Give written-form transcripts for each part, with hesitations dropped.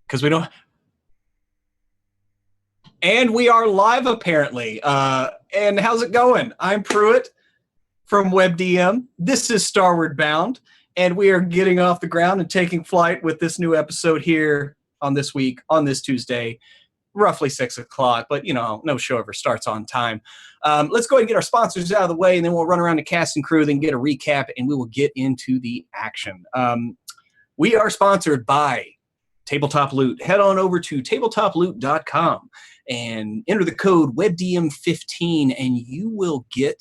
Because we don't. And we are live, apparently. And how's it going? I'm Pruitt from WebDM. This is Starward Bound, and we are getting off the ground and taking flight with this new episode here on this week, on this Tuesday, roughly 6 o'clock. But, you know, no show ever starts on time. Let's go ahead and get our sponsors out of the way, and then we'll run around the cast and crew, then get a recap, and we will get into the action. We are sponsored by Tabletop Loot. Head on over to tabletoploot.com and enter the code WebDM15 and you will get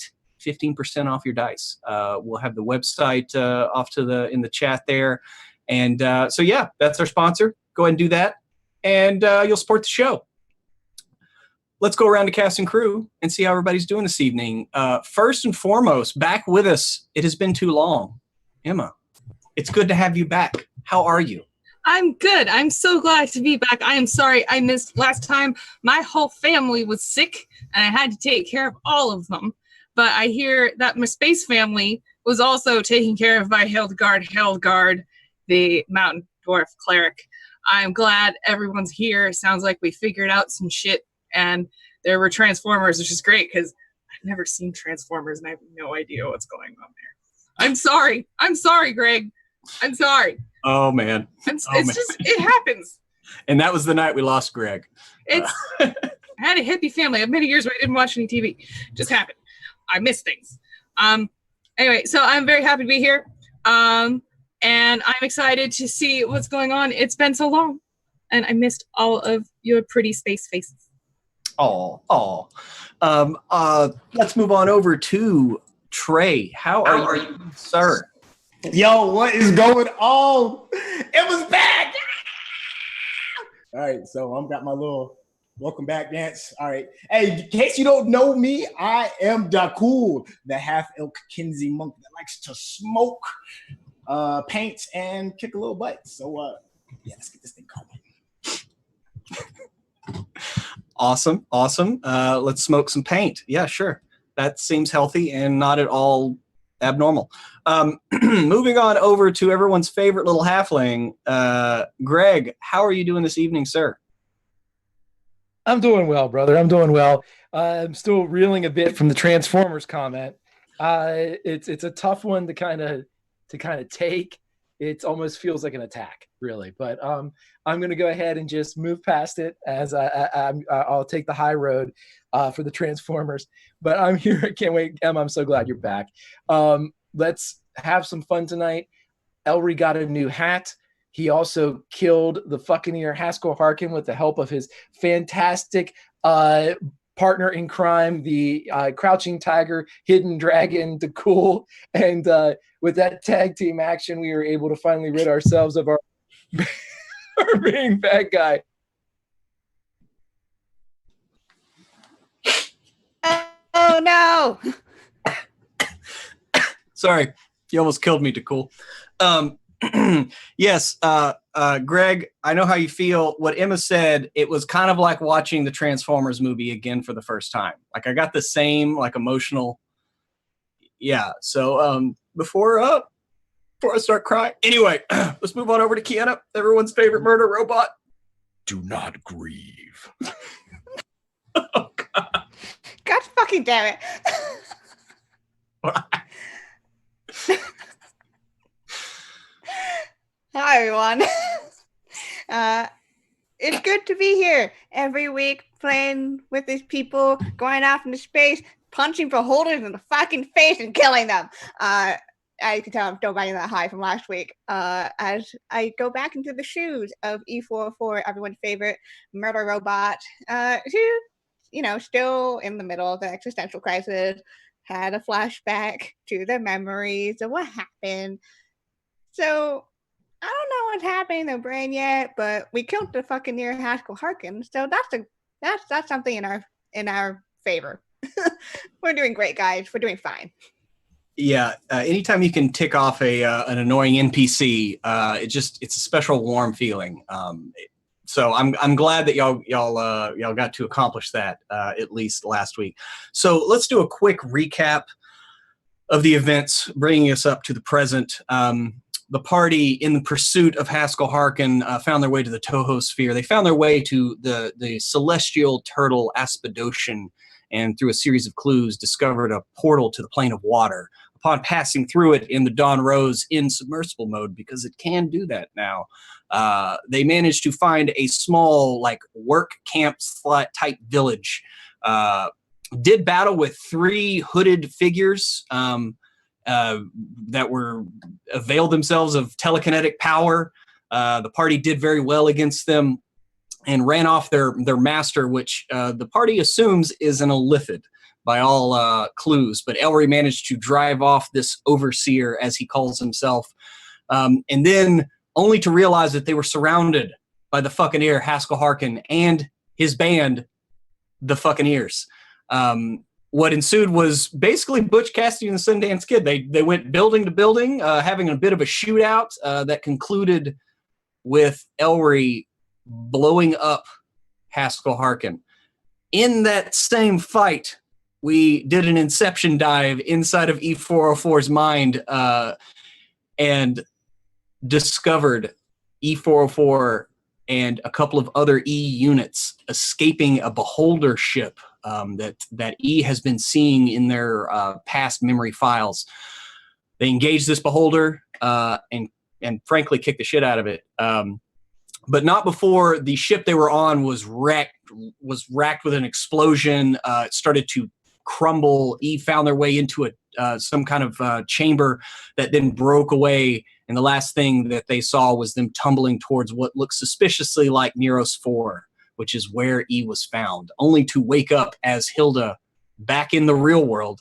15% off your dice. We'll have the website off to in the chat there. And so yeah, that's our sponsor. Go ahead and do that and you'll support the show. Let's go around to cast and crew and see how everybody's doing this evening. First and foremost, back with us. It has been too long. Emma, it's good to have you back. How are you? I'm good. I'm so glad to be back. I am sorry I missed last time. My whole family was sick, and I had to take care of all of them. But I hear that my space family was also taken care of by Hildegard, the mountain dwarf cleric. I'm glad everyone's here. Sounds like we figured out some shit, and there were Transformers, which is great, because I've never seen Transformers, and I have no idea what's going on there. I'm sorry. I'm sorry, Greg. I'm sorry. Oh, man. It happens. And that was the night we lost Greg. I had a hippie family. I had many years where I didn't watch any TV. It just happened. I miss things. Anyway, so I'm very happy to be here. And I'm excited to see what's going on. It's been so long. And I missed all of your pretty space faces. Oh. Let's move on over to Trey. How are you, sir? Yo, what is going on? It was back. All right, so I'm got my little welcome back dance. All right. Hey, in case you don't know me, I am Dakul, the half-elk Kinsey monk that likes to smoke, paint, and kick a little butt. So, yeah, let's get this thing going. Awesome. Let's smoke some paint. Yeah, sure. That seems healthy and not at all abnormal. Moving on over to everyone's favorite little halfling, Greg, how are you doing this evening, sir? I'm doing well, brother. I'm doing well. I'm still reeling a bit from the Transformers comment. It's a tough one to kind of take. It almost feels like an attack, really. But I'm going to go ahead and just move past it as I'll take the high road for the Transformers. But I'm here. I can't wait. Emma, I'm so glad you're back. Let's have some fun tonight. Elry got a new hat. He also killed the Fucking Haskell Harkin with the help of his fantastic partner in crime, the Crouching Tiger, Hidden Dragon, Dakul. And with that tag team action, we were able to finally rid ourselves of our being bad guy. Oh no! Sorry, you almost killed me, Dakul. Yes, Greg, I know how you feel. What Emma said, it was kind of like watching the Transformers movie again for the first time. Like I got the same emotional. Yeah. So before I start crying, anyway, let's move on over to Kiana, everyone's favorite murder robot. Do not grieve. Oh God! God fucking damn it! Hi everyone. It's good to be here every week, playing with these people, going off into space, punching beholders in the fucking face and killing them. I can tell I'm still riding that high from last week. As I go back into the shoes of E404, everyone's favorite murder robot, who, still in the middle of the existential crisis, had a flashback to the memories of what happened. So I don't know what's happening in the brain yet, but we killed the fucking near Haskell Harkin, so that's something in our favor. We're doing great, guys. We're doing fine. Yeah, anytime you can tick off an annoying NPC, it's a special warm feeling. So I'm glad that y'all got to accomplish that at least last week. So let's do a quick recap of the events, bringing us up to the present. The party, in the pursuit of Haskell Harkin, found their way to the Toho Sphere. They found their way to the celestial turtle Aspidoshan, and through a series of clues, discovered a portal to the plane of water. Upon passing through it in the Dawn Rose in submersible mode, because it can do that now, they managed to find a small, work camp type village. Did battle with 3 hooded figures that availed themselves of telekinetic power. The party did very well against them and ran off their master, which the party assumes is an Illithid by all clues. But Elry managed to drive off this overseer, as he calls himself, and then only to realize that they were surrounded by the fucking ear, Haskell Harkin, and his band, the fucking ears. What ensued was basically Butch Cassidy and the Sundance Kid. They went building to building, having a bit of a shootout that concluded with Elry blowing up Haskell Harkin. In that same fight, we did an inception dive inside of E404's mind and discovered E404 and a couple of other E units escaping a beholder ship that E has been seeing in their past memory files. They engaged this beholder and frankly kicked the shit out of it. But not before the ship they were on was racked with an explosion. It started to crumble. E found their way into some kind of chamber that then broke away. And the last thing that they saw was them tumbling towards what looked suspiciously like Neros 4, which is where E was found, only to wake up as Hilda, back in the real world,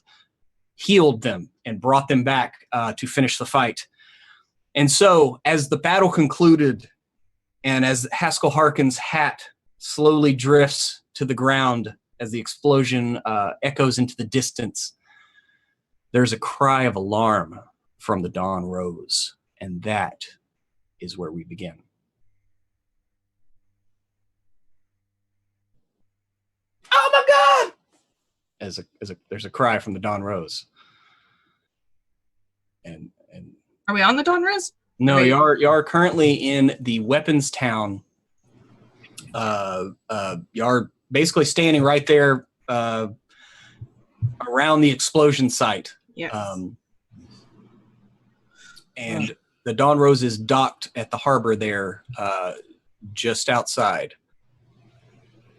healed them and brought them back to finish the fight. And so, as the battle concluded, and as Haskell Harkin's hat slowly drifts to the ground as the explosion echoes into the distance, there's a cry of alarm from the Dawn Rose. And that is where we begin. Oh my God! There's a cry from the Dawn Rose. And Are we on the Dawn Rose? no, you are currently in the weapons town. You are basically standing right there around the explosion site. Yes. And the Dawn Rose is docked at the harbor there, just outside.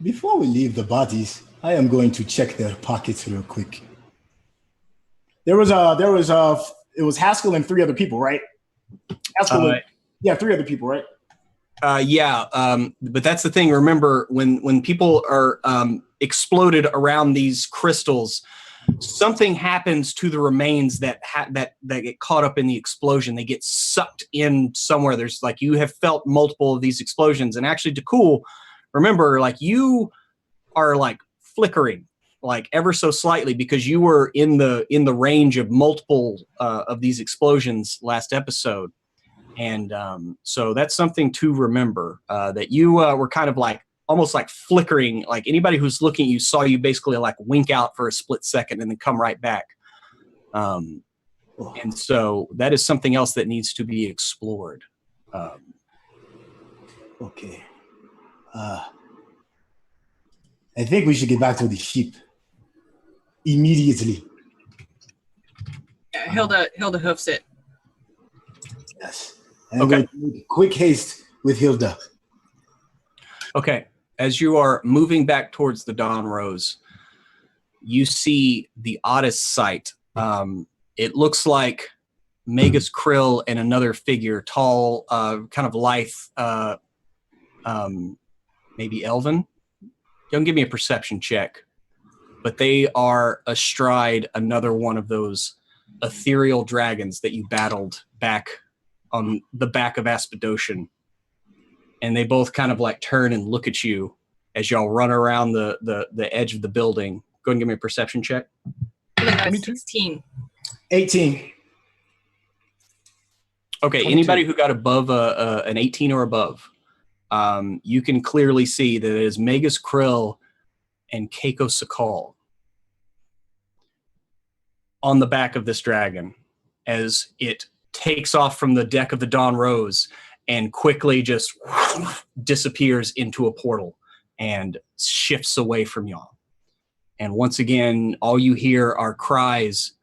Before we leave the bodies, I am going to check their pockets real quick. It was Haskell and 3 other people, right? Haskell, 3 other people, right? But that's the thing. Remember, when people are exploded around these crystals, something happens to the remains that get caught up in the explosion. They get sucked in somewhere. There's you have felt multiple of these explosions, and actually, to cool, remember, you are flickering ever so slightly because you were in the range of multiple of these explosions last episode. And so that's something to remember, that you were kind of almost flickering. Anybody who's looking at you saw you basically wink out for a split second and then come right back. And so that is something else that needs to be explored. Okay. I think we should get back to the ship immediately. Yeah, Hilda hoofs it. Yes. And I'm going to make quick haste with Hilda. Okay. As you are moving back towards the Dawn Rose, you see the oddest sight. It looks like Magus Krill and another figure, tall, kind of lithe, maybe elven. Don't give me a perception check. But they are astride another one of those ethereal dragons that you battled back on the back of Aspidocian. And they both kind of like turn and look at you as y'all run around the edge of the building. Go ahead and give me a perception check. I think I got 16. 18. Okay, 22. Anybody who got above an 18 or above, you can clearly see that it is Magus Krill and Keiko Sakal on the back of this dragon as it takes off from the deck of the Dawn Rose and quickly just disappears into a portal and shifts away from y'all. And once again, all you hear are cries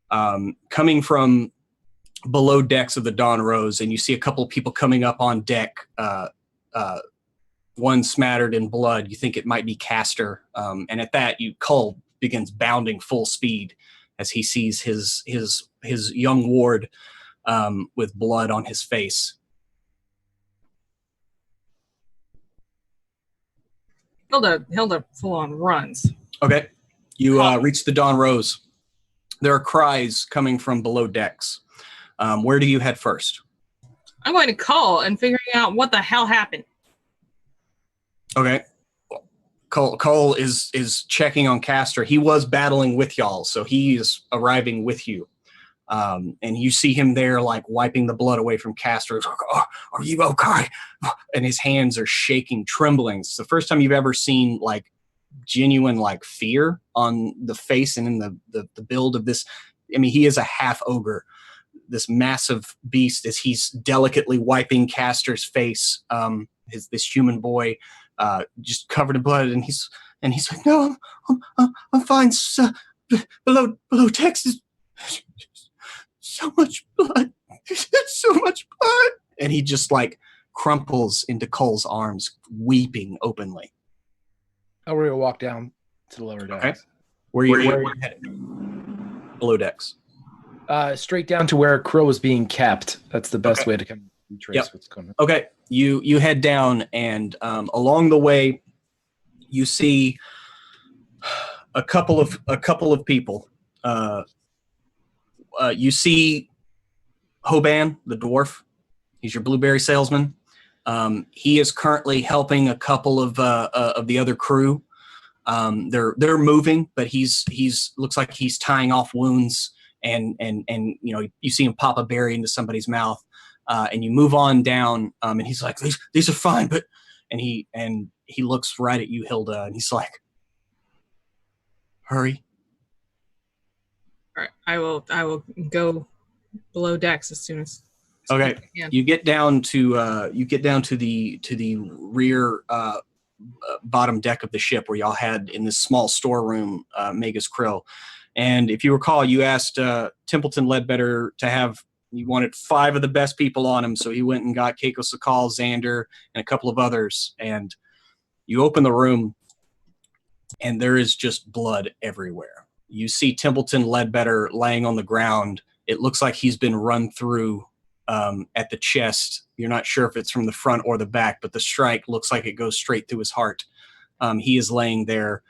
coming from below decks of the Dawn Rose, and you see a couple of people coming up on deck, one smattered in blood. You think it might be Castor. And at that, Cull begins bounding full speed as he sees his young ward with blood on his face. Hilda full on runs. Okay. You reach the Dawn Rose. There are cries coming from below decks. Where do you head first? I'm going to call and figuring out what the hell happened. Okay. Cole is checking on Castor. He was battling with y'all, so he is arriving with you. And you see him there, like, wiping the blood away from Castor. He's like, "Oh, are you okay?" And his hands are shaking, trembling. It's the first time you've ever seen, like, genuine, like, fear on the face and in the build of this. I mean, he is a half ogre, this massive beast, as he's delicately wiping Castor's face, this human boy, just covered in blood, and he's like, "No, I'm fine. Below text is so much blood, so much blood," and he just like crumples into Cole's arms, weeping openly. Oh, we're gonna walk down to the lower decks. Okay. Where are you headed? Below decks. Straight down to where Crow is being kept. That's the best way to kind of retrace what's going on. Okay, you head down, and along the way, you see a couple of people. You see Hoban, the dwarf. He's your blueberry salesman. He is currently helping a couple of the other crew. They're moving, but he's looks like he's tying off wounds, and you know, you see him pop a berry into somebody's mouth, and you move on down, and he's like, these are fine, but and he looks right at you, Hilda, and he's like, "Hurry." All right, I will go below decks as soon as. Okay, I can. you get down to the rear bottom deck of the ship where y'all had in this small storeroom Magus Krill, and if you recall, you asked Templeton Ledbetter to have. You wanted 5 of the best people on him, so he went and got Keiko Sakal, Xander, and a couple of others, and you open the room, and there is just blood everywhere. You see Templeton Ledbetter laying on the ground. It looks like he's been run through at the chest. You're not sure if it's from the front or the back, but the strike looks like it goes straight through his heart. He is laying there,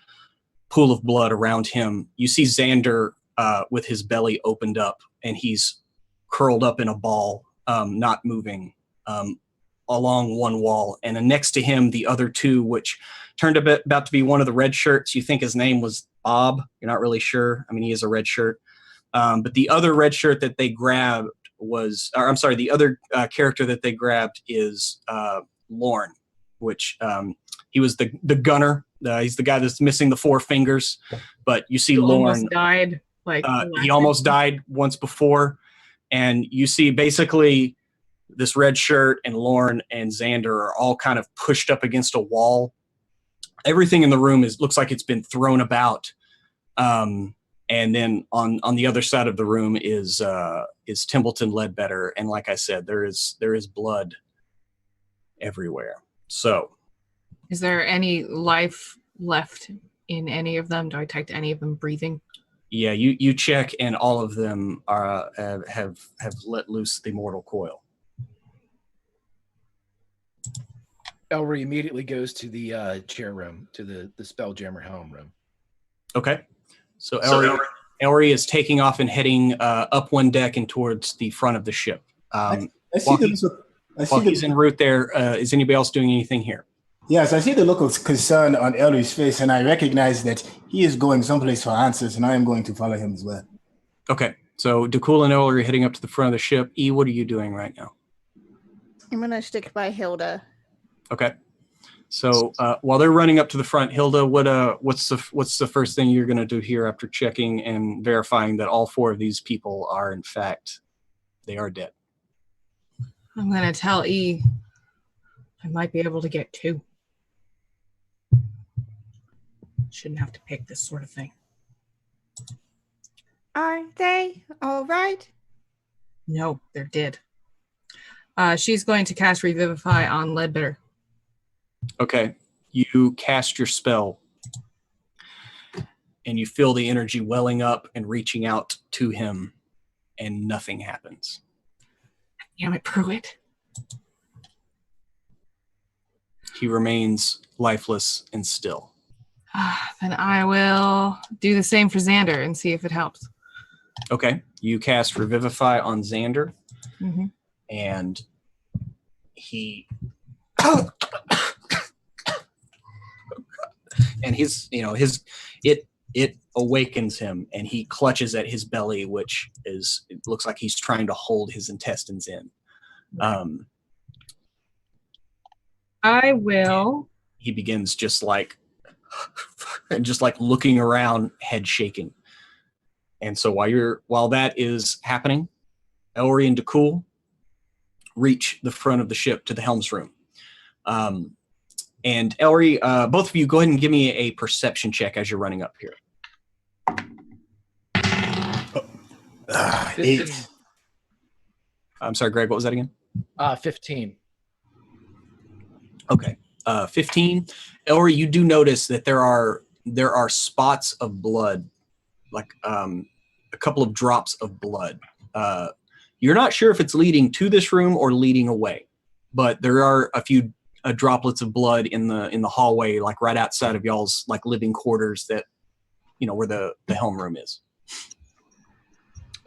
pool of blood around him. You see Xander with his belly opened up, and he's curled up in a ball, not moving, along one wall. And then next to him, the other 2, which turned about to be one of the red shirts. You think his name was Bob. You're not really sure. I mean, he is a red shirt. But the other red shirt that they grabbed was, or I'm sorry, the other character that they grabbed is Lorne, which he was the gunner. He's the guy that's missing the 4 fingers. But you see Lorne Almost died. Like he almost died once before. And you see basically this red shirt and Lorne and Xander are all kind of pushed up against a wall. Everything in the room looks like it's been thrown about. And then on the other side of the room is Templeton Ledbetter. And like I said, there is blood everywhere. So, is there any life left in any of them? Do I detect any of them breathing? Yeah, you check, and all of them are have let loose the mortal coil. Elry immediately goes to the chair room, to the Spelljammer helm room. Okay, so Elry is taking off and heading up one deck and towards the front of the ship. I see While he's en route there, is anybody else doing anything here? Yes, I see the look of concern on Elry's face, and I recognize that he is going someplace for answers, and I am going to follow him as well. Okay, so Dakul and Elry are heading up to the front of the ship. E, what are you doing right now? I'm gonna stick by Hilda. Okay, so while they're running up to the front, Hilda, what's the first thing you're going to do here after checking and verifying that all 4 of these people are in fact they are dead? I'm gonna tell E I might be able to get 2. Shouldn't have to pick this sort of thing. Aren't they all right? No, they're dead. She's going to cast Revivify on Ledbetter. Okay, you cast your spell, and you feel the energy welling up and reaching out to him, and nothing happens. Damn it, Pruitt. He remains lifeless and still. Then I will do the same for Xander and see if it helps. Okay, you cast Revivify on Xander, and he... and it awakens him, and he clutches at his belly, which it looks like he's trying to hold his intestines in. I will. He begins just like looking around, head shaking. And so while that is happening, Elry and Dakul reach the front of the ship to the helm's room. And Elry, both of you, go ahead and give me a perception check as you're running up here. 8. I'm sorry, Greg, what was that again? 15. Okay. 15. Elry, you do notice that there are spots of blood, like a couple of drops of blood. You're not sure if it's leading to this room or leading away, but there are a few droplets of blood in the hallway, like right outside of y'all's like living quarters, that where the helm room is.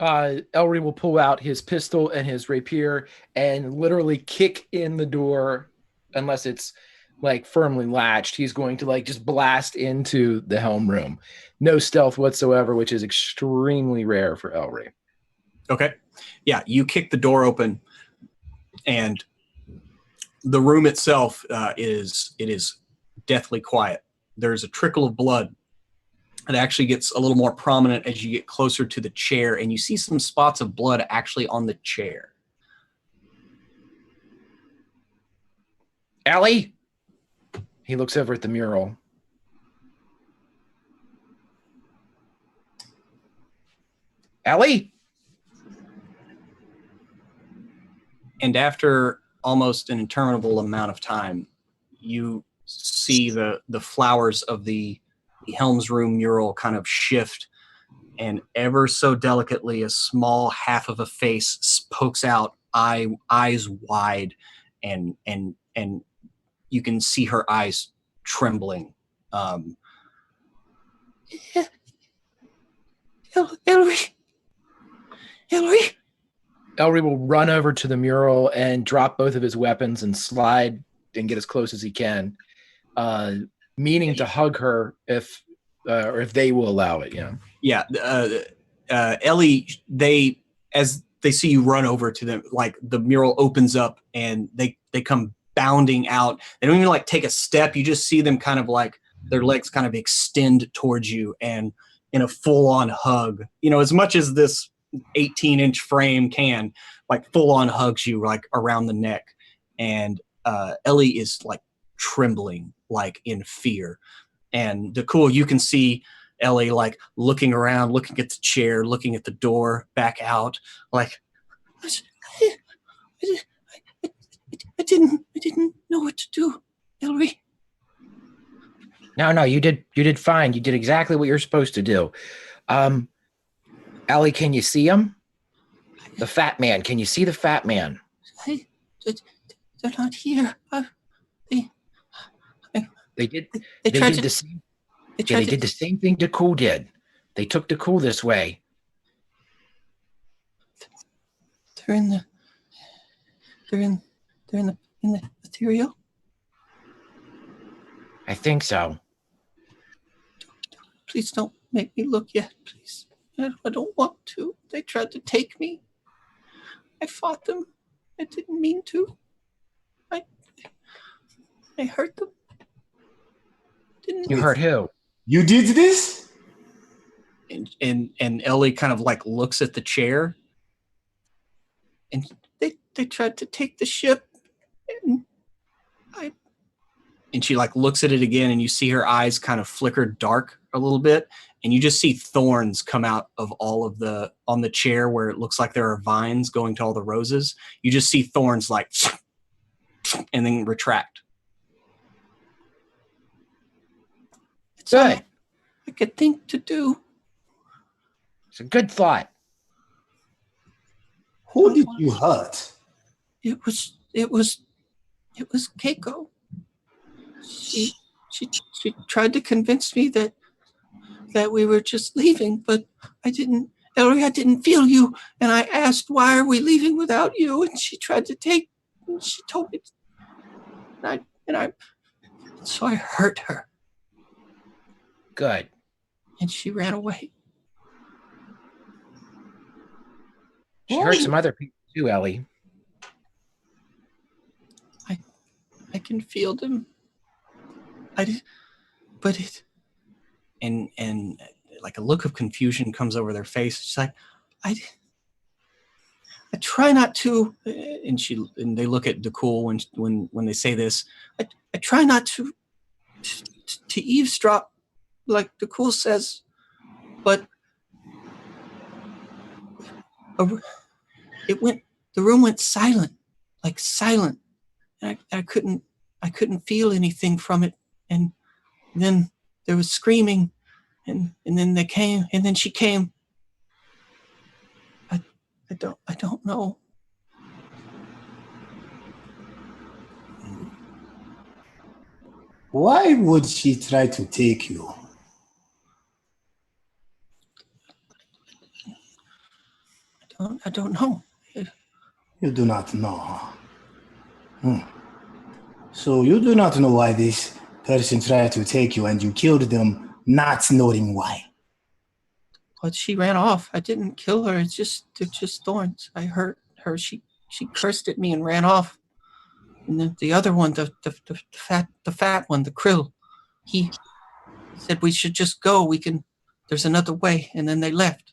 Elry will pull out his pistol and his rapier and literally kick in the door, unless it's like firmly latched. He's going to like just blast into the helm room. No stealth whatsoever, which is extremely rare for Elry. Okay. Yeah, you kick the door open, and the room itself is deathly quiet. There's a trickle of blood. It actually gets a little more prominent as you get closer to the chair, and you see some spots of blood actually on the chair. Ellie? He looks over at the mural. Ellie? And after almost an interminable amount of time, you see the flowers of the Helm's Room mural kind of shift, and ever so delicately a small half of a face pokes out, eyes wide, and you can see her eyes trembling. Elry. Elry will run over to the mural and drop both of his weapons and slide and get as close as he can, meaning to hug her if they will allow it. Yeah. Ellie, as they see you run over to them, like the mural opens up and they come bounding out. They don't even like take a step. You just see them kind of like their legs kind of extend towards you, and in a full-on hug, as much as this 18-inch frame can, like full-on hugs you like around the neck. And Ellie is like trembling, like in fear. And Dakul, you can see Ellie like looking around, looking at the chair, looking at the door, back out, like I didn't know what to do, Ellery. No, you did fine. You did exactly what you're supposed to do. Ellie, can you see him? The fat man. Can you see the fat man? They're not here. They did. They They tried did to. the same. They Yeah, tried they did the same thing Dakul did. They took Dakul this way. They're in the. They're in the material. I think so. Please don't make me look yet, please. I don't want to. They tried to take me. I fought them. I didn't mean to. I hurt them. Didn't You hurt who? You did this? And Ellie kind of like looks at the chair. And they tried to take the ship. And she like looks at it again, and you see her eyes kind of flicker dark a little bit, and you just see thorns come out of all of on the chair where it looks like there are vines going to all the roses. You just see thorns like and then retract. It's all Good. I could think to do. It's a good thought. Who did you hurt? It was Keiko. She tried to convince me that we were just leaving, but I didn't. Ellery, I didn't feel you, and I asked, "Why are we leaving without you?" And she tried to take. And she told me, so I hurt her, Good. and she ran away. She hurt some other people too, Ellie. I can feel them. And like a look of confusion comes over their face. She's like, I try not to, and they look at Dakul when they say this. I try not to eavesdrop, like Dakul says, but the room went silent, like silent, and I couldn't feel anything from it, and then there was screaming, and then they came, and then she came. I don't know. Why would she try to take you? I don't know. You do not know, huh? So you do not know why this person tried to take you and you killed them, not knowing why. But she ran off. I didn't kill her. They're just thorns. I hurt her. She cursed at me and ran off. And then the other one, the fat one, the krill, he said we should just go. There's another way. And then they left.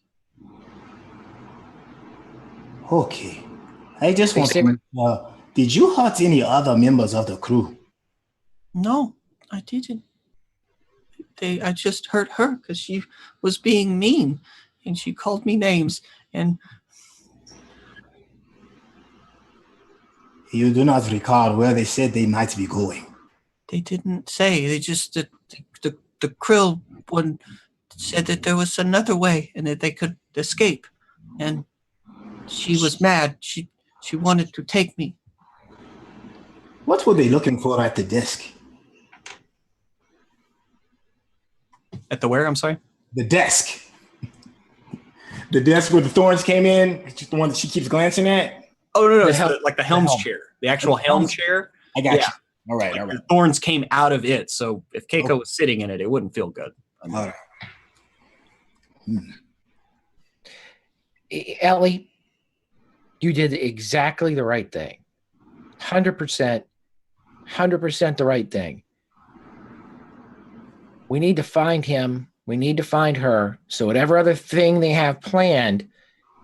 Okay. I just want to know, did you hurt any other members of the crew? No, I didn't. I just hurt her because she was being mean, and she called me names. And You do not recall where they said they might be going. they didn't say. They just the krill one said that there was another way and that they could escape. And she was mad. She wanted to take me. What were they looking for at the desk? At the where? I'm sorry. The desk. The desk where the thorns came in. It's just the one that she keeps glancing at. Oh no, The it's helm- like the helm's helm. chair, the actual helm chair. I got Yeah. you. All right, Like all right. the thorns came out of it, so if Keiko was sitting in it, it wouldn't feel good. All right. Ellie, you did exactly the right thing. 100% the right thing. We need to find him. We need to find her. So whatever other thing they have planned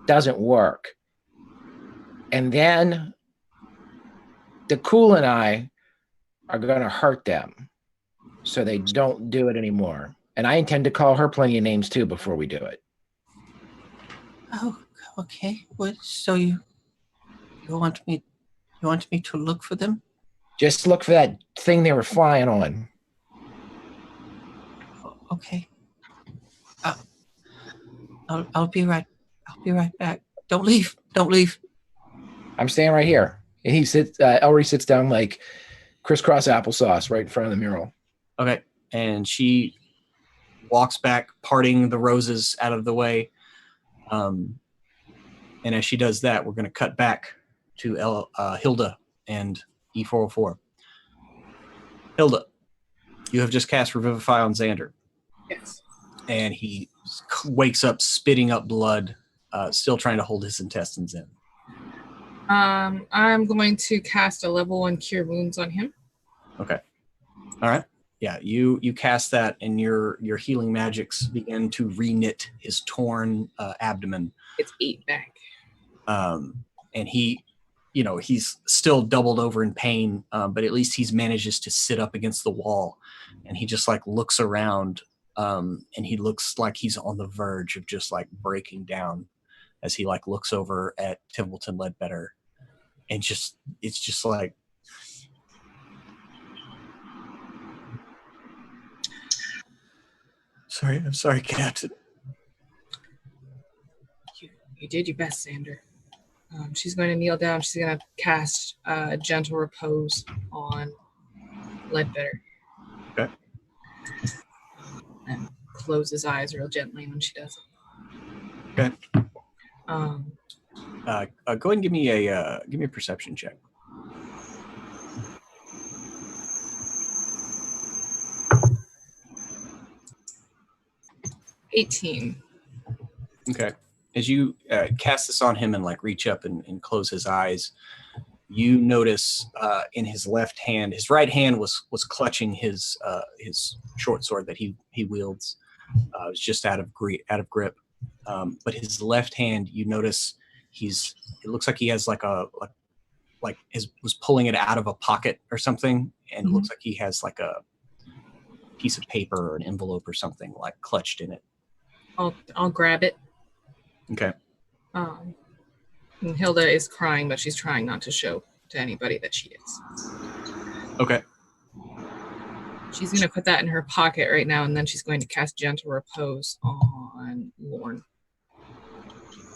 doesn't work. And then Dakul and I are going to hurt them so they don't do it anymore. And I intend to call her plenty of names too before we do it. Oh, okay. What? So you want me to look for them? Just look for that thing they were flying on. Okay. I'll be right I'll be right back. Don't leave. Don't leave. I'm staying right here. And he sits. Ellery sits down like crisscross applesauce right in front of the mural. Okay. And she walks back, parting the roses out of the way. And as she does that, we're going to cut back to Hilda and E404. Hilda, you have just cast Revivify on Xander. Yes. And he wakes up spitting up blood, still trying to hold his intestines in. I'm going to cast a level 1 Cure Wounds on him. Okay. All right. Yeah, you cast that, and your healing magics begin to reknit his torn abdomen. It's 8 back. And he, he's still doubled over in pain, but at least he's manages to sit up against the wall, and he just like looks around, and he looks like he's on the verge of just like breaking down as he like looks over at Templeton Ledbetter, and it's just like, I'm sorry, Captain. You did your best, Xander. She's going to kneel down. She's going to cast Gentle Repose on Ledbetter. Okay. And close his eyes real gently when she does it. Okay. Um, Go ahead and give me a perception check. $18. Okay. As you cast this on him and like reach up and close his eyes, you notice in his left hand, his right hand was clutching his short sword that he wields. It was just out of grip. But his left hand, you notice it looks like he has was pulling it out of a pocket or something, and it looks like he has like a piece of paper or an envelope or something like clutched in it. I'll grab it. Okay. And Hilda is crying, but she's trying not to show to anybody that she is. Okay. She's going to put that in her pocket right now, and then she's going to cast Gentle Repose on Lorne.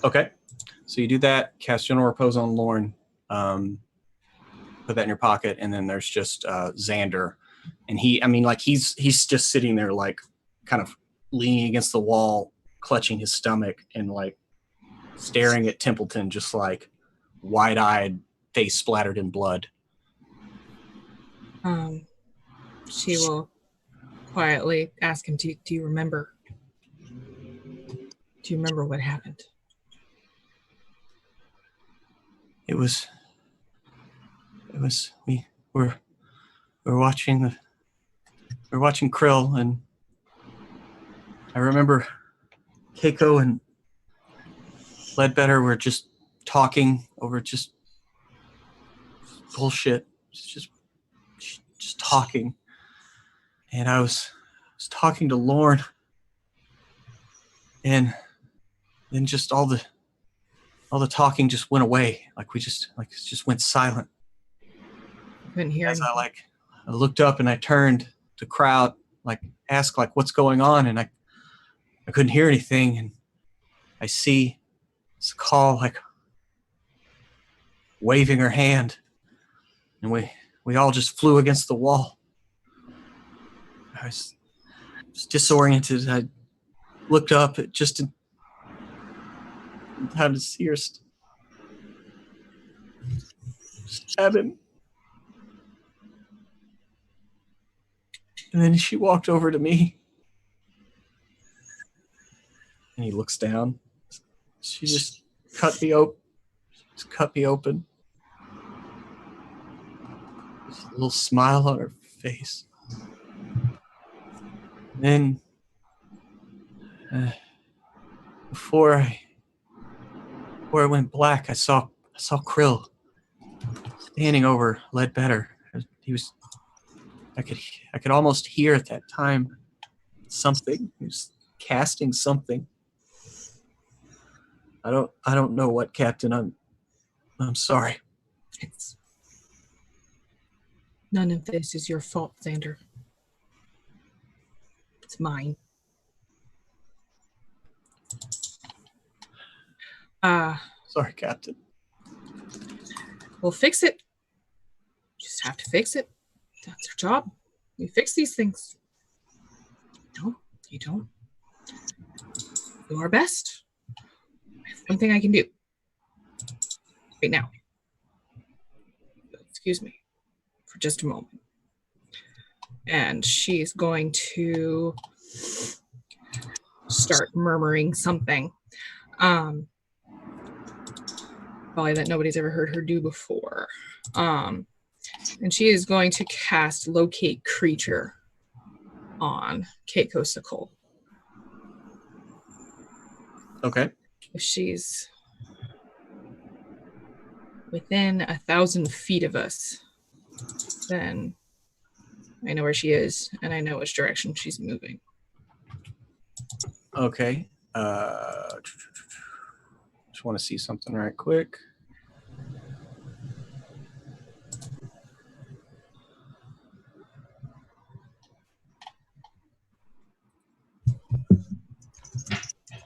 Okay. So you do that, cast Gentle Repose on Lorne, put that in your pocket, and then there's just Xander. And he's just sitting there like kind of leaning against the wall, clutching his stomach and like staring at Templeton, just like wide-eyed, face splattered in blood. She will quietly ask him, do you remember? Do you remember what happened? It was we're watching Krill, and I remember Keiko and Ledbetter were just talking over just bullshit, just talking, and I was talking to Lorne, and then just all the talking just went away, it just went silent. Couldn't hear As anything. I looked up and I turned to crowd, ask what's going on, and I couldn't hear anything, and I see Call waving her hand, and we all just flew against the wall. I was disoriented. I looked up just in time to see her stab him. And then she walked over to me, and he looks down. She just cut me open. Just a little smile on her face. And then, before I went black, I saw Krill standing over Ledbetter. I could almost hear at that time something. He was casting something. I don't know what, Captain. I'm sorry. None of this is your fault, Xander. It's mine. Sorry, Captain. We'll fix it. Just have to fix it. That's our job. We fix these things. No, you don't. Do our best. I have one thing I can do. Right now. Excuse me for just a moment. And she's going to start murmuring something. Probably that nobody's ever heard her do before. And she is going to cast Locate Creature on Keiko Sakol. Okay. If she's within 1,000 feet of us, then I know where she is, and I know which direction she's moving. Okay. Just want to see something right quick.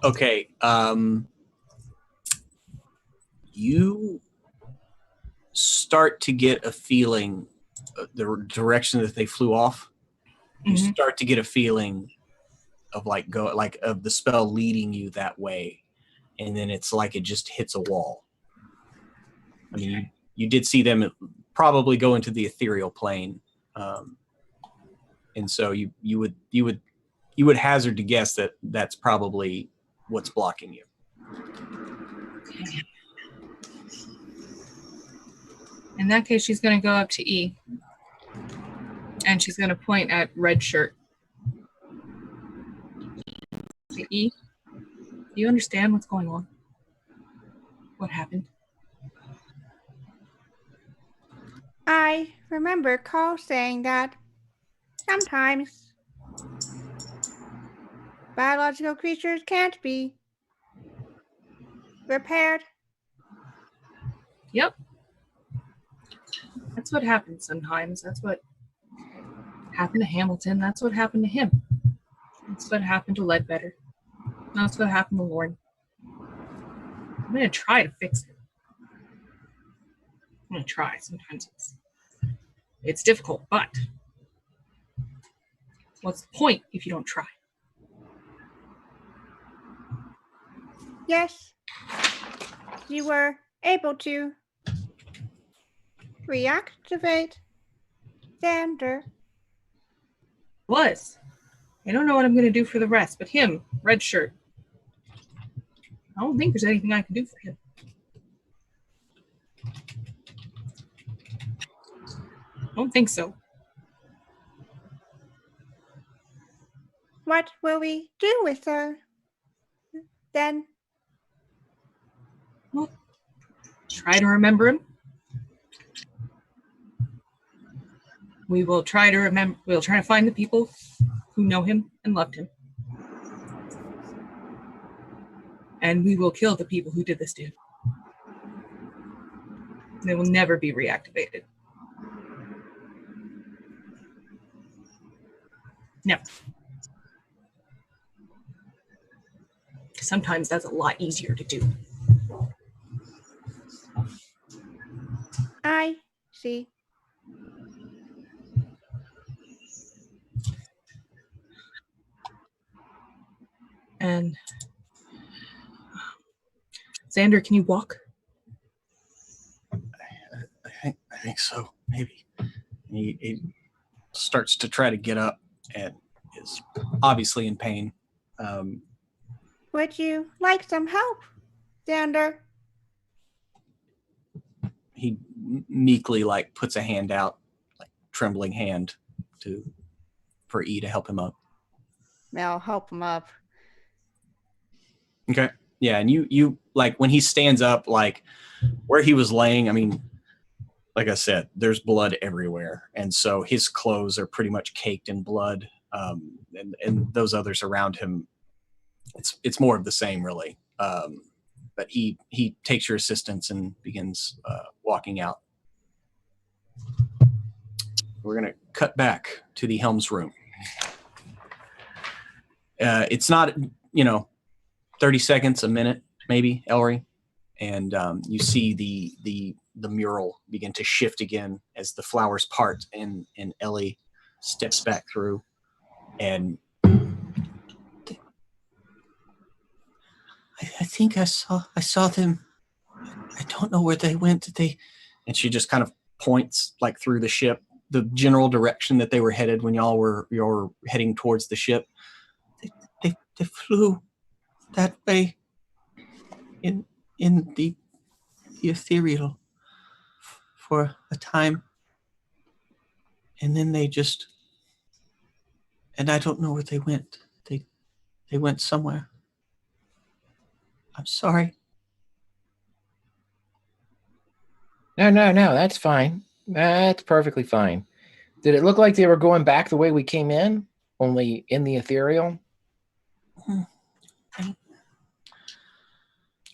Okay. You start to get a feeling, the direction that they flew off. You start to get a feeling of of the spell leading you that way, and then it's like it just hits a wall. I mean, you did see them probably go into the ethereal plane, and so you would hazard to guess that that's probably what's blocking you. Okay. In that case, she's going to go up to E, and she's going to point at Red Shirt. E, do you understand what's going on? What happened? I remember Carl saying that sometimes biological creatures can't be repaired. Yep. That's what happens sometimes. That's what happened to Hamilton. That's what happened to him. That's what happened to Ledbetter. That's what happened to Lauren. I'm going to try to fix it. I'm going to try. Sometimes it's difficult, but what's the point if you don't try? Yes, you were able to reactivate Xander. Was. I don't know what I'm going to do for the rest, but him, Red Shirt. I don't think there's anything I can do for him. I don't think so. What will we do with her then? Well, try to remember him. We will try to remember. We'll try to find the people who know him and loved him. And we will kill the people who did this to him. They will never be reactivated. No. Sometimes that's a lot easier to do. I see. And Xander, can you walk? I think so, maybe. He starts to try to get up and is obviously in pain. Would you like some help, Xander? He meekly puts a hand out, trembling hand for E to help him up. I'll help him up. Okay. Yeah, and you when he stands up, where he was laying, I mean, like I said, there's blood everywhere. And so his clothes are pretty much caked in blood. And those others around him, it's more of the same, really. But he takes your assistance and begins walking out. We're going to cut back to the Helms room. It's not, 30 seconds, a minute, maybe, Ellery. and you see the mural begin to shift again as the flowers part, and Ellie steps back through, and I think I saw them. I don't know where they went. And she just kind of points like through the ship, the general direction that they were headed when y'all were heading towards the ship. They flew that way in the ethereal for a time, and then and I don't know where they went. They went somewhere. I'm sorry. No, that's fine. That's perfectly fine. Did it look like they were going back the way we came in, only in the ethereal?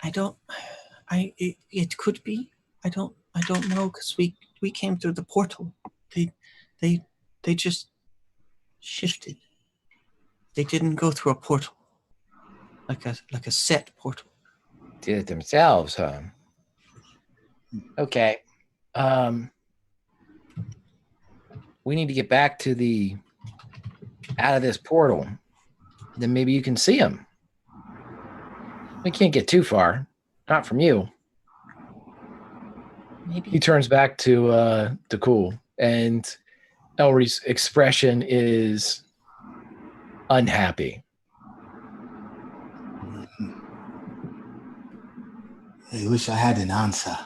It could be. I don't know, because we came through the portal. They just shifted. They didn't go through a portal, like a set portal. Did it themselves, huh? Okay. We need to get back to out of this portal. Then maybe you can see them. We can't get too far. Not from you. Maybe he turns back to Cool, and Elry's expression is unhappy. I wish I had an answer.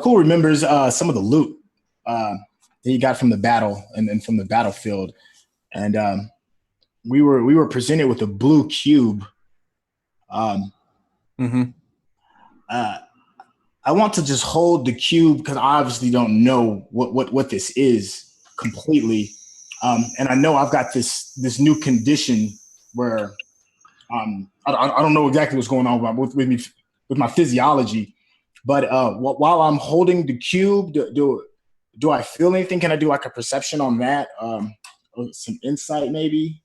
Cool remembers some of the loot that he got from the battle and from the battlefield, and we were presented with a blue cube. I want to just hold the cube because I obviously don't know what this is completely, and I know I've got this new condition where I don't know exactly what's going on with me with my physiology, but while I'm holding the cube, do I feel anything? Can I do like a perception on that? Some insight maybe?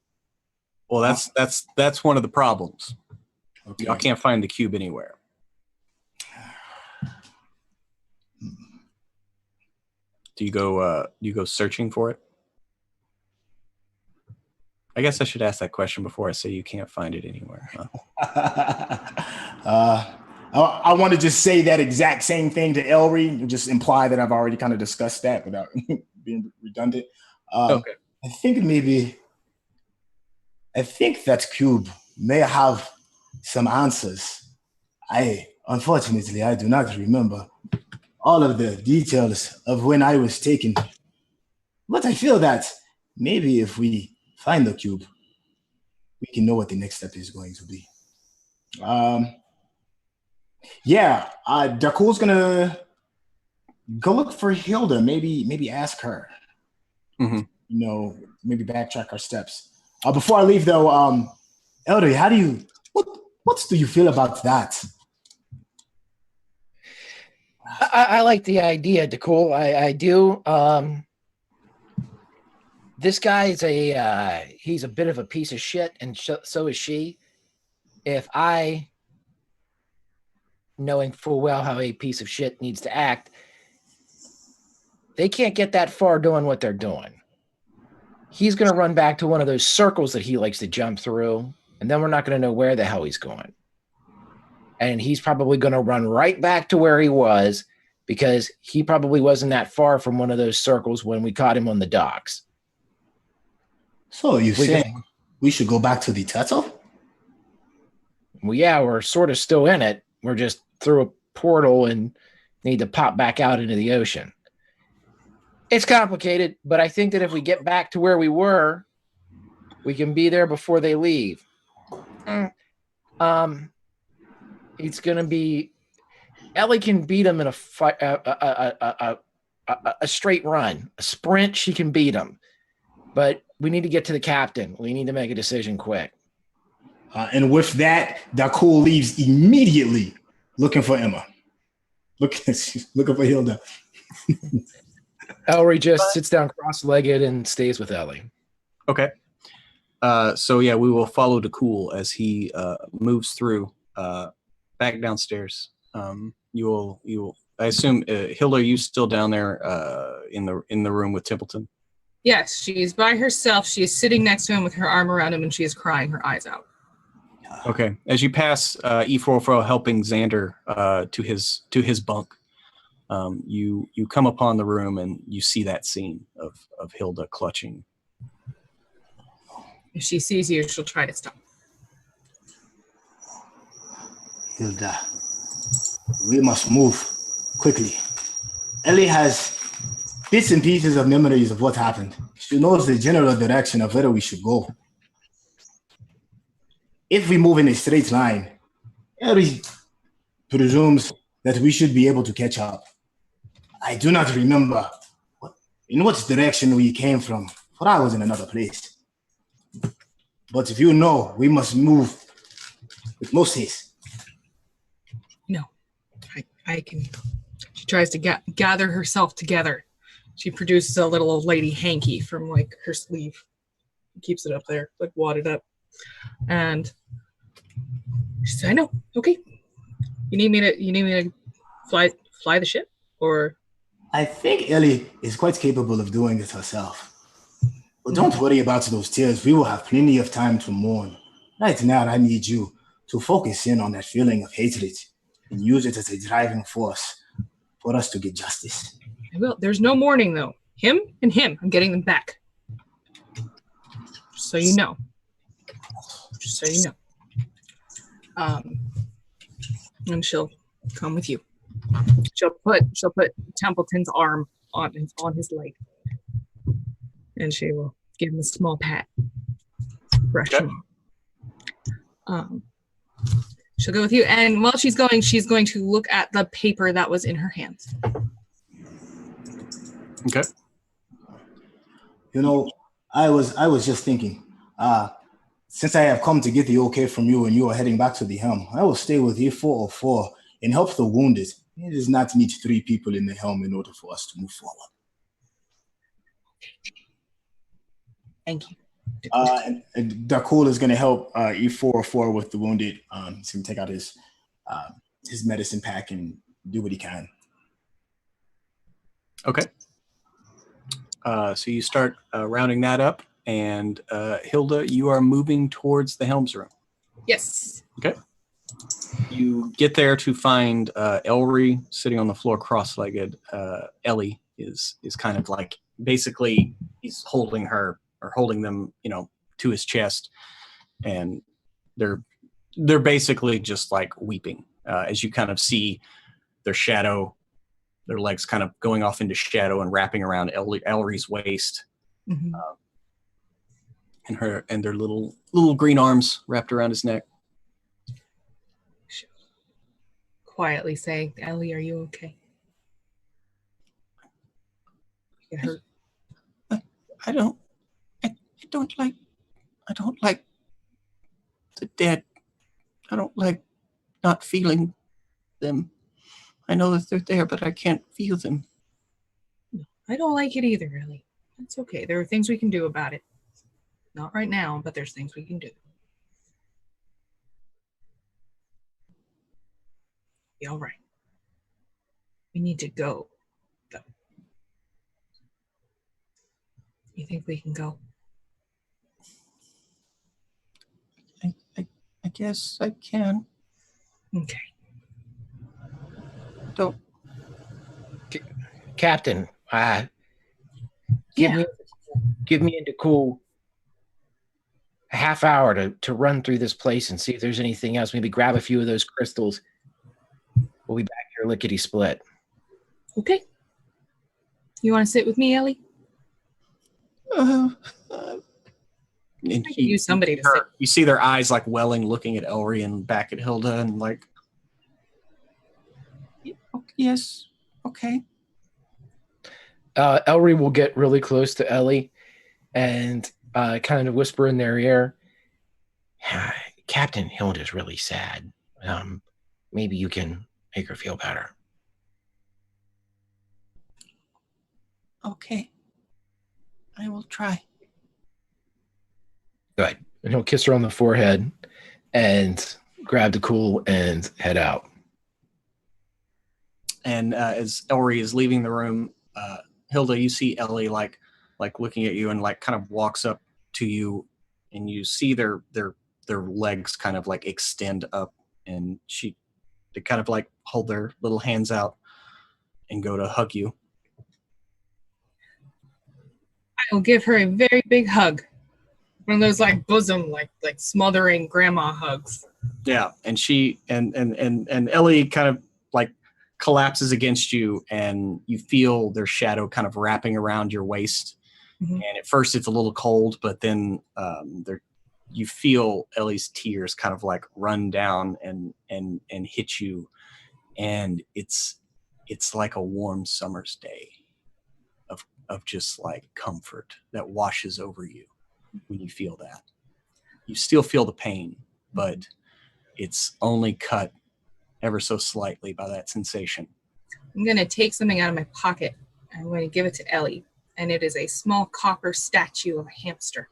Well, that's one of the problems. Okay. I can't find the cube anywhere. Do you go searching for it? I guess I should ask that question before I say you can't find it anywhere. Huh? I want to just say that exact same thing to Elry and just imply that I've already kind of discussed that without being redundant. Okay. I think that cube may have some answers. Unfortunately, I do not remember all of the details of when I was taken. But I feel that maybe if we find the cube, we can know what the next step is going to be. Dakul's gonna go look for Hilda. Maybe ask her. Mm-hmm. Maybe backtrack our steps. Before I leave, though, Elder, what do you feel about that? I like the idea, Dakul. I do. This guy's he's a bit of a piece of shit, and so is she. If I, knowing full well how a piece of shit needs to act, they can't get that far doing what they're doing. He's going to run back to one of those circles that he likes to jump through, and then we're not going to know where the hell he's going. And he's probably going to run right back to where he was because he probably wasn't that far from one of those circles when we caught him on the docks. So you're saying we should go back to the turtle? Well, yeah, we're sort of still in it. We're just through a portal and need to pop back out into the ocean. It's complicated, but I think that if we get back to where we were, we can be there before they leave. It's going to be Ellie can beat him in a straight run, a sprint. She can beat him, but we need to get to the captain. We need to make a decision quick. And with that, Dakul leaves immediately, looking for Emma. Looking for Hilda. Ellery just sits down cross-legged and stays with Ellie. Okay. So we will follow Dakul as he moves through back downstairs You will. I assume Hilda, are you still down there in the room with Templeton? Yes, she is by herself. She is sitting next to him with her arm around him, and she is crying her eyes out. Okay. As you pass E44 helping Xander to his bunk, you come upon the room and you see that scene of Hilda clutching. If she sees you, she'll try to stop. Hilda, we must move quickly. Ellie has bits and pieces of memories of what happened. She knows the general direction of where we should go. If we move in a straight line, Ellie presumes that we should be able to catch up. I do not remember in what direction we came from, for I was in another place. But if you know, we must move with most haste. No, I can. She tries to gather herself together. She produces a little old lady hanky from like her sleeve. Keeps it up there, like wadded up. And she says, I know, okay. You need me to fly the ship? Or I think Ellie is quite capable of doing it herself. But don't worry about those tears. We will have plenty of time to mourn. Right now, I need you to focus in on that feeling of hatred and use it as a driving force for us to get justice. I will. There's no mourning, though. Him and him, I'm getting them back. Just so you know. Just so you know. And she'll come with you. She'll put Templeton's arm on his leg. And she will give him a small pat. Brush him. She'll go with you. And while she's going to look at the paper that was in her hands. Okay. You know, I was just thinking, since I have come to get the okay from you and you are heading back to the helm, I will stay with E404 and help the wounded. It does not need 3 people in the helm in order for us to move forward. Thank you. And Dakul is going to help E404 with the wounded. He's going to take out his medicine pack and do what he can. Okay. So you start rounding that up, and Hilda, you are moving towards the helms room. Yes. Okay. You get there to find Elry sitting on the floor cross-legged. Ellie is kind of like, basically he's holding her or holding them, to his chest, and they're basically just like weeping as you kind of see their shadow, their legs kind of going off into shadow and wrapping around Elry's waist, Mm-hmm. and their little green arms wrapped around his neck. Quietly say, Ellie, are you okay? You get hurt? I don't like the dead. I don't like not feeling them. I know that they're there, but I can't feel them. I don't like it either, really. That's okay. There are things we can do about it. Not right now, but there's things we can do. Be all right. We need to go, though. You think we can go? I guess I can. Okay. Don't. Captain, give me into cool a half hour to run through this place and see if there's anything else. Maybe grab a few of those crystals. We'll be back here lickety split. Okay. You want to sit with me, Ellie? And I could use somebody to sit. You see their eyes like welling, looking at Elry and back at Hilda, and like, yes, okay. Elry will get really close to Ellie and kind of whisper in their ear, Captain Hilda's really sad. Maybe you can make her feel better. Okay. I will try. Good. and he'll kiss her on the forehead and grab the cool and head out. And as Ellery is leaving the room, Hilda, you see Ellie like looking at you and like kind of walks up to you, and you see their legs kind of like extend up, and they kind of like hold their little hands out and go to hug you. I will give her a very big hug. One of those like bosom, like smothering grandma hugs. Yeah, and she and Ellie kind of like collapses against you, and you feel their shadow kind of wrapping around your waist. Mm-hmm. And at first it's a little cold, but then you feel Ellie's tears kind of like run down and hit you, and it's like a warm summer's day of just like comfort that washes over you when you feel that. You still feel the pain, but it's only cut ever so slightly by that sensation. I'm going to take something out of my pocket. I'm going to give it to Ellie. And it is a small copper statue of a hamster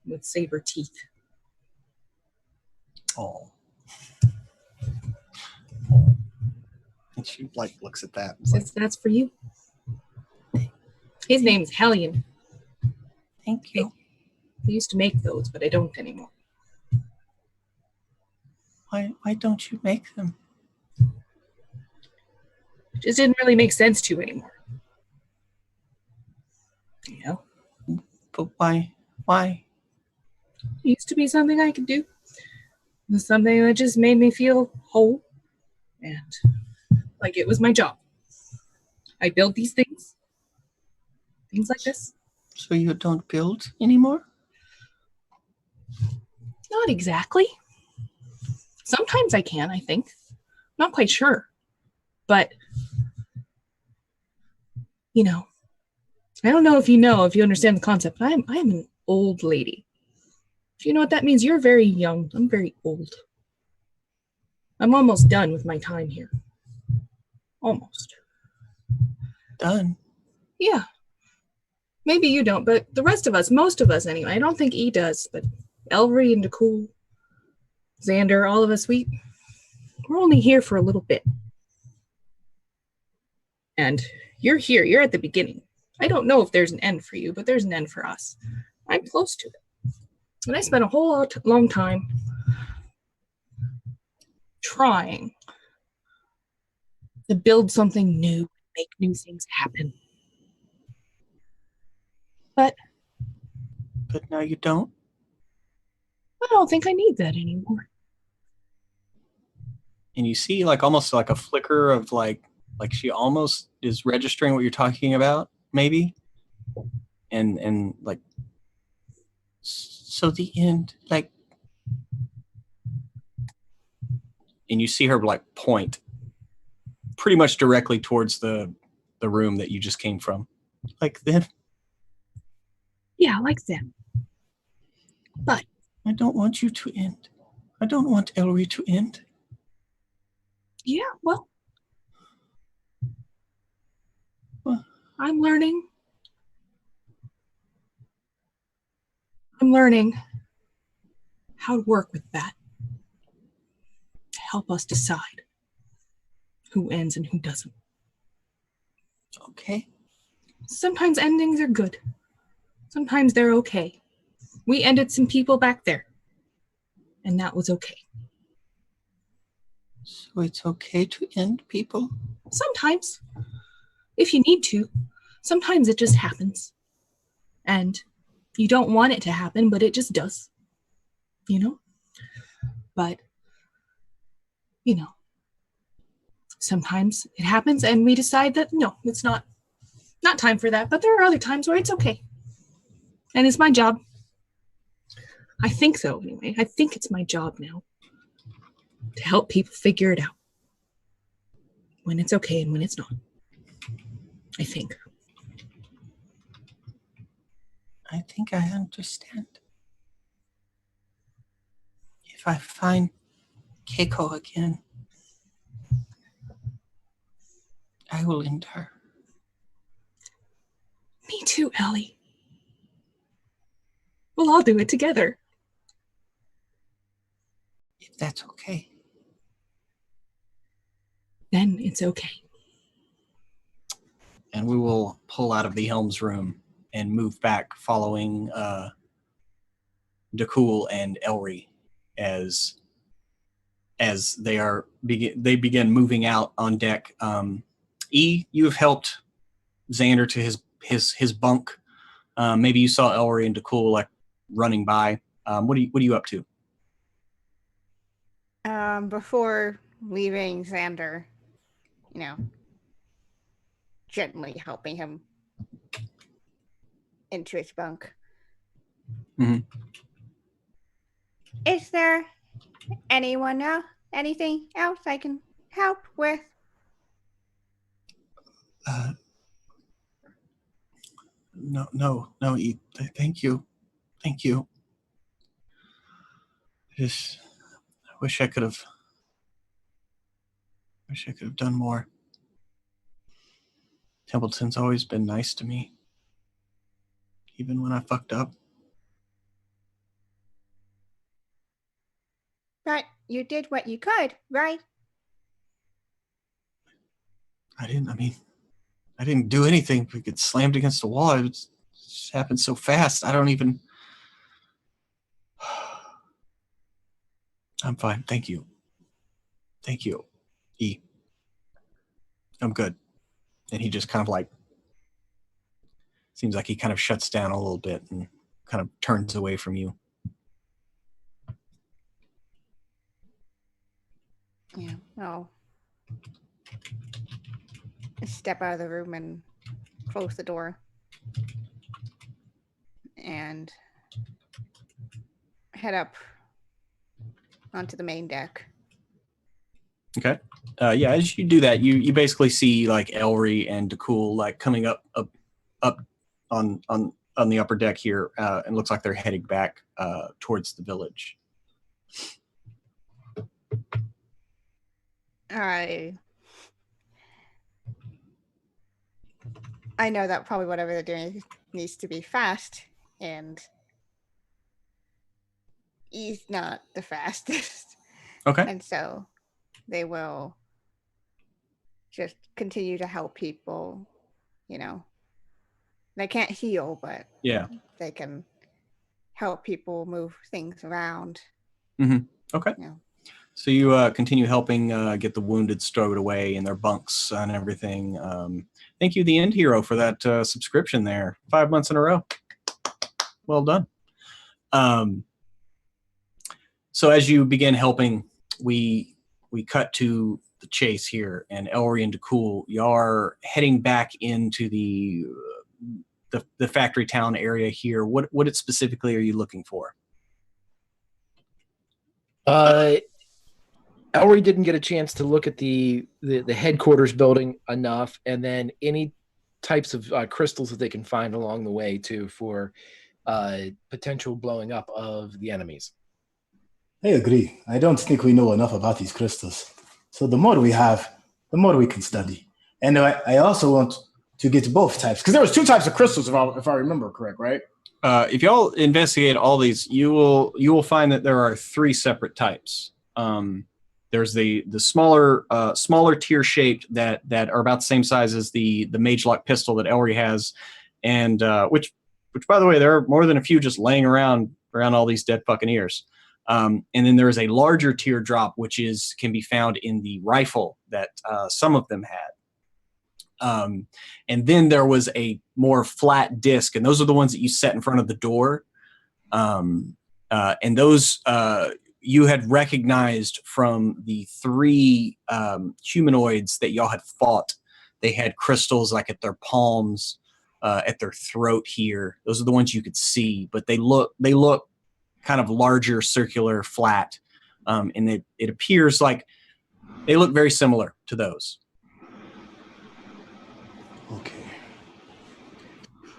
with saber teeth. Oh. And she like looks at that. Says that's for you. His name's Hellion. Thank you. I used to make those, but I don't anymore. Why don't you make them? It just didn't really make sense to anymore. You know? But why? It used to be something I could do. It was something that just made me feel whole. And like it was my job. I build these things. Things like this. So you don't build anymore? Not exactly. Sometimes I can, I think. Not quite sure. But, you know, I don't know if you understand the concept, but I'm an old lady. If you know what that means, you're very young. I'm very old. I'm almost done with my time here. Almost. Done? Yeah. Maybe you don't, but the rest of us, most of us anyway, I don't think E does, but Ellery and Dakul, Xander, all of us, we're only here for a little bit. And you're here, you're at the beginning. I don't know if there's an end for you, but there's an end for us. I'm close to it. And I spent a whole long time trying to build something new, make new things happen. But now you don't? I don't think I need that anymore. And you see like almost like a flicker of like she almost is registering what you're talking about, maybe. And like, so the end, like, and you see her like point pretty much directly towards the room that you just came from. Like then. Yeah, like that. But I don't want you to end. I don't want Ellery to end. Yeah, well, Well, I'm learning. I'm learning how to work with that. To help us decide who ends and who doesn't. okay. Sometimes endings are good. Sometimes they're okay. We ended some people back there. And that was okay. So it's okay to end people? Sometimes. If you need to. Sometimes it just happens. And you don't want it to happen, but it just does. You know? But, you know, sometimes it happens and we decide that, no, it's not time for that. But there are other times where it's okay. And it's my job. I think so, anyway. I think it's my job now to help people figure it out. When it's okay and when it's not. I think. I think I understand. If I find Keiko again, I will end her. Me too, Ellie. We'll all do it together. If that's okay. Then it's okay. and we will pull out of the Helm's room and move back, following DeCool and Elry as they begin moving out on deck. E, you have helped Xander to his bunk. Maybe you saw Elry and DeCool like running by. What are you up to? Before leaving Xander, gently helping him into his bunk. Mm-hmm. Is there anything else I can help with? No, E. Thank you. Just wish I could have done more. Templeton's always been nice to me, even when I fucked up. But you did what you could, right? I didn't do anything. We get slammed against the wall. It just happened so fast. I don't even... I'm fine. Thank you. E. I'm good. And he just kind of like... Seems like he kind of shuts down a little bit and kind of turns away from you. Yeah. Oh. Step out of the room and close the door. And head up onto the main deck. Okay. Yeah, as you do that, you basically see like Elry and DeCool like coming up on the upper deck here, and looks like they're heading back towards the village. I know that probably whatever they're doing needs to be fast, and he's not the fastest. Okay. And so they will just continue to help people, They can't heal, but yeah, they can help people move things around. Mm-hmm. Okay. Yeah. So you continue helping get the wounded stowed away in their bunks and everything. Thank you, the End Hero, for that subscription there. 5 months in a row. Well done. So as you begin helping, we cut to the chase here, and Elry and DeCool, you are heading back into the factory town area here. What specifically are you looking for? Elry didn't get a chance to look at the headquarters building enough, and then any types of crystals that they can find along the way too for potential blowing up of the enemies. I agree. I don't think we know enough about these crystals. So the more we have, the more we can study. And I also want to get both types, because there was 2 types of crystals, if I remember correct, right? If y'all investigate all these, you will find that there are 3 separate types. There's the smaller tier shaped that are about the same size as the mage lock pistol that Elry has, and which by the way, there are more than a few just laying around all these dead fucking ears. And then there is a larger teardrop, which can be found in the rifle that some of them had. And then there was a more flat disc, and those are the ones that you set in front of the door. And those you had recognized from the 3 humanoids that y'all had fought. They had crystals like at their palms, at their throat here. Those are the ones you could see, but they look kind of larger, circular, flat, and it appears like they look very similar to those. Okay.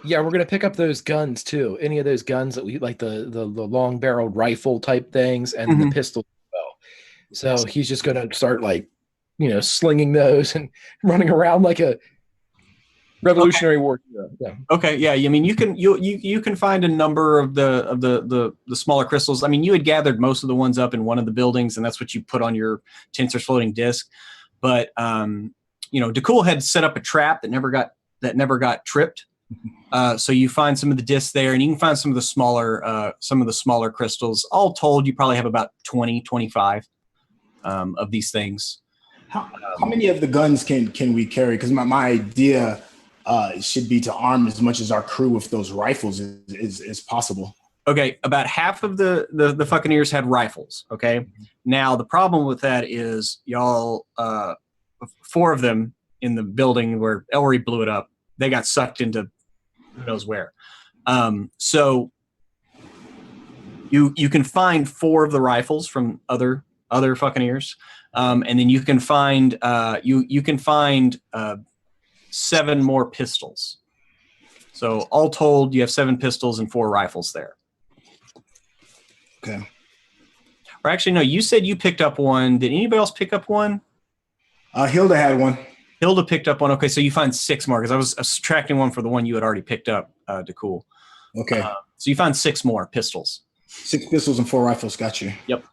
Yeah, we're gonna pick up those guns too. Any of those guns that we like, the long barreled rifle type things, and the pistol as well. So he's just gonna start slinging those and running around like a Revolutionary War hero. Yeah. Okay, yeah. I mean, you can find a number of the smaller crystals. I mean, you had gathered most of the ones up in one of the buildings, and that's what you put on your Tensor's floating disc. But DeCool had set up a trap that that never got tripped. So you find some of the discs there, and you can find some of the smaller crystals. All told, you probably have about 20, 25 of these things. How many of the guns can we carry? Because my idea should be to arm as much as our crew with those rifles as possible. Okay, about half of the Fuccaneers had rifles. Okay, now the problem with that is y'all, 4 of them in the building where Ellery blew it up, they got sucked into who knows where. So you can find 4 of the rifles from other Fuccaneers, and then you can find 7 more pistols. So all told, you have 7 pistols and 4 rifles there. Okay. Or actually, no, you said you picked up one. Did anybody else pick up one? Hilda had one. Hilda picked up one. Okay, so you find 6 more, because I was subtracting one for the one you had already picked up, to cool. Okay. So you find 6 more pistols. 6 pistols and 4 rifles. Got you. Yep.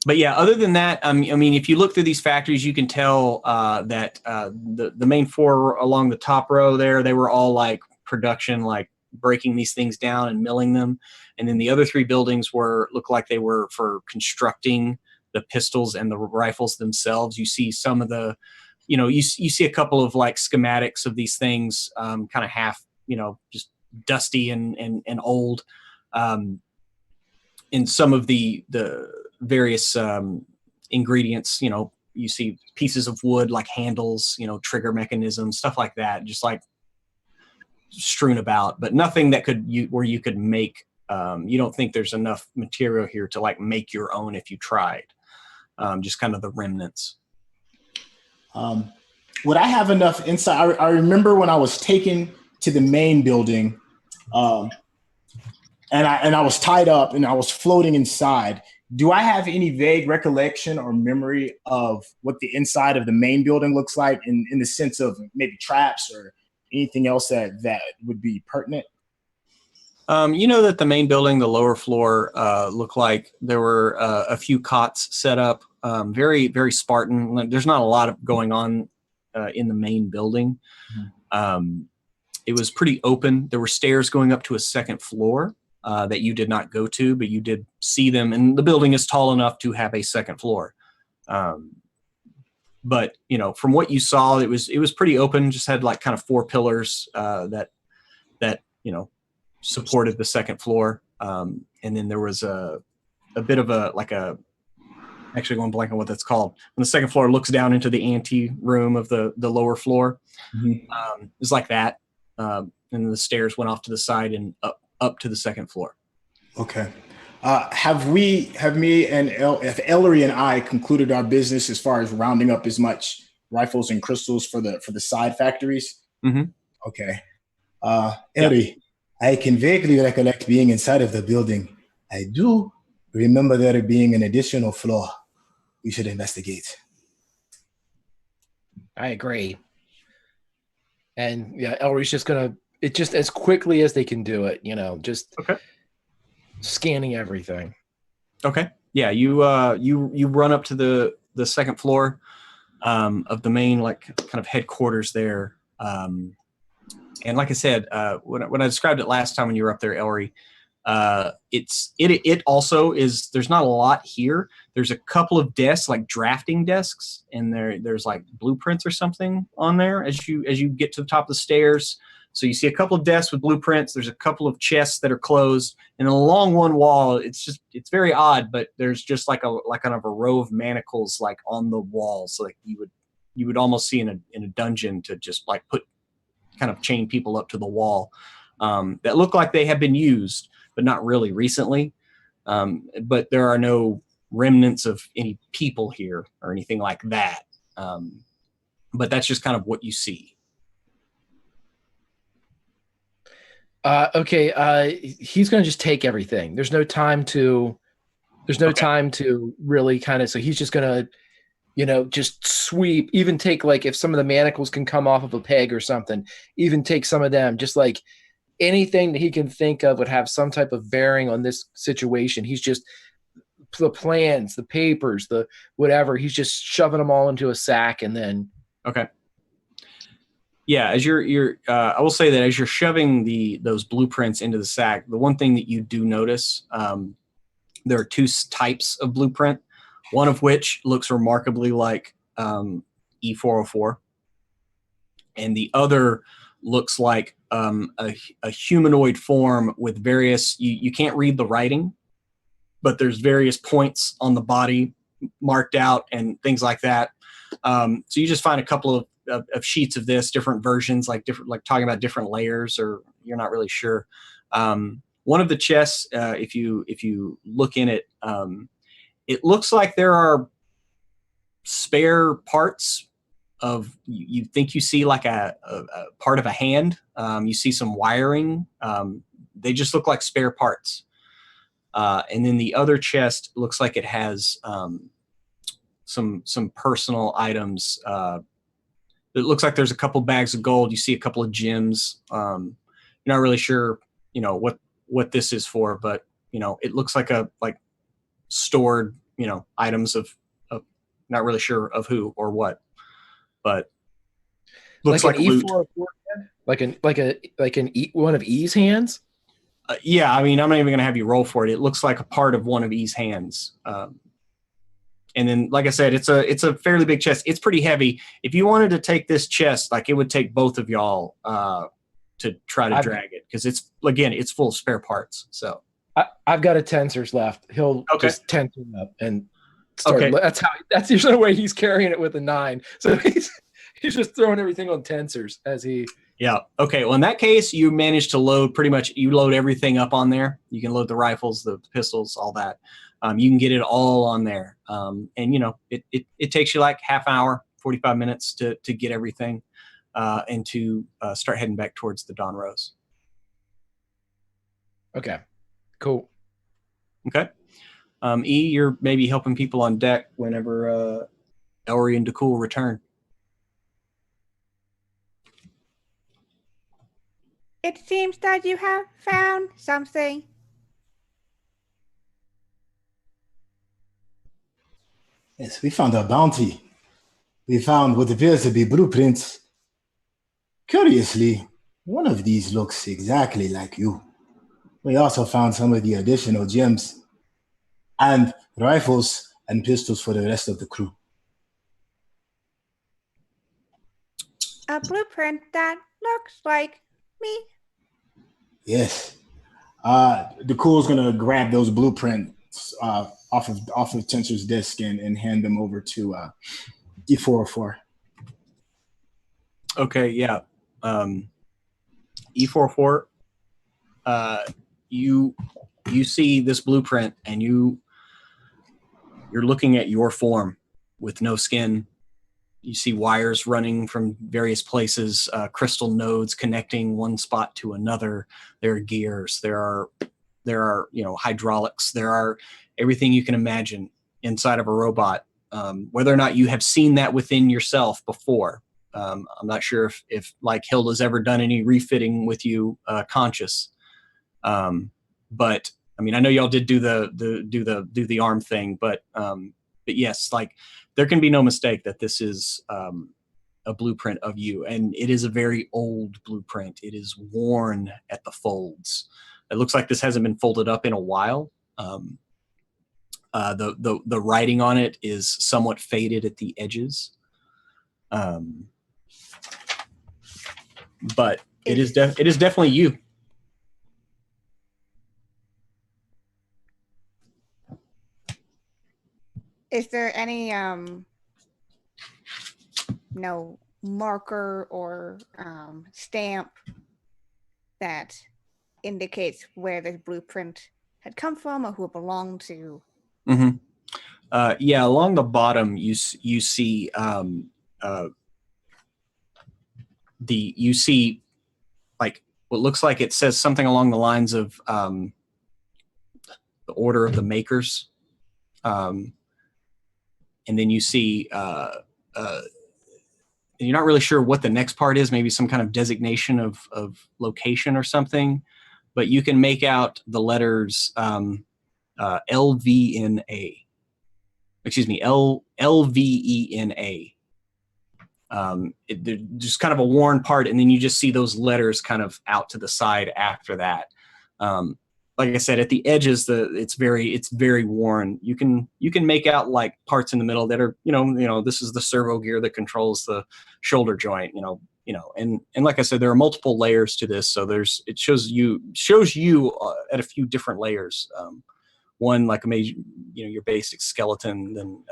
But yeah, other than that, I mean, if you look through these factories, you can tell that the main 4 along the top row there, they were all like production, like breaking these things down and milling them. And then the other 3 buildings look like they were for constructing the pistols and the rifles themselves. You see some of the, you see a couple of like schematics of these things, kind of half, just dusty and old. In some of the various ingredients, you see pieces of wood like handles, trigger mechanisms, stuff like that, just like strewn about, but nothing that where you could make. You don't think there's enough material here to like make your own if you tried. Just kind of the remnants. Would I have enough insight? I remember when I was taken to the main building, and I was tied up and I was floating inside. Do I have any vague recollection or memory of what the inside of the main building looks like in the sense of maybe traps or anything else that would be pertinent? That the main building, the lower floor, looked like there were a few cots set up, very, very Spartan. There's not a lot of going on in the main building. It was pretty open. There were stairs going up to a second floor that you did not go to, but you did see them. And the building is tall enough to have a second floor. But from what you saw, it was pretty open. Just had like kind of 4 pillars that supported the second floor. And then there was a bit of actually going blank on what that's called. When the second floor looks down into the ante room of the lower floor, it's like that. And then the stairs went off to the side and up to the second floor. Okay. Have Ellery and I concluded our business as far as rounding up as much rifles and crystals for the side factories? Mm-hmm. Okay. Ellery, I can vaguely recollect being inside of the building. I do remember there being an additional floor we should investigate. I agree. And yeah, Ellery's just just as quickly as they can do it, just scanning everything. Okay. Yeah, you run up to the second floor of the main kind of headquarters there. And like I said, when I described it last time when you were up there, Ellery, it also is. There's not a lot here. There's a couple of desks, like drafting desks, and there's like blueprints or something on there as you get to the top of the stairs. So you see a couple of desks with blueprints. There's a couple of chests that are closed, and along one wall, it's very odd, but there's just like kind of a row of manacles like on the wall, so like you would almost see in a dungeon to just like kind of chain people up to the wall that look like they have been used, but not really recently. But there are no remnants of any people here or anything like that. But that's just kind of what you see. Okay. He's going to just take everything. There's no time to really kind of, so he's just going to, just sweep, even take like, if some of the manacles can come off of a peg or something, even take some of them, just like anything that he can think of would have some type of bearing on this situation. He's just, the plans, the papers, the whatever, he's just shoving them all into a sack and then Okay. Yeah, as I will say that as you're shoving those blueprints into the sack, the one thing that you do notice, there are two types of blueprint. One of which looks remarkably like E404, and the other looks like a humanoid form with various. You can't read the writing, but there's various points on the body marked out and things like that. So you just find a couple of sheets of this, different versions, like talking about different layers, or you're not really sure. One of the chests, if you look in it, it looks like there are spare parts of. You think you see like a part of a hand. You see some wiring. They just look like spare parts. And then the other chest looks like it has some personal items. It looks like there's a couple bags of gold. You see a couple of gems. You're not really sure, what this is for, but it looks like stored, items of not really sure of who or what, but looks like loot. Like one of E's hands. Yeah, I mean, I'm not even going to have you roll for it. It looks like a part of one of E's hands. And then, like I said, it's a fairly big chest. It's pretty heavy. If you wanted to take this chest, like it would take both of y'all to try to drag it, because it's full of spare parts. So I've got a tensors left. He'll just tense him up and start. Okay. That's usually the way he's carrying it with a 9. So he's just throwing everything on tensors as he. Yeah. Okay. Well, in that case, you manage to load you load everything up on there. You can load the rifles, the pistols, all that. You can get it all on there. And it takes you like half hour, 45 minutes to get everything and to start heading back towards the Dawn Rose. Okay. Cool. Okay. E, you're maybe helping people on deck whenever Ellery and DeCool return. It seems that you have found something. Yes, we found a bounty. We found what appears to be blueprints. Curiously, one of these looks exactly like you. We also found some of the additional gems and rifles and pistols for the rest of the crew. A blueprint that looks like me. Yes. DeCool's gonna grab those blueprints off of Tensor's desk and hand them over to E404. Okay, yeah. E44, you see this blueprint and you're looking at your form with no skin. You see wires running from various places, crystal nodes connecting one spot to another. There are gears. There are hydraulics. There are everything you can imagine inside of a robot. Whether or not you have seen that within yourself before, I'm not sure if like Hilda's ever done any refitting with you conscious. But I mean, I know y'all did do the arm thing, but yes, like there can be no mistake that this is a blueprint of you, and it is a very old blueprint. It is worn at the folds. It looks like this hasn't been folded up in a while. The writing on it is somewhat faded at the edges. But it is definitely you. Is there any marker or stamp that indicates where this blueprint had come from or who it belonged to? Mm-hmm. Yeah, along the bottom you see you see like what looks like it says something along the lines of the Order of the Makers. And then you see you're not really sure what the next part is, maybe some kind of designation of location or something, but you can make out the letters LVNA. Excuse me, LVENA. They're just kind of a worn part, and then you just see those letters kind of out to the side after that. Like I said, at the edges, it's very worn. You can make out like parts in the middle that are, this is the servo gear that controls the shoulder joint, and like I said, there are multiple layers to this. So it shows you at a few different layers. One like a major, your basic skeleton, then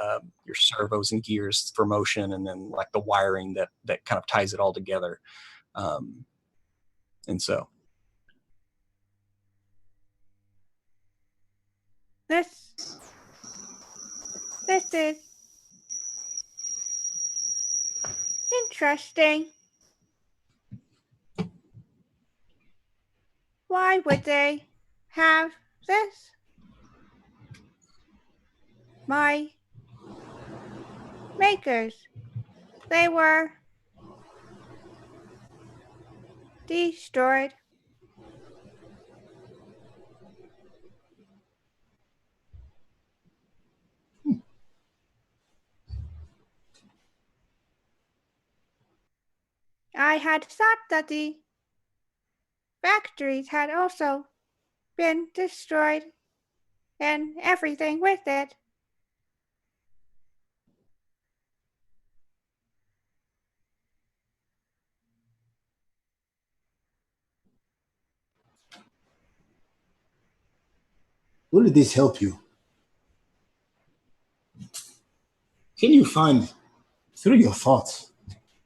your servos and gears for motion, and then like the wiring that kind of ties it all together. And so. This is interesting. Why would they have this? My makers, they were destroyed. I had thought that the factories had also been destroyed and everything with it. Will this help you? Can you find, through your thoughts,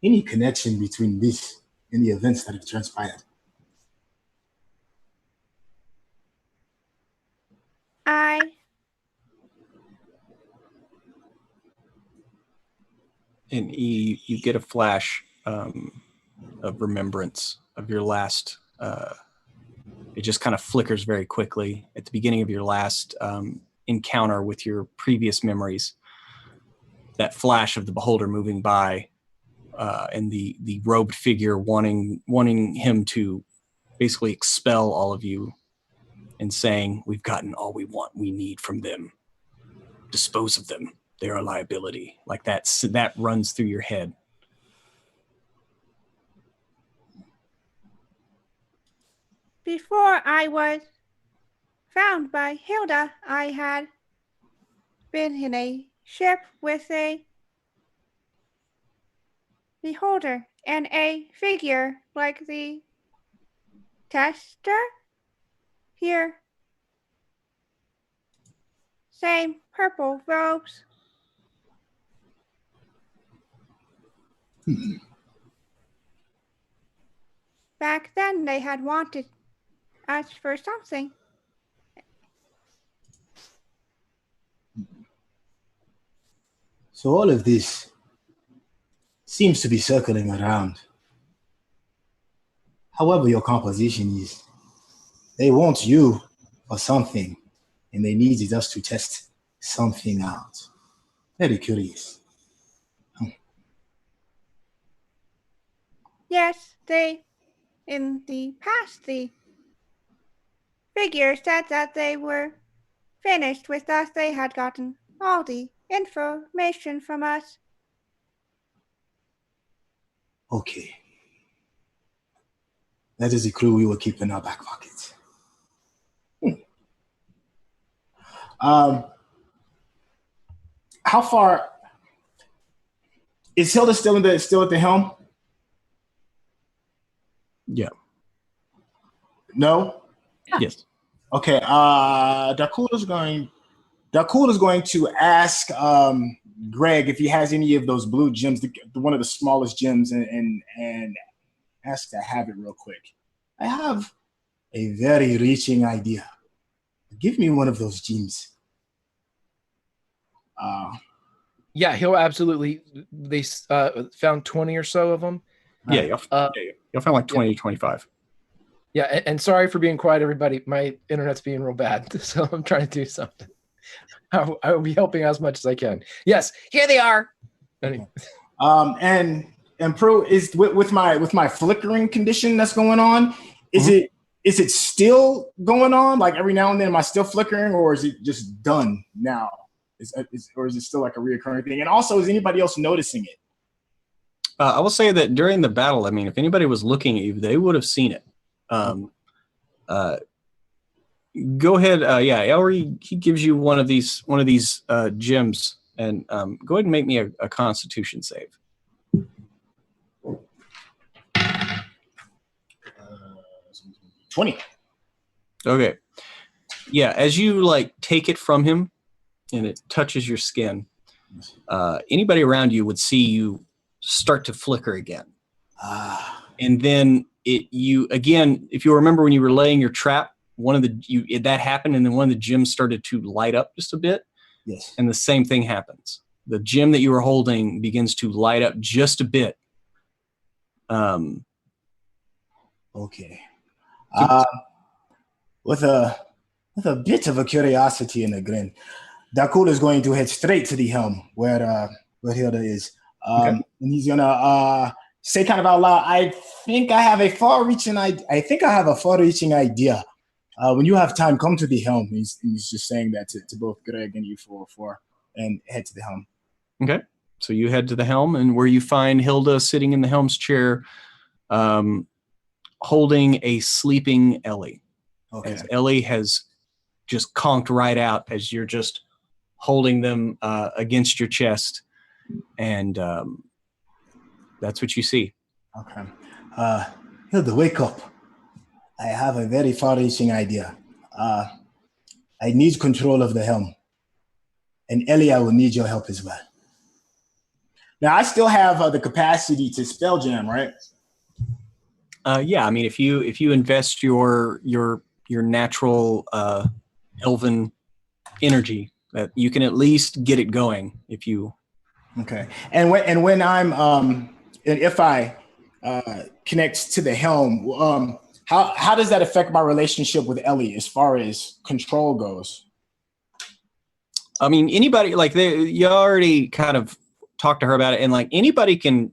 any connection between this and the events that have transpired? And you get a flash of remembrance of your last. It just kind of flickers very quickly at the beginning of your last encounter with your previous memories. That flash of the beholder moving by, and the robed figure wanting him to basically expel all of you, and saying, "We've gotten all we need from them. Dispose of them. They're a liability." Like that runs through your head. Before I was found by Hilda, I had been in a ship with a beholder and a figure like the tester here. Same purple robes. Back then they had wanted us for something. So all of this seems to be circling around. However your composition is, they want you for something, and they needed us to test something out. Very curious. Yes, in the past, the figure said that they were finished with us. They had gotten all the information from us. Okay. That is the clue we will keep in our back pocket. How far is Hilda still at the helm? Yeah. No? Yes. Okay. Dakul is going to ask Greg if he has any of those blue gems, one of the smallest gems, and ask to have it real quick. I have a very reaching idea. Give me one of those gems. Yeah, he'll absolutely. They found 20 or so of them. Yeah, you'll find like 20 to 25. Yeah, and sorry for being quiet, everybody. My internet's being real bad, so I'm trying to do something. I will be helping as much as I can. Yes, here they are. Okay. And Pro is with my flickering condition that's going on. Is it still going on? Like every now and then, am I still flickering, or is it just done now? Or is it still like a reoccurring thing? And also, is anybody else noticing it? I will say that during the battle, I mean, if anybody was looking at you, they would have seen it. Go ahead. Yeah, Elry, he gives you one of these gems, and go ahead and make me a Constitution save. 20. Okay. Yeah, as you like take it from him, and it touches your skin, anybody around you would see you start to flicker again. And then if you remember when you were laying your trap, that happened, and then one of the gems started to light up just a bit. Yes. And the same thing happens. The gem that you were holding begins to light up just a bit. Okay. With a bit of a curiosity and a grin, Dakul is going to head straight to the helm where Hilda is. And he's gonna say kind of out loud, I think I have a far-reaching idea. When you have time, come to the helm. He's just saying that to both Greg and you four, and head to the helm. Okay. So you head to the helm, and where you find Hilda sitting in the helm's chair, holding a sleeping Ellie. Okay. As Ellie has just conked right out as you're just holding them against your chest, and that's what you see. Okay. Hilda, wake up. I have a very far-reaching idea. I need control of the helm. And Ellie, I will need your help as well. Now, I still have the capacity to spell jam, right? Yeah, I mean, if you invest your natural elven energy, that you can at least get it going. If you okay, and when I'm and if I connect to the helm, how does that affect my relationship with Ellie as far as control goes? I mean, anybody you already kind of talked to her about it, and like anybody can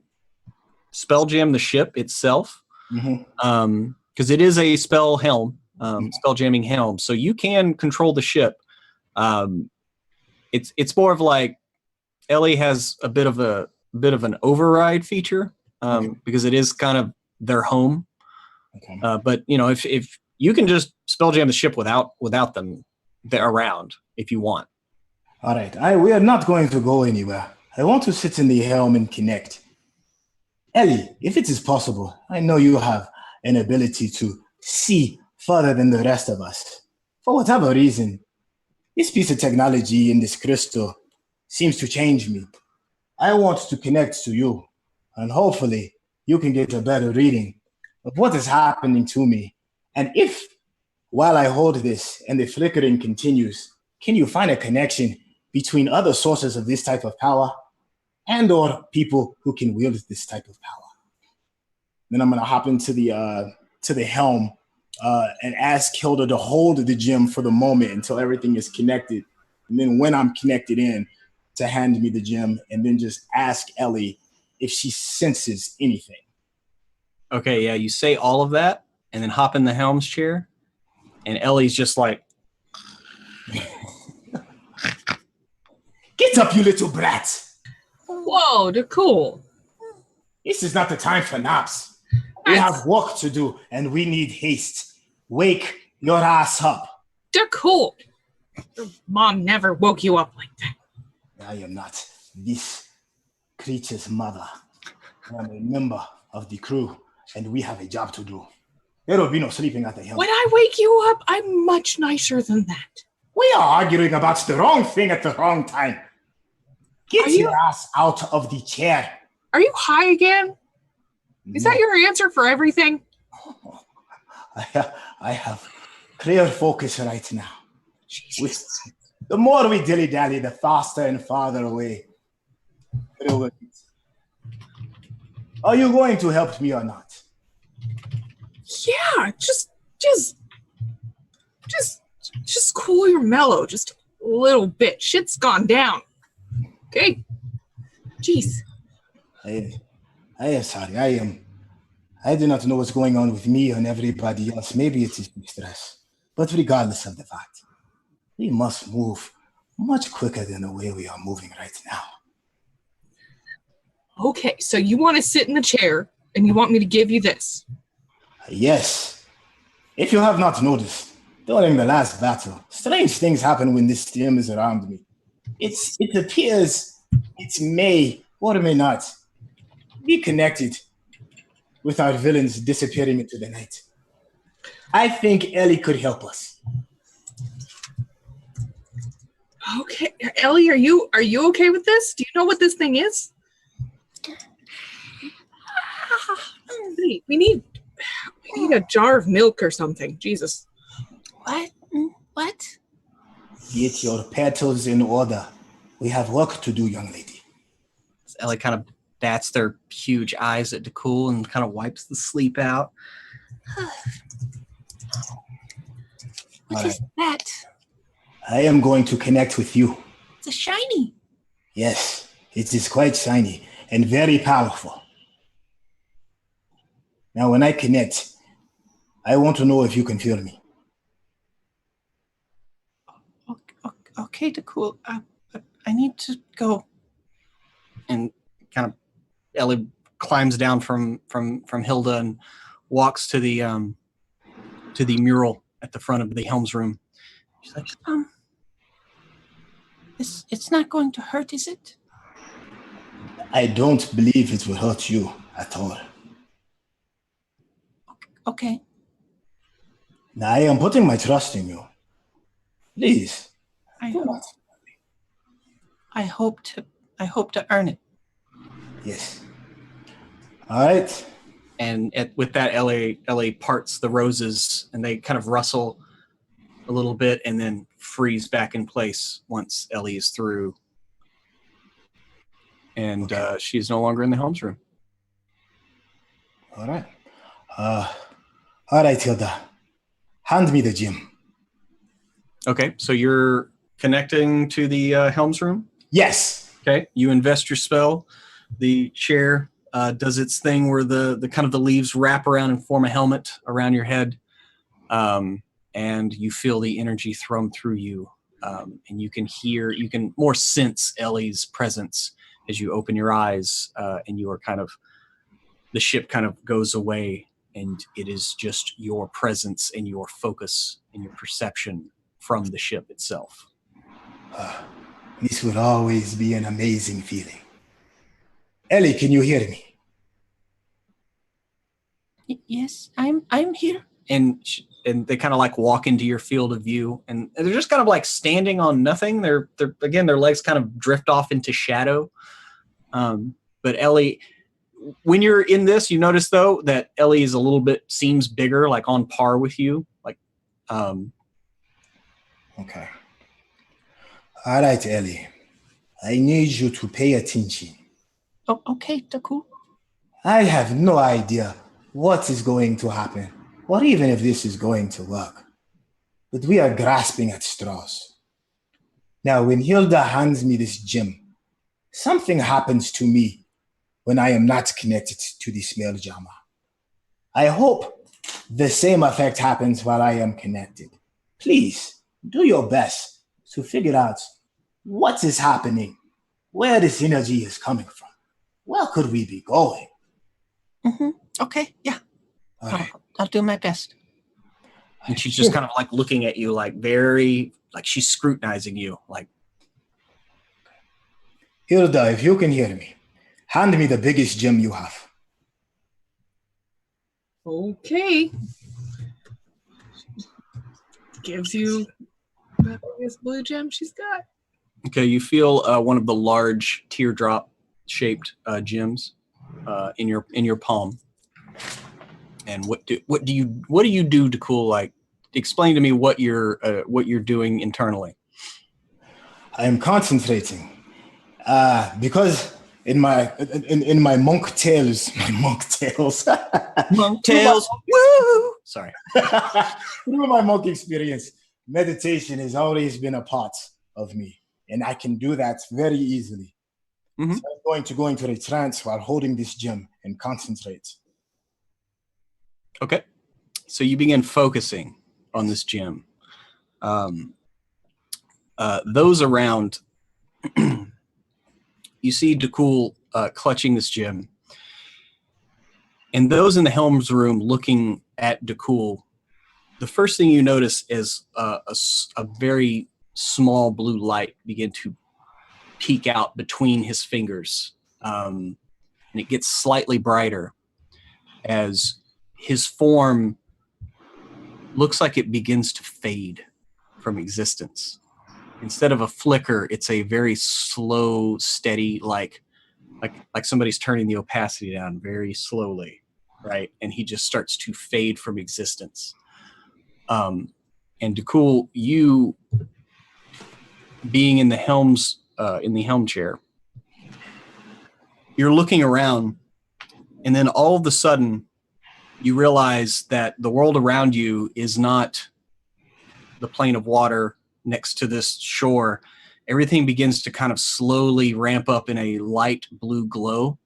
spell jam the ship itself. Because it is a spell helm, spell jamming helm, so you can control the ship. It's more of like Ellie has a bit of an override feature, because it is kind of their home. Okay. But if you can just spell jam the ship without them around if you want. All right, we are not going to go anywhere. I want to sit in the helm and connect. Ellie, if it is possible, I know you have an ability to see further than the rest of us. For whatever reason, this piece of technology in this crystal seems to change me. I want to connect to you, and hopefully you can get a better reading of what is happening to me. And if, while I hold this and the flickering continues, can you find a connection between other sources of this type of power and or people who can wield this type of power? Then I'm going to hop into the helm and ask Hilda to hold the gem for the moment until everything is connected. And then when I'm connected in, to hand me the gem, and then just ask Ellie if she senses anything. Okay, yeah, you say all of that, and then hop in the helm's chair, and Ellie's just like, get up, you little brat. Whoa, they're cool. This is not the time for naps. We have work to do, and we need haste. Wake your ass up. They're cool. Your mom never woke you up like that. I am not this creature's mother. I am a member of the crew, and we have a job to do. There will be no sleeping at the helm. When I wake you up, I'm much nicer than that. We are arguing about the wrong thing at the wrong time. Get your ass out of the chair. Are you high again? Is that your answer for everything? I have clear focus right now. The more we dilly-dally, the faster and farther away. Are you going to help me or not? Yeah, just cool your mellow just a little bit. Shit's gone down. Okay? Jeez. I am sorry. I do not know what's going on with me and everybody else. Maybe it is stress. But regardless of the fact, we must move much quicker than the way we are moving right now. Okay, so you want to sit in the chair, and you want me to give you this. Yes. If you have not noticed, during the last battle, strange things happen when this gem is around me. It appears it may or may not be connected with our villains disappearing into the night. I think Ellie could help us. Okay, Ellie, are you okay with this? Do you know what this thing is? We need a jar of milk or something. Jesus. What? What? Get your petals in order. We have work to do, young lady. Ellie kind of bats their huge eyes at DeCool and kind of wipes the sleep out. What is that? I am going to connect with you. It's a shiny. Yes, it is quite shiny and very powerful. Now, when I connect, I want to know if you can feel me. Okay, DeCool. I need to go. And kind of Ellie climbs down from Hilda and walks to the mural at the front of the Helm's room. She's like, it's not going to hurt, is it? I don't believe it will hurt you at all. Okay. Now, I am putting my trust in you. Please. I hope to earn it. Yes. All right. And with that, Ellie parts the roses, and they kind of rustle a little bit and then freeze back in place once Ellie is through. And she's no longer in the Helm's room. All right. All right, Hilda. Hand me the gem. Okay, so you're connecting to the Helm's room? Yes. Okay, you invest your spell. The chair does its thing where the kind of the leaves wrap around and form a helmet around your head. And you feel the energy thrown through you. And you can more sense Ellie's presence as you open your eyes, and you are the ship kind of goes away, and it is just your presence and your focus and your perception from the ship itself. This will always be an amazing feeling. Ellie, can you hear me? Yes, I'm here. And they kind of like walk into your field of view, and they're just kind of like standing on nothing. They're again, their legs kind of drift off into shadow. But Ellie, when you're in this, you notice though that Ellie is a little bit seems bigger, like on par with you. Okay. All right, Ellie. I need you to pay attention. Oh, okay, DeCool. I have no idea what is going to happen, or even if this is going to work. But we are grasping at straws. Now, when Hilda hands me this gem, something happens to me when I am not connected to the Spelljammer. I hope the same effect happens while I am connected. Please, do your best to figure out what is happening, where this energy is coming from. Where could we be going? Mm-hmm. Okay, yeah. All right. I'll do my best. And she's just kind of like looking at you, like very, like she's scrutinizing you, like. Hilda, if you can hear me, hand me the biggest gem you have. Okay. Gives you the biggest blue gem she's got. Okay, you feel one of the large teardrop-shaped gems in your palm. And what do you do to cool? Like, explain to me what you're doing internally. I am concentrating because in my monk tales, Woo! Sorry. Through my monk experience, meditation has always been a part of me, and I can do that very easily. Mm-hmm. So I'm going to go into a trance while holding this gem and concentrate. Okay. So you begin focusing on this gem. Those around, you see DeCool clutching this gem. And those in the helm's room looking at DeCool, the first thing you notice is a very small blue light begin to peek out between his fingers. And it gets slightly brighter as his form looks like it begins to fade from existence. Instead of a flicker, it's a very slow, steady, like somebody's turning the opacity down very slowly, right? And he just starts to fade from existence. And DeCool, you being in the helm chair, you're looking around, and then all of a sudden, you realize that the world around you is not the plane of water next to this shore. Everything begins to kind of slowly ramp up in a light blue glow.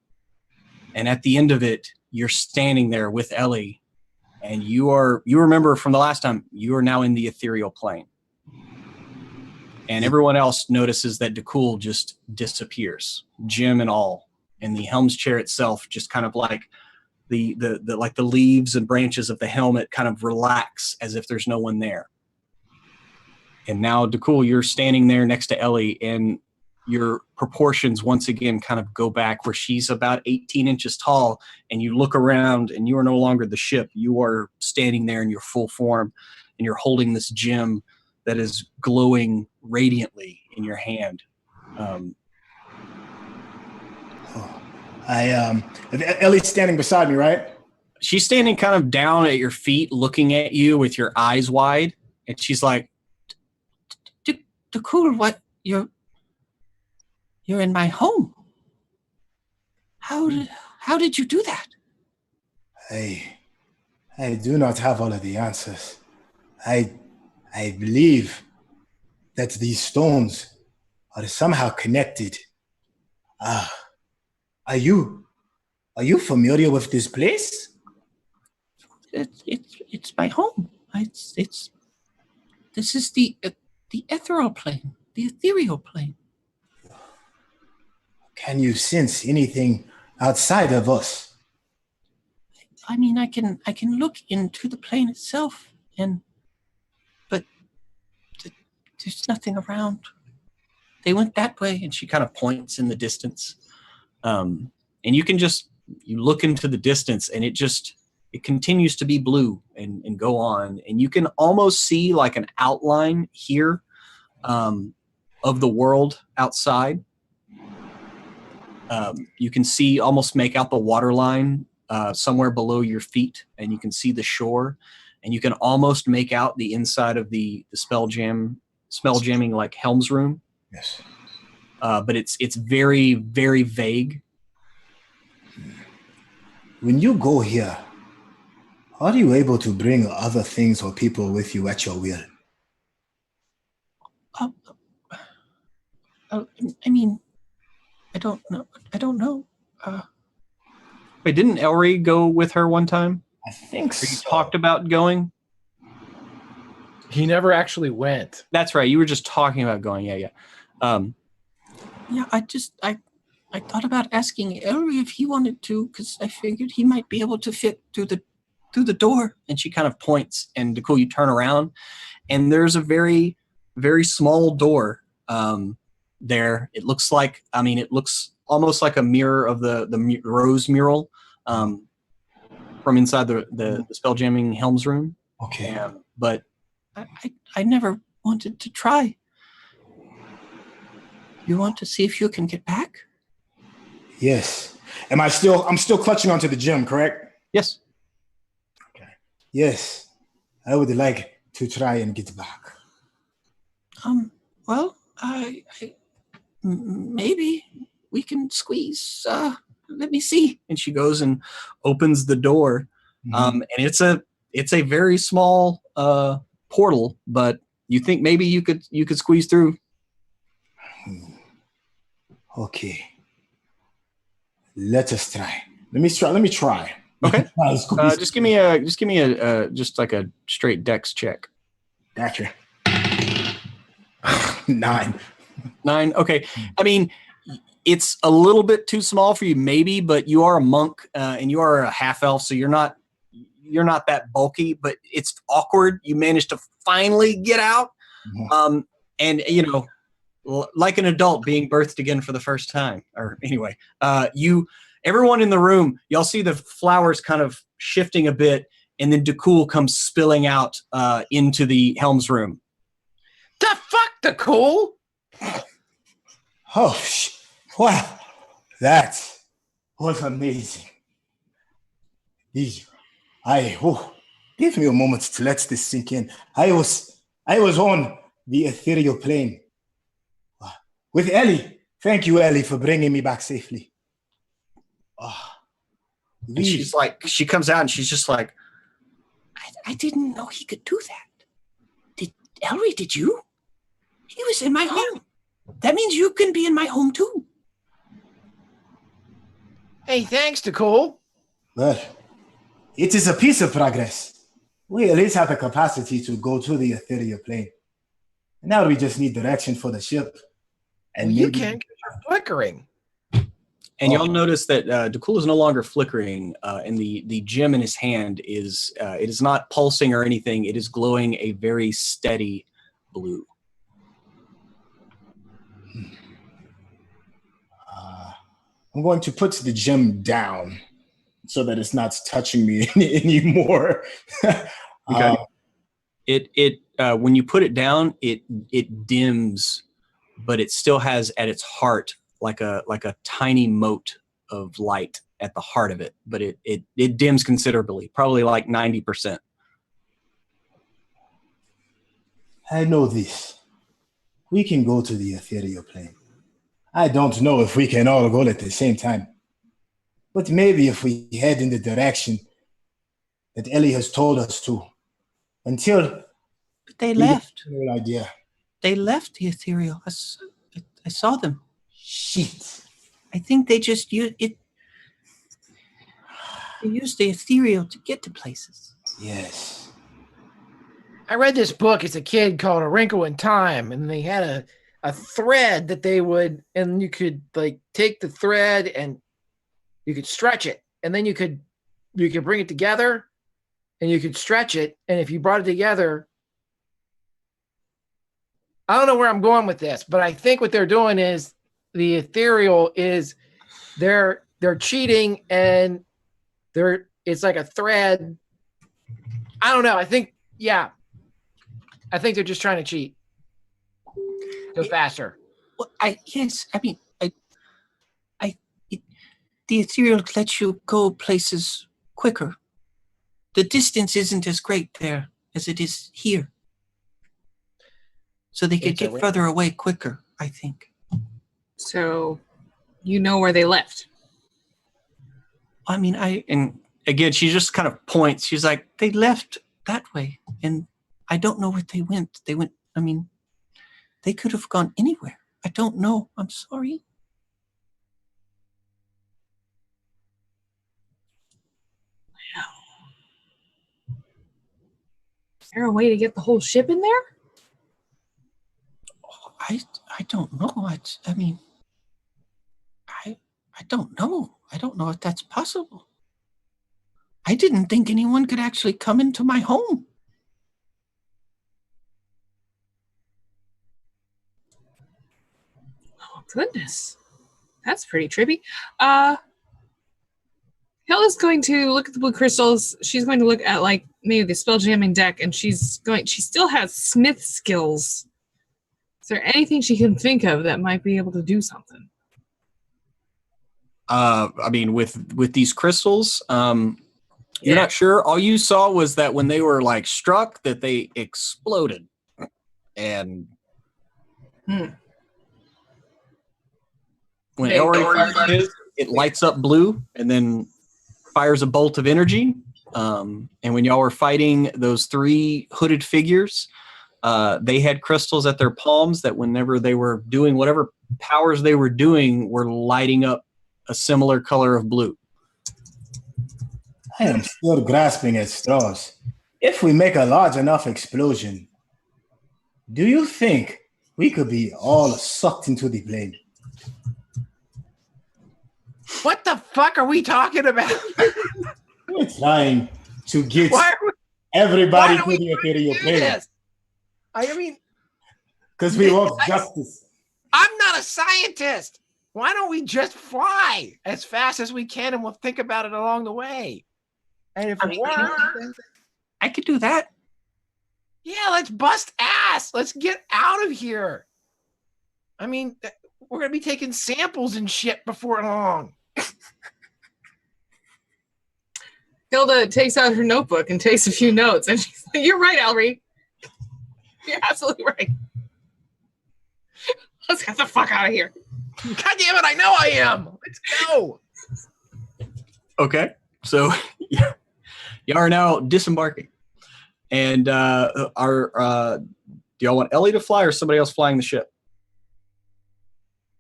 And at the end of it, you're standing there with Ellie, and you remember from the last time, you are now in the ethereal plane. And everyone else notices that DeCool just disappears, Jim and all. And the helm's chair itself just kind of like the leaves and branches of the helmet kind of relax as if there's no one there. And now, DeCool, you're standing there next to Ellie, and your proportions once again kind of go back where she's about 18 inches tall, and you look around and you are no longer the ship. You are standing there in your full form, and you're holding this gem that is glowing radiantly in your hand. Ellie's standing beside me, right? She's standing kind of down at your feet, looking at you with your eyes wide, and she's like, DeCool, what? You're in my home. How did you do that? I do not have all of the answers. I believe that these stones are somehow connected. Are you familiar with this place? It's my home. This is the ethereal plane, the ethereal plane. Can you sense anything outside of us? I mean, I can look into the plane itself, but there's nothing around. They went that way, and she kind of points in the distance. And you look into the distance, and it continues to be blue and go on. And you can almost see like an outline here of the world outside. You can almost make out the water line somewhere below your feet, and you can see the shore, and you can almost make out the inside of the spelljamming like helm's room. Yes. But it's very, very vague. When you go here, are you able to bring other things or people with you at your will? I mean, I don't know. Wait, didn't Elry go with her one time? I think so. You talked about going? He never actually went. That's right. You were just talking about going. Yeah. Yeah, I thought about asking Elry if he wanted to, because I figured he might be able to fit through the door. And she kind of points, and DeCool, you turn around, and there's a very, very small door there. It looks almost like a mirror of the rose mural from inside the spelljamming helm's room. Okay. But I never wanted to try. You want to see if you can get back? Yes. I'm still clutching onto the gem, correct? Yes. Okay. Yes. I would like to try and get back. Well, I maybe we can squeeze. Let me see. And she goes and opens the door. And it's a very small portal, but you think maybe you could squeeze through. Okay. Let us try. Let me try. Okay. Just give me a straight dex check. Gotcha. 9. 9. Okay. I mean, It's a little bit too small for you, maybe, but you are a monk and you are a half elf, so you're not that bulky. But it's awkward. You managed to finally get out, and like an adult being birthed again for the first time. Or anyway, everyone in the room, y'all see the flowers kind of shifting a bit, and then DeCool comes spilling out into the Helm's room. The fuck, DeCool? Oh, wow, that was amazing. Give me a moment to let this sink in. I was on the ethereal plane with Ellie. Thank you, Ellie, for bringing me back safely. And she comes out and she's just like, I didn't know he could do that. Ellery, did you? He was in my home. That means you can be in my home too. Hey, thanks, DeCool. Well, it is a piece of progress. We at least have the capacity to go to the ethereal plane. Now we just need direction for the ship. And you can't get your flickering. And y'all notice that DeCool is no longer flickering, and the gem in his hand is it is not pulsing or anything. It is glowing a very steady blue. I'm going to put the gem down so that it's not touching me anymore. Okay. When you put it down, it dims, but it still has at its heart like a tiny mote of light at the heart of it, but it dims considerably, probably like 90%. I know this. We can go to the ethereal plane. I don't know if we can all go at the same time. But maybe if we head in the direction that Ellie has told us to, until... But they left. No idea. They left the ethereal. I saw them. Shit. I think they just used it. They used the ethereal to get to places. Yes. I read this book as a kid called A Wrinkle in Time, and they had a thread that they would, and you could like take the thread and you could stretch it, and then you could bring it together and you could stretch it, and if you brought it together, I don't know where I'm going with this, but I think what they're doing is the ethereal is they're cheating, and it's like a thread. I don't know. I think they're just trying to cheat. Go faster. Well, the ethereal lets you go places quicker. The distance isn't as great there as it is here. So they could get further away quicker, I think. So you know where they left. And again, she just kind of points. She's like, they left that way, and I don't know where they went. They could have gone anywhere. I don't know. I'm sorry. Is there a way to get the whole ship in there? I don't know. I don't know. I don't know if that's possible. I didn't think anyone could actually come into my home. Oh, goodness. That's pretty trippy. Hella's going to look at the blue crystals. She's going to look at like maybe the spell jamming deck, and she still has smith skills. Is there anything she can think of that might be able to do something? With these crystals, you're not sure. All you saw was that when they were like struck, that they exploded, and when Ellery fires his, it lights up blue and then fires a bolt of energy. And when y'all were fighting those three hooded figures, they had crystals at their palms that whenever they were doing whatever powers they were doing were lighting up a similar color of blue. I am still grasping at straws. If we make a large enough explosion, do you think we could be all sucked into the plane? What the fuck are we talking about? We're trying to get Why are we, everybody why to the ethereal do plane this? I mean, because we want justice. I'm not a scientist. Why don't we just fly as fast as we can and we'll think about it along the way? And if it works, I could do that. yeah, let's bust ass. Let's get out of here. I mean, we're going to be taking samples and shit before long. Hilda takes out her notebook and takes a few notes, and she's like, "You're right, Ellery. You're absolutely right. Let's get the fuck out of here." God damn it, I know I am. Let's go. Okay, so you are now disembarking, and do y'all want Ellie to fly or somebody else flying the ship?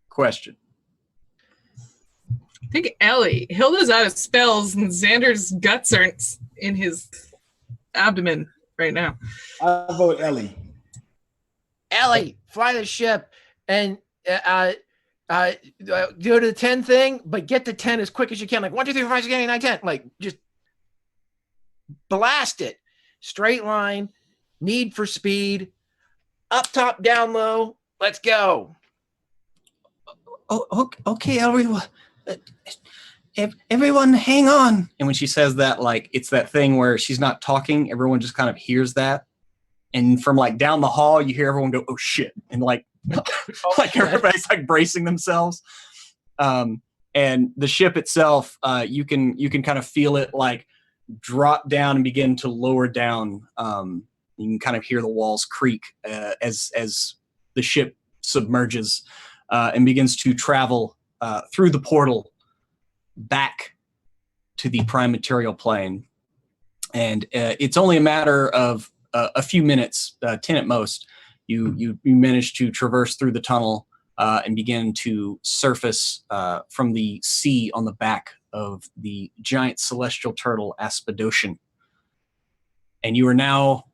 Question. I think Ellie. Hilda's out of spells, and Xander's guts are in his abdomen right now. I vote Ellie. Ellie, fly the ship and do the 10 thing, but get the 10 as quick as you can. Like 1, 2, 3, 4, 5, 6, 7, 8, 9, 10. Like just blast it. Straight line, need for speed, up top, down low. Let's go. Oh, okay, Ellery. Everyone, hang on. And when she says that, like, it's that thing where she's not talking, everyone just kind of hears that. And from like down the hall, you hear everyone go, "Oh shit!" And like, like everybody's like bracing themselves. And the ship itself, you can kind of feel it like drop down and begin to lower down. You can kind of hear the walls creak as the ship submerges and begins to travel through the portal back to the prime material plane. And it's only a matter of a few minutes, 10 at most. You manage to traverse through the tunnel and begin to surface from the sea on the back of the giant celestial turtle Aspidoshin. And you are now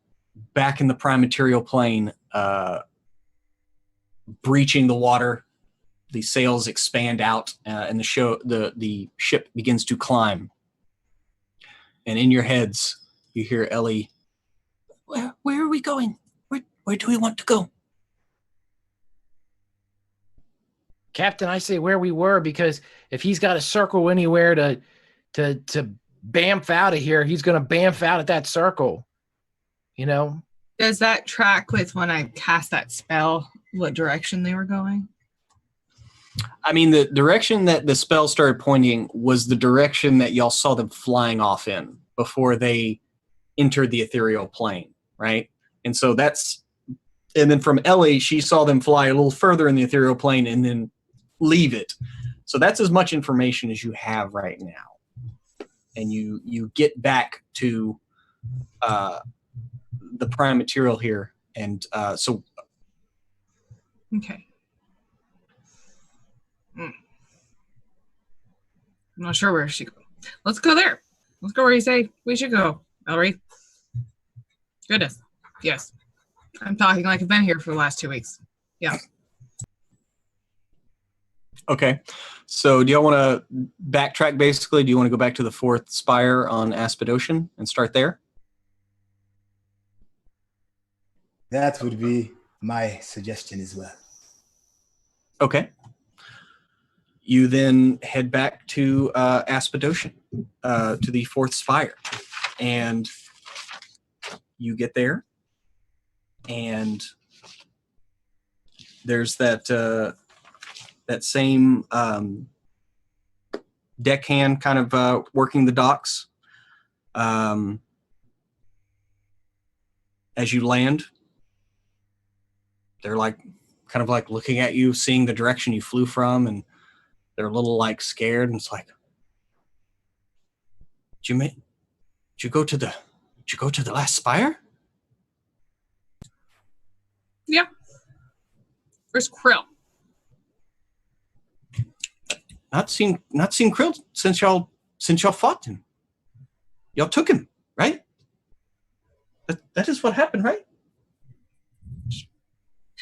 back in the prime material plane, breaching the water. The sails expand out, and the ship begins to climb. And in your heads, you hear Ellie. Where are we going? Where do we want to go? Captain, I say where we were, because if he's got to circle anywhere to bamf out of here, he's going to bamf out at that circle. You know? Does that track with when I cast that spell, what direction they were going? I mean, the direction that the spell started pointing was the direction that y'all saw them flying off in before they entered the ethereal plane, right? And so and then from Ellie, she saw them fly a little further in the ethereal plane and then leave it. So that's as much information as you have right now. And you get back to the prime material here. And so... Okay. I'm not sure where she go. Let's go there. Let's go where you say we should go, Ellery. Goodness. Yes. I'm talking like I've been here for the last 2 weeks. Yeah. Okay. So do y'all want to backtrack basically? Do you want to go back to the 4th spire on Aspidoshin and start there? That would be my suggestion as well. Okay. You then head back to Aspidoshin, to the 4th spire. And you get there. And there's that same deckhand kind of working the docks. As you land, they're like kind of like looking at you, seeing the direction you flew from, and they're a little like scared. And it's like, did you go to the last spire? Yeah. Where's Krill? Not seen Krill since y'all fought him. Y'all took him, right? That is what happened, right?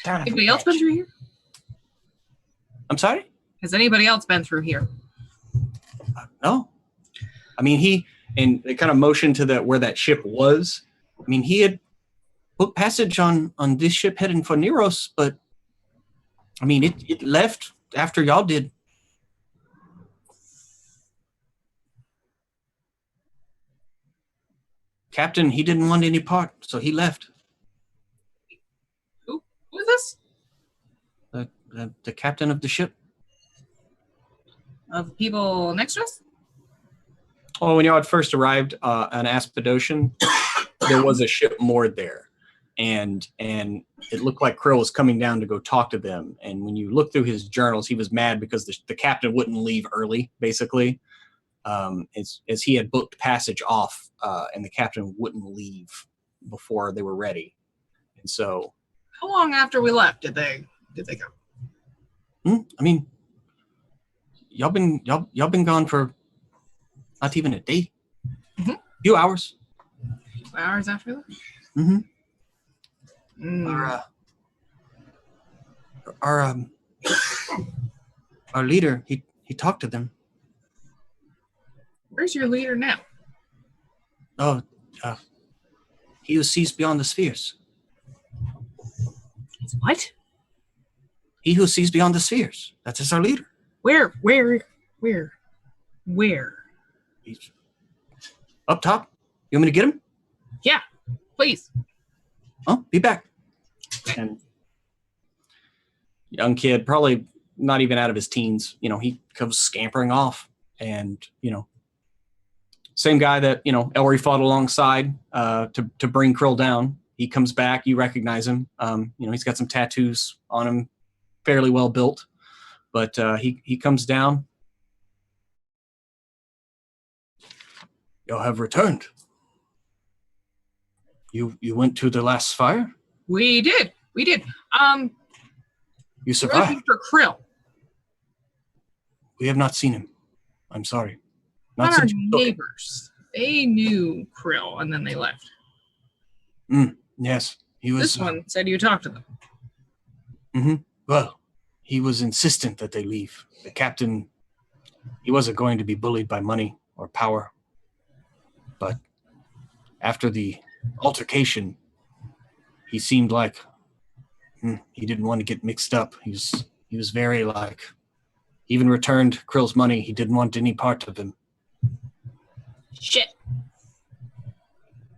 Anybody else been through here? I'm sorry? Has anybody else been through here? No. I mean, and they kind of motioned to where that ship was. I mean, he had booked passage on this ship heading for Neros, but I mean, it left after y'all did. Captain, he didn't want any part, so he left. Who is this? The captain of the ship. Of people next to us? Oh, when y'all had first arrived on Aspidocian, there was a ship moored there. And it looked like Krill was coming down to go talk to them. And when you look through his journals, he was mad because the captain wouldn't leave early, basically. As he had booked passage off, and the captain wouldn't leave before they were ready. And so, how long after we left did they go? I mean, y'all been gone for not even a day, few hours. 2 hours after we left. Mm-hmm. Mm. Our leader, he talked to them. Where's your leader now? Oh, he who sees beyond the spheres. What? He who sees beyond the spheres. That's our leader. Where? He's up top. You want me to get him? Yeah, please. Oh, be back. And young kid, probably not even out of his teens, he comes scampering off. And, same guy that, Ellery fought alongside to bring Krill down. He comes back. You recognize him. He's got some tattoos on him, fairly well built. But he comes down. Y'all have returned. You went to the last fire? We did. You We're survived. looking for Krill. We have not seen him. I'm sorry. Not Not our since you took him. neighbors. They knew Krill and then they left. Yes, he was. This one said you talked to them. Well, he was insistent that they leave. The captain, he wasn't going to be bullied by money or power. But after the altercation, he seemed like he didn't want to get mixed up. He was very even returned Krill's money. He didn't want any part of him. Shit.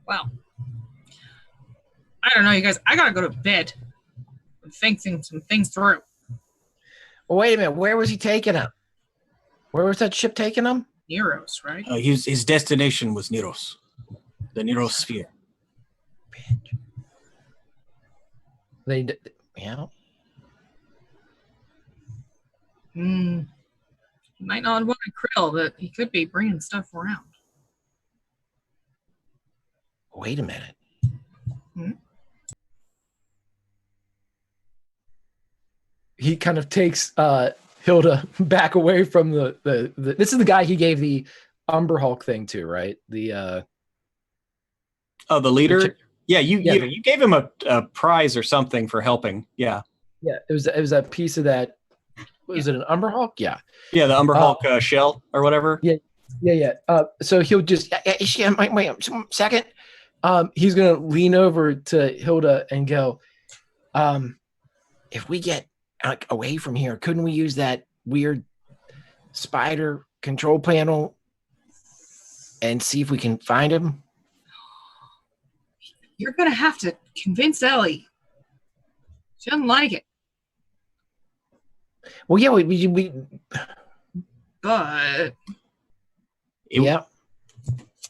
Well, I don't know, you guys. I gotta go to bed. I'm thinking some things through. Well, wait a minute. Where was he taking him? Where was that ship taking him? Neros, right? His destination was Neros, the Neros sphere. Yeah. He might not want to Krill that he could be bringing stuff around. Wait a minute. He kind of takes Hilda back away from the this is the guy he gave the Umber Hulk thing to, right? The leader. Yeah, you gave him a prize or something for helping. Yeah. Yeah, it was a piece of that. Was it an Umber Hulk? Yeah. Yeah, the Umber Hulk shell or whatever. Yeah. So he'll just wait a second. He's gonna lean over to Hilda and go, If we get away from here, couldn't we use that weird spider control panel and see if we can find him? You're gonna have to convince Ellie. She doesn't like it. Well, yeah, we But yeah.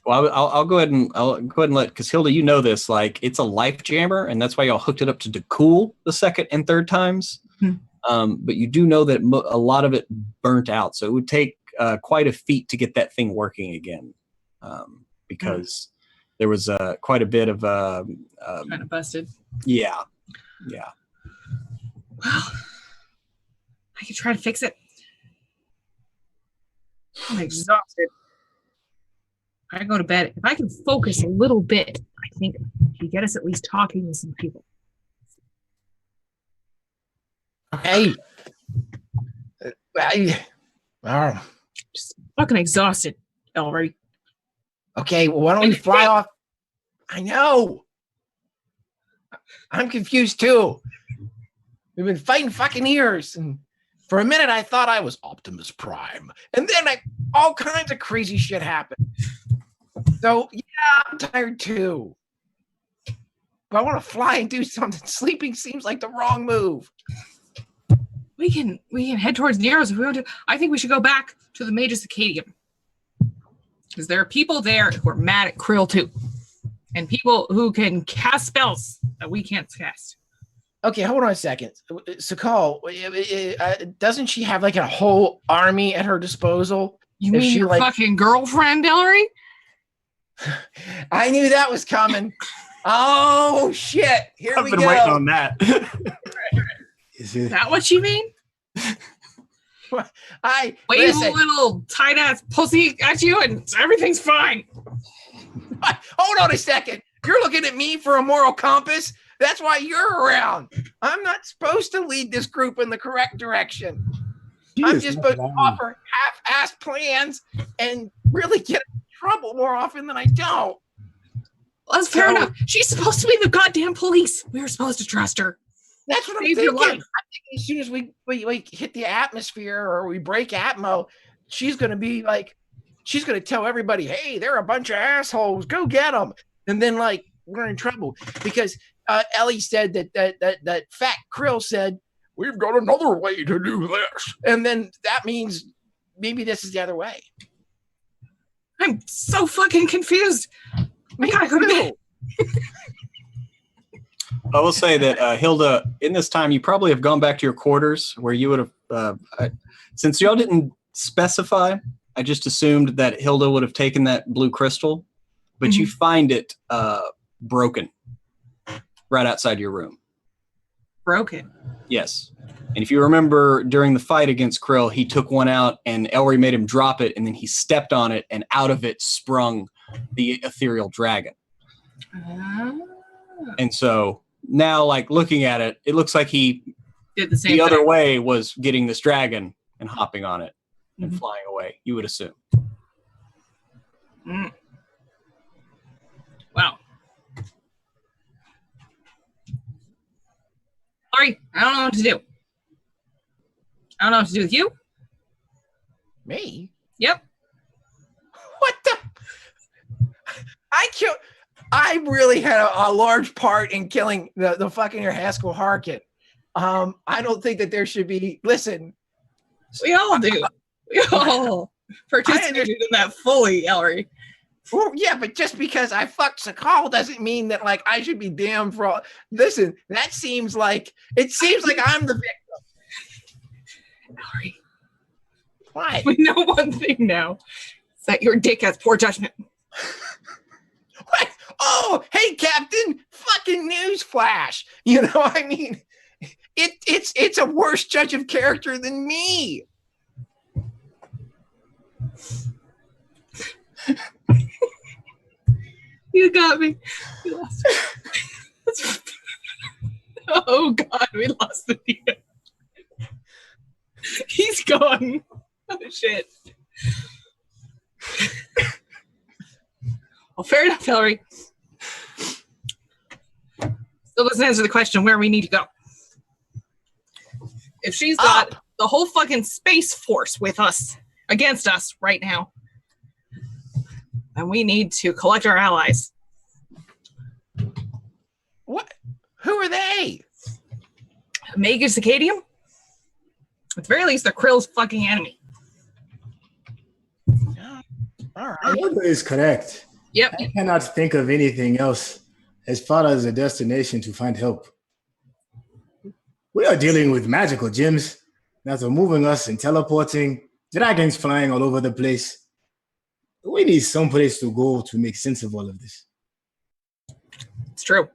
Well, I'll go ahead and let, because Hilda, you know this, it's a life jammer, and that's why y'all hooked it up to cool the second and third times. But you do know that a lot of it burnt out, so it would take quite a feat to get that thing working again, because there was quite a bit of kind of busted. Yeah. Well, I could try to fix it. I'm exhausted. I go to bed. If I can focus a little bit, I think it could get us at least talking to some people. Hey, Just fucking exhausted, Ellery. Okay, well, why don't we fly off? I know. I'm confused too. We've been fighting fucking ears, and for a minute I thought I was Optimus Prime, and then all kinds of crazy shit happened. So yeah, I'm tired too. But I want to fly and do something. Sleeping seems like the wrong move. We can head towards the arrows if we want to. I think we should go back to the Mage's Acadium. Because there are people there who are mad at Krill too. And people who can cast spells that we can't cast. Okay, hold on a second. Sakal, doesn't she have like a whole army at her disposal? You mean your fucking girlfriend, Ellery? I knew that was coming. Oh shit! Here we go. I've been waiting on that. Is it? Is that what you mean? Wave a little tight ass pussy at you, and everything's fine. Hold on a second. You're looking at me for a moral compass. That's why you're around. I'm not supposed to lead this group in the correct direction. I'm just supposed to offer half-ass plans and really get in trouble more often than I don't. Well, that's fair enough. She's supposed to be the goddamn police. We were supposed to trust her. That's what I'm thinking. I'm thinking as soon as we hit the atmosphere or we break Atmo, she's going to tell everybody, hey, they're a bunch of assholes. Go get them. And then we're in trouble because Ellie said that fat Krill said, we've got another way to do this. And then that means maybe this is the other way. I'm so fucking confused. I gotta go to bed. I will say that Hilda, in this time, you probably have gone back to your quarters where you would have, since y'all didn't specify, I just assumed that Hilda would have taken that blue crystal, but you find it broken right outside your room. Broken? Yes. And if you remember during the fight against Krill, he took one out and Elry made him drop it, and then he stepped on it, and out of it sprung the ethereal dragon. And so now, looking at it, it looks like he did the same thing. Other way was getting this dragon and hopping on it and flying away, you would assume. Wow. Sorry, I don't know what to do. I don't know what to do with you. Me? Yep. What the? I really had a large part in killing the fucking Haskell Harkin. I don't think that there should be. Listen, we all do. We all participated in that fully, Ellery. Well, yeah, but just because I fucked Sakal doesn't mean that I should be damned for all. Listen, it seems like I'm the victim. Ellery, why? We know one thing now: is that your dick has poor judgment. What? Oh, hey, Captain! Fucking newsflash! You know, I mean, it's a worse judge of character than me. You got me. You lost me. Oh God, we lost the deal. He's gone. Oh shit. Well, fair enough, Ellery. So let's answer the question where we need to go. If she's got the whole fucking space force with us, against us right now, then we need to collect our allies. What? Who are they? Magus Acadium? At the very least, they're Krill's fucking enemy. All right. Hilda is correct. Yep. I cannot think of anything else as far as a destination to find help. We are dealing with magical gems that are moving us and teleporting, dragons flying all over the place. We need some place to go to make sense of all of this. It's true.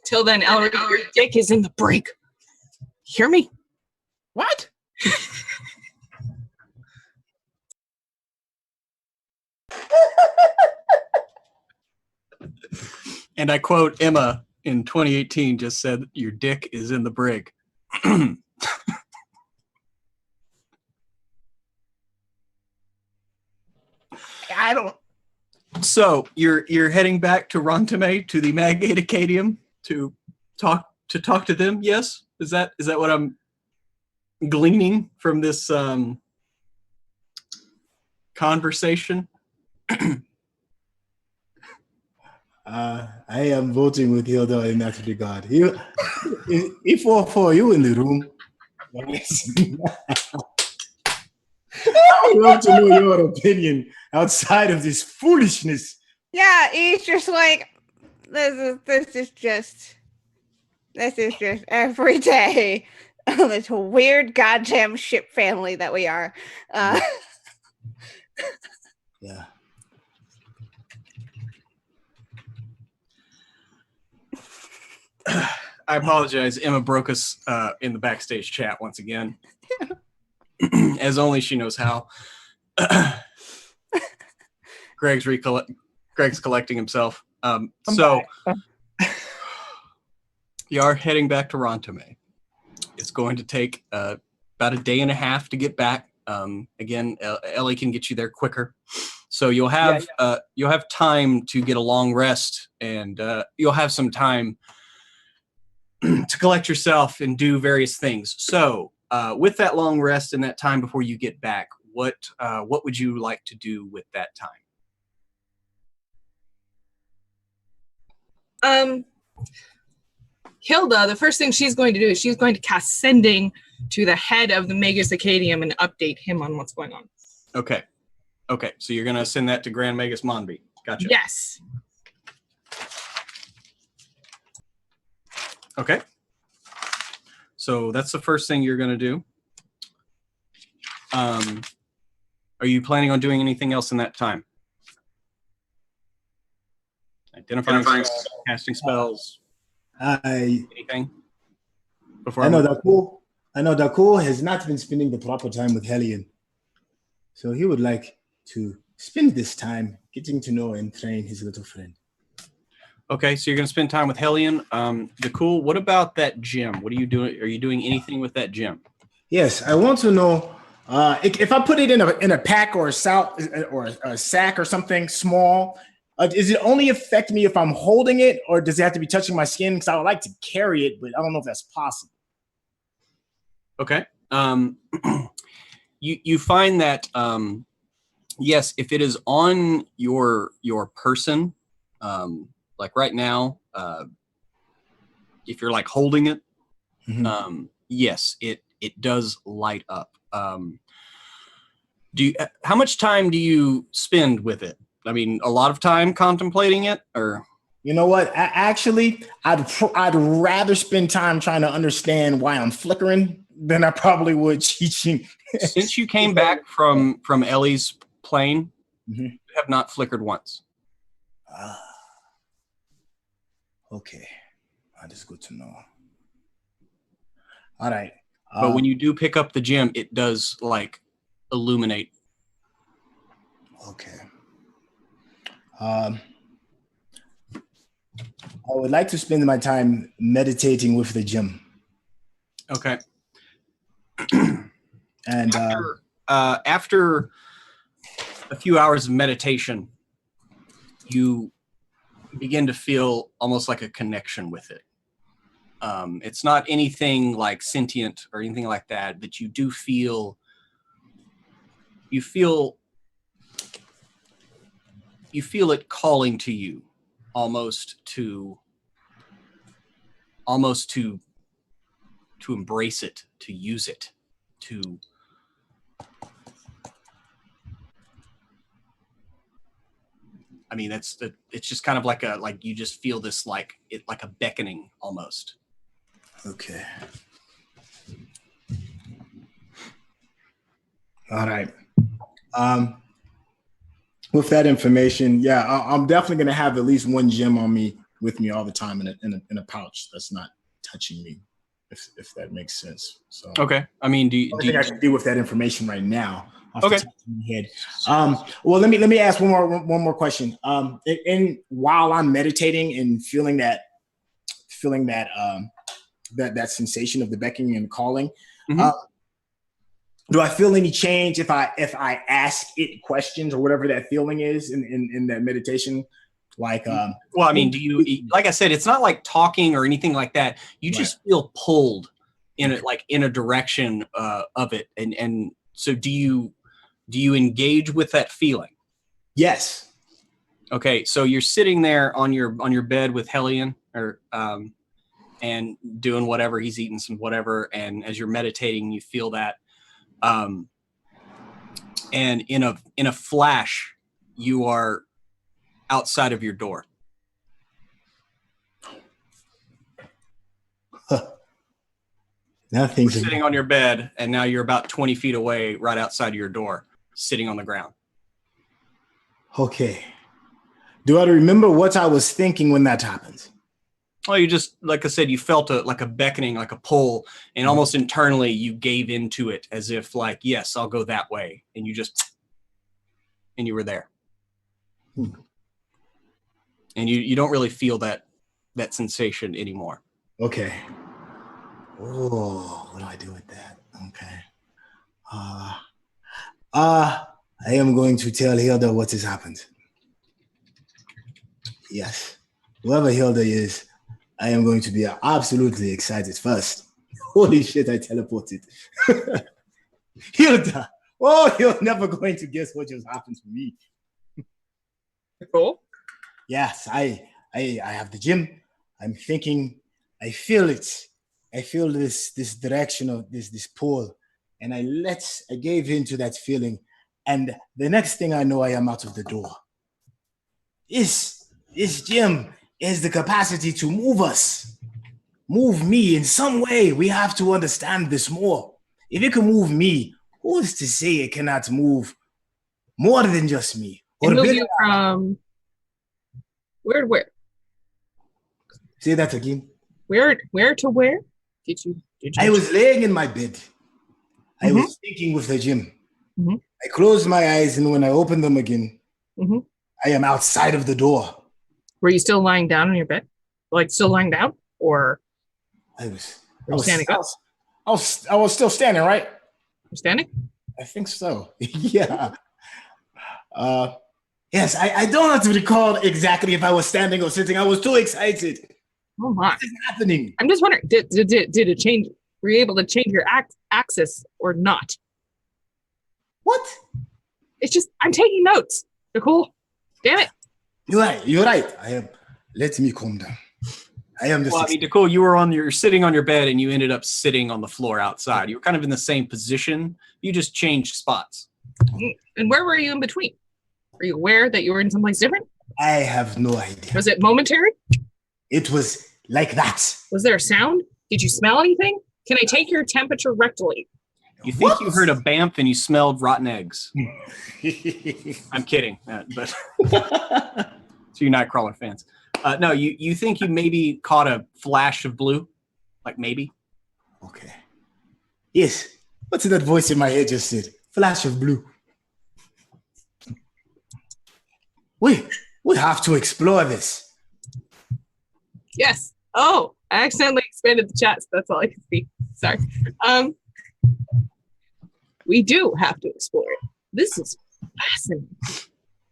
Till then, Ellery, your dick is in the brig. Hear me? What? And I quote Emma in 2018 just said, your dick is in the brig. I don't. So you're heading back to Rontame, to the Magate Acadium to talk to them. Yes, is that what I'm gleaning from this conversation? I am voting with Hilda in that regard. If for you in the room, I would love to know your opinion outside of this foolishness. Yeah, he's just like, this is just every day. This weird goddamn ship family that we are. Yeah. I apologize. Emma broke us in the backstage chat once again, as only she knows how. Greg's collecting himself. So you are heading back to Rontame. It's going to take about a day and a half to get back. Again, Ellie can get you there quicker. So you'll have time to get a long rest, and you'll have some time to collect yourself and do various things. So with that long rest and that time before you get back, what would you like to do with that time? Hilda, the first thing she's going to do is she's going to cast Sending to the head of the Magus Acadium and update him on what's going on. Okay. So you're going to send that to Grand Magus Monby. Gotcha. Yes. Okay. So that's the first thing you're going to do. Are you planning on doing anything else in that time? Identifying spells, casting spells. Anything? I know Dakul has not been spending the proper time with Hellion. So he would like to spend this time getting to know and train his little friend. Okay, so you're going to spend time with Hellion. Dakul, what about that gem? What are you doing? Are you doing anything with that gem? Yes, I want to know if I put it in a pack or a sack or something small. Does it only affect me if I'm holding it, or does it have to be touching my skin? Because I would like to carry it, but I don't know if that's possible. Okay. You find that yes, if it is on your person, like right now, if you're like holding it, yes, it does light up. How much time do you spend with it? I mean, a lot of time contemplating it, or? You know what? I'd rather spend time trying to understand why I'm flickering than I probably would teaching. Since you came back from Ellie's plane, you have not flickered once. Okay. That is good to know. All right. But when you do pick up the gem, it does like illuminate. Okay. I would like to spend my time meditating with the gem. Okay. And after a few hours of meditation, you begin to feel almost like a connection with it. It's not anything like sentient or anything like that, but you do feel. You feel it calling to you, almost to embrace it, to use it, to I mean, it's just kind of like you just feel this like a beckoning almost. Okay. All right. With that information, yeah, I'm definitely gonna have at least one gem on me with me all the time in a pouch that's not touching me, if that makes sense. So okay. I mean, do you I should do with that information right now? Okay. The top of my head. Well, let me ask one more question. And while I'm meditating and feeling that sensation of the beckoning and calling, Do I feel any change if I ask it questions or whatever that feeling is in that meditation? Like, well, I mean, do you, like I said, it's not like talking or anything like that. You just feel pulled in it, like in a direction of it. And so do you engage with that feeling? Yes. Okay. So you're sitting there on your bed with Hellion or, and doing whatever, he's eating some whatever. And as you're meditating, you feel that, and in a flash, you are outside of your door. Nothing's You're sitting on your bed, and now you're about 20 feet away, right outside of your door, sitting on the ground. Okay. Do I remember what I was thinking when that happened? Well, you just, like I said, you felt like a beckoning, like a pull, and almost internally you gave into it as if like, yes, I'll go that way. And you were there. And you don't really feel that sensation anymore. Okay. Oh, what do I do with that? Okay. I am going to tell Hilda what has happened. Yes. Whoever Hilda is, I am going to be absolutely excited first. Holy shit, I teleported. Hilda! Oh, you're never going to guess what just happened to me. Cool. Yes, I have the gym. I'm thinking, I feel it. I feel this direction of this pull. And I gave in to that feeling. And the next thing I know, I am out of the door. This gym is the capacity to move us. Move me in some way. We have to understand this more. If it can move me, who is to say it cannot move more than just me? Or move you from where to where? Say that again. Where to where? Did you I was laying in my bed. I was thinking with the gym. I closed my eyes, and when I opened them again, I am outside of the door. Were you still lying down on your bed? Like still lying down? Or I was standing up? I was still standing, right? You're standing? I think so. Yeah. Yes, I don't have to recall exactly if I was standing or sitting. I was too excited. Oh my. What is happening? I'm just wondering, did it change? Were you able to change your axis or not? What? It's just, I'm taking notes. Nicole, damn it. You're right. I am. Let me calm down. I am just. Well, I mean, Nicole, you're sitting on your bed, and you ended up sitting on the floor outside. You were kind of in the same position. You just changed spots. And where were you in between? Were you aware that you were in someplace different? I have no idea. Was it momentary? It was like that. Was there a sound? Did you smell anything? Can I take your temperature rectally? You think you heard a bamf and you smelled rotten eggs. I'm kidding, but so you Nightcrawler fans. No, you think you maybe caught a flash of blue? Like maybe? Okay. Yes. What's that voice in my head just said? Flash of blue. We have to explore this. Yes. Oh, I accidentally expanded the chat, so that's all I can see. Sorry. We do have to explore it. This is fascinating.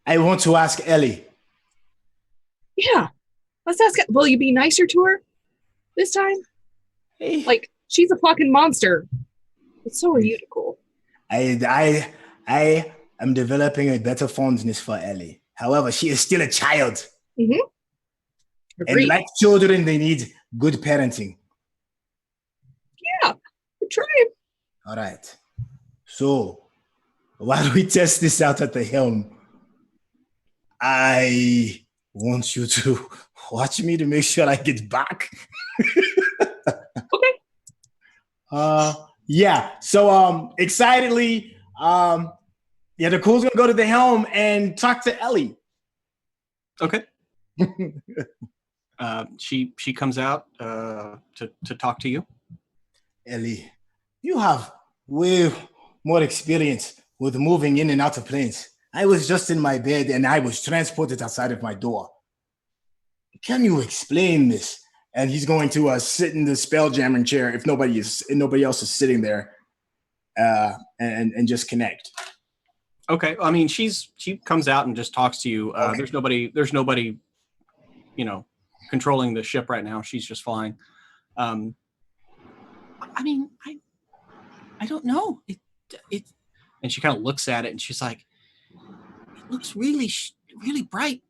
I want to ask Ellie. Yeah. Let's ask it. Will you be nicer to her this time? Hey. Like, she's a fucking monster. But so are you, Nicole. I am developing a better fondness for Ellie. However, she is still a child. Mm-hmm. And like children, they need good parenting. Yeah, we're trying. All right. So, while we test this out at the helm, I want you to watch me to make sure I get back. Okay. Yeah. So, excitedly, Nicole's gonna go to the helm and talk to Ellie. Okay. She comes out to talk to you. Ellie, you have way more experience with moving in and out of planes. I was just in my bed and I was transported outside of my door. Can you explain this? And he's going to sit in the Spelljammer chair if nobody else is sitting there. and just connect. Okay. I mean, she comes out and just talks to you. Okay. There's nobody, controlling the ship right now. She's just flying. I mean, I don't know. It And she kind of looks at it and she's like, looks really really bright.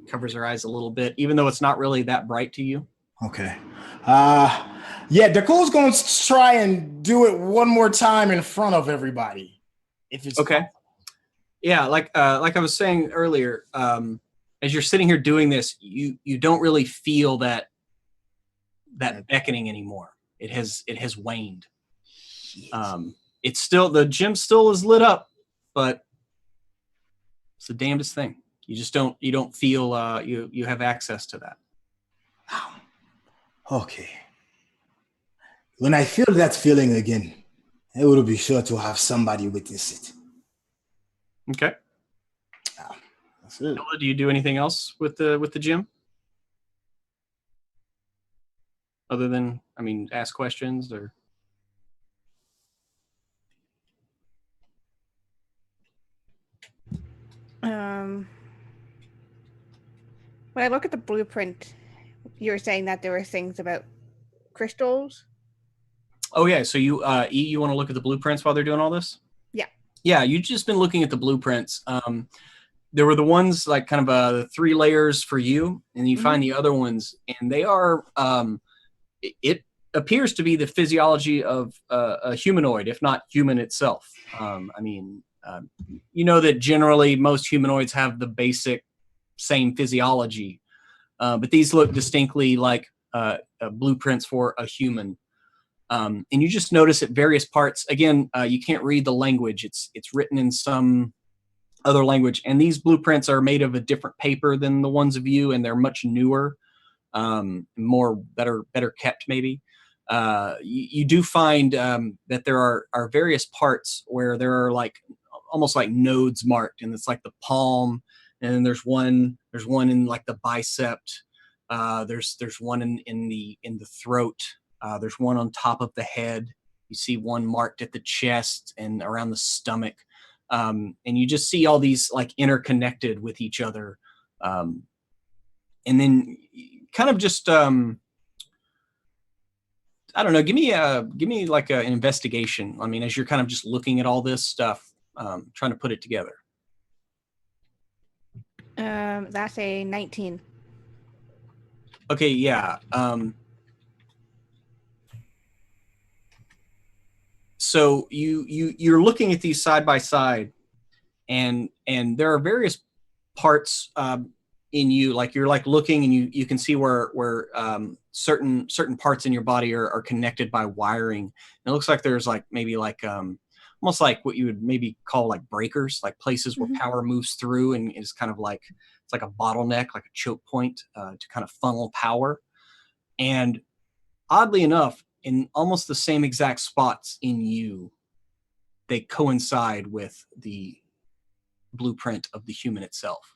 Covers her eyes a little bit, even though it's not really that bright to you. Okay. Yeah, Dakota's going to try and do it one more time in front of everybody. If it's okay. possible. Yeah, like I was saying earlier, as you're sitting here doing this, you don't really feel that beckoning anymore. It has waned. It's still, the gym still is lit up, but it's the damnedest thing. You don't feel you have access to that. Okay. When I feel that feeling again, I will be sure to have somebody witness it. Okay. That's it. Nola, do you do anything else with the gym? Other than, ask questions or? When I look at the blueprint, you were saying that there were things about crystals. Oh yeah, so you you want to look at the blueprints while they're doing all this? Yeah. Yeah, you've just been looking at the blueprints. There were the ones like kind of the 3 layers for you, and you find the other ones, and they are it appears to be the physiology of a humanoid, if not human itself. You know that generally most humanoids have the basic same physiology, but these look distinctly like blueprints for a human. And you just notice at various parts, again, you can't read the language. It's written in some other language. And these blueprints are made of a different paper than the ones of you, and they're much newer, more better kept maybe. You do find that there are various parts where there are like almost like nodes marked, and it's like the palm, and then there's one in like the bicep. There's one in the throat. There's one on top of the head. You see one marked at the chest and around the stomach. And you just see all these like interconnected with each other. And then kind of just, I don't know, give me like an investigation. As you're kind of just looking at all this stuff, trying to put it together. That's a 19. Okay. Yeah. So you're looking at these side by side, and there are various parts in you, like you're like looking, and you can see where certain parts in your body are connected by wiring. And it looks like there's like maybe like almost like what you would maybe call like breakers, like places where power moves through, and it's kind of like it's like a bottleneck, like a choke point to kind of funnel power. And oddly enough, in almost the same exact spots in you, they coincide with the blueprint of the human itself.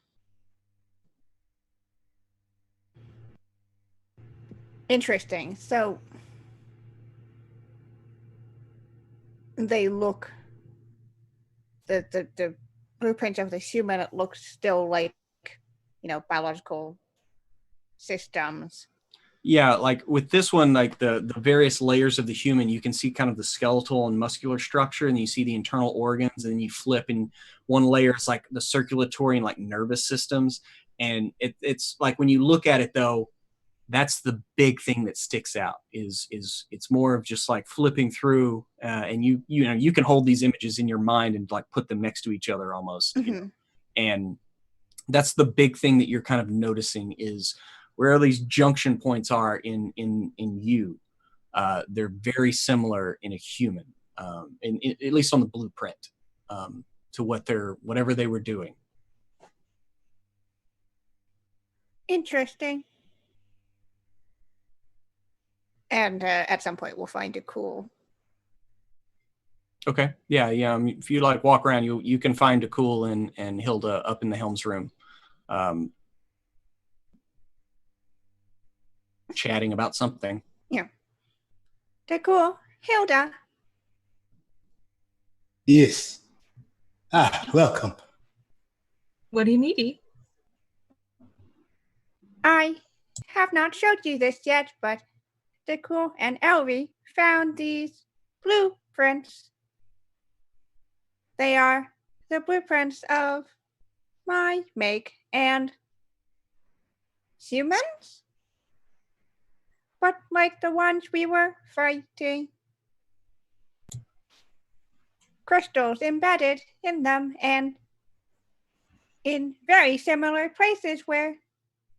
Interesting. So they look, the blueprint of the human, it looks still like, biological systems. Yeah, like with this one, like the various layers of the human, you can see kind of the skeletal and muscular structure, and you see the internal organs, and then you flip, and one layer is like the circulatory and like nervous systems. And it's like when you look at it though, that's the big thing that sticks out is it's more of just like flipping through, and you can hold these images in your mind and like put them next to each other almost. And that's the big thing that you're kind of noticing is where these junction points are in you. They're very similar in a human, at least on the blueprint, to whatever they were doing. Interesting. And at some point we'll find it cool. Okay. Yeah. If you like walk around, you can find Akul and Hilda up in the helm's room, chatting about something. Yeah. The cool Hilda. Yes. Welcome. What do you need? E? I have not showed you this yet, but the cool and Elvie found these blueprints. They are the blueprints of my make and humans, but like the ones we were fighting. Crystals embedded in them and in very similar places where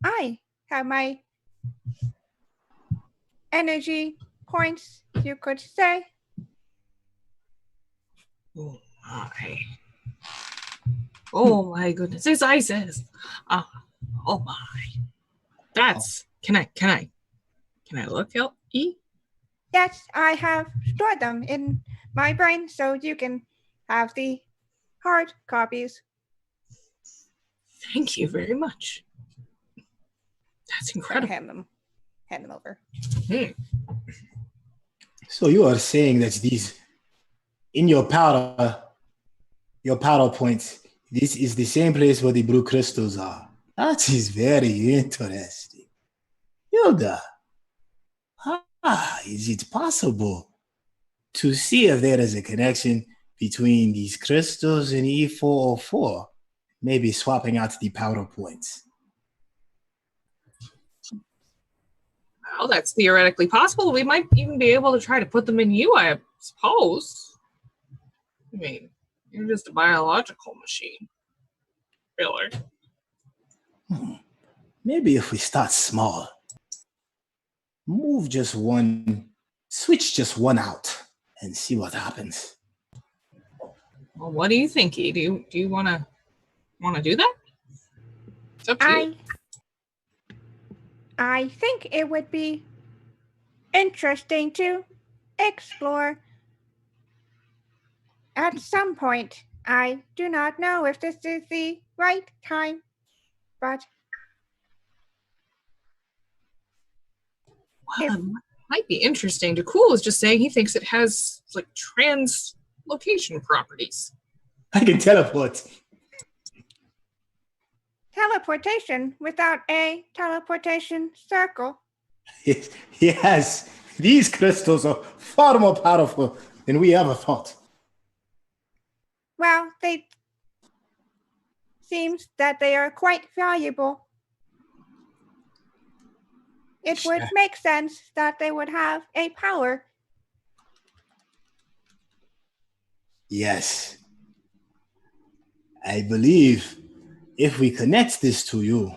I have my energy points, you could say. Oh my. Oh my goodness. It's ISIS. Oh my. That's can I look out? E? Yes, I have stored them in my brain so you can have the hard copies. Thank you very much. That's So incredible. hand them over. So you are saying that these in your powder points, this is the same place where the blue crystals are. That is very interesting. Hilda, is it possible to see if there is a connection between these crystals and E404? Maybe swapping out the powder points. Well, that's theoretically possible. We might even be able to try to put them in you, I suppose. I mean, you're just a biological machine. Really? Maybe if we start small, switch just one out and see what happens. Well, what do you think, E? Do you wanna do that? It's up to you. I think it would be interesting to explore at some point. I do not know if this is the right time, but Well, it might be interesting. DeCool is just saying he thinks it has like translocation properties. I can teleport. teleportation without a teleportation circle. Yes, these crystals are far more powerful than we ever thought. Well, seems that they are quite valuable. It would make sense that they would have a power. Yes. I believe if we connect this to you,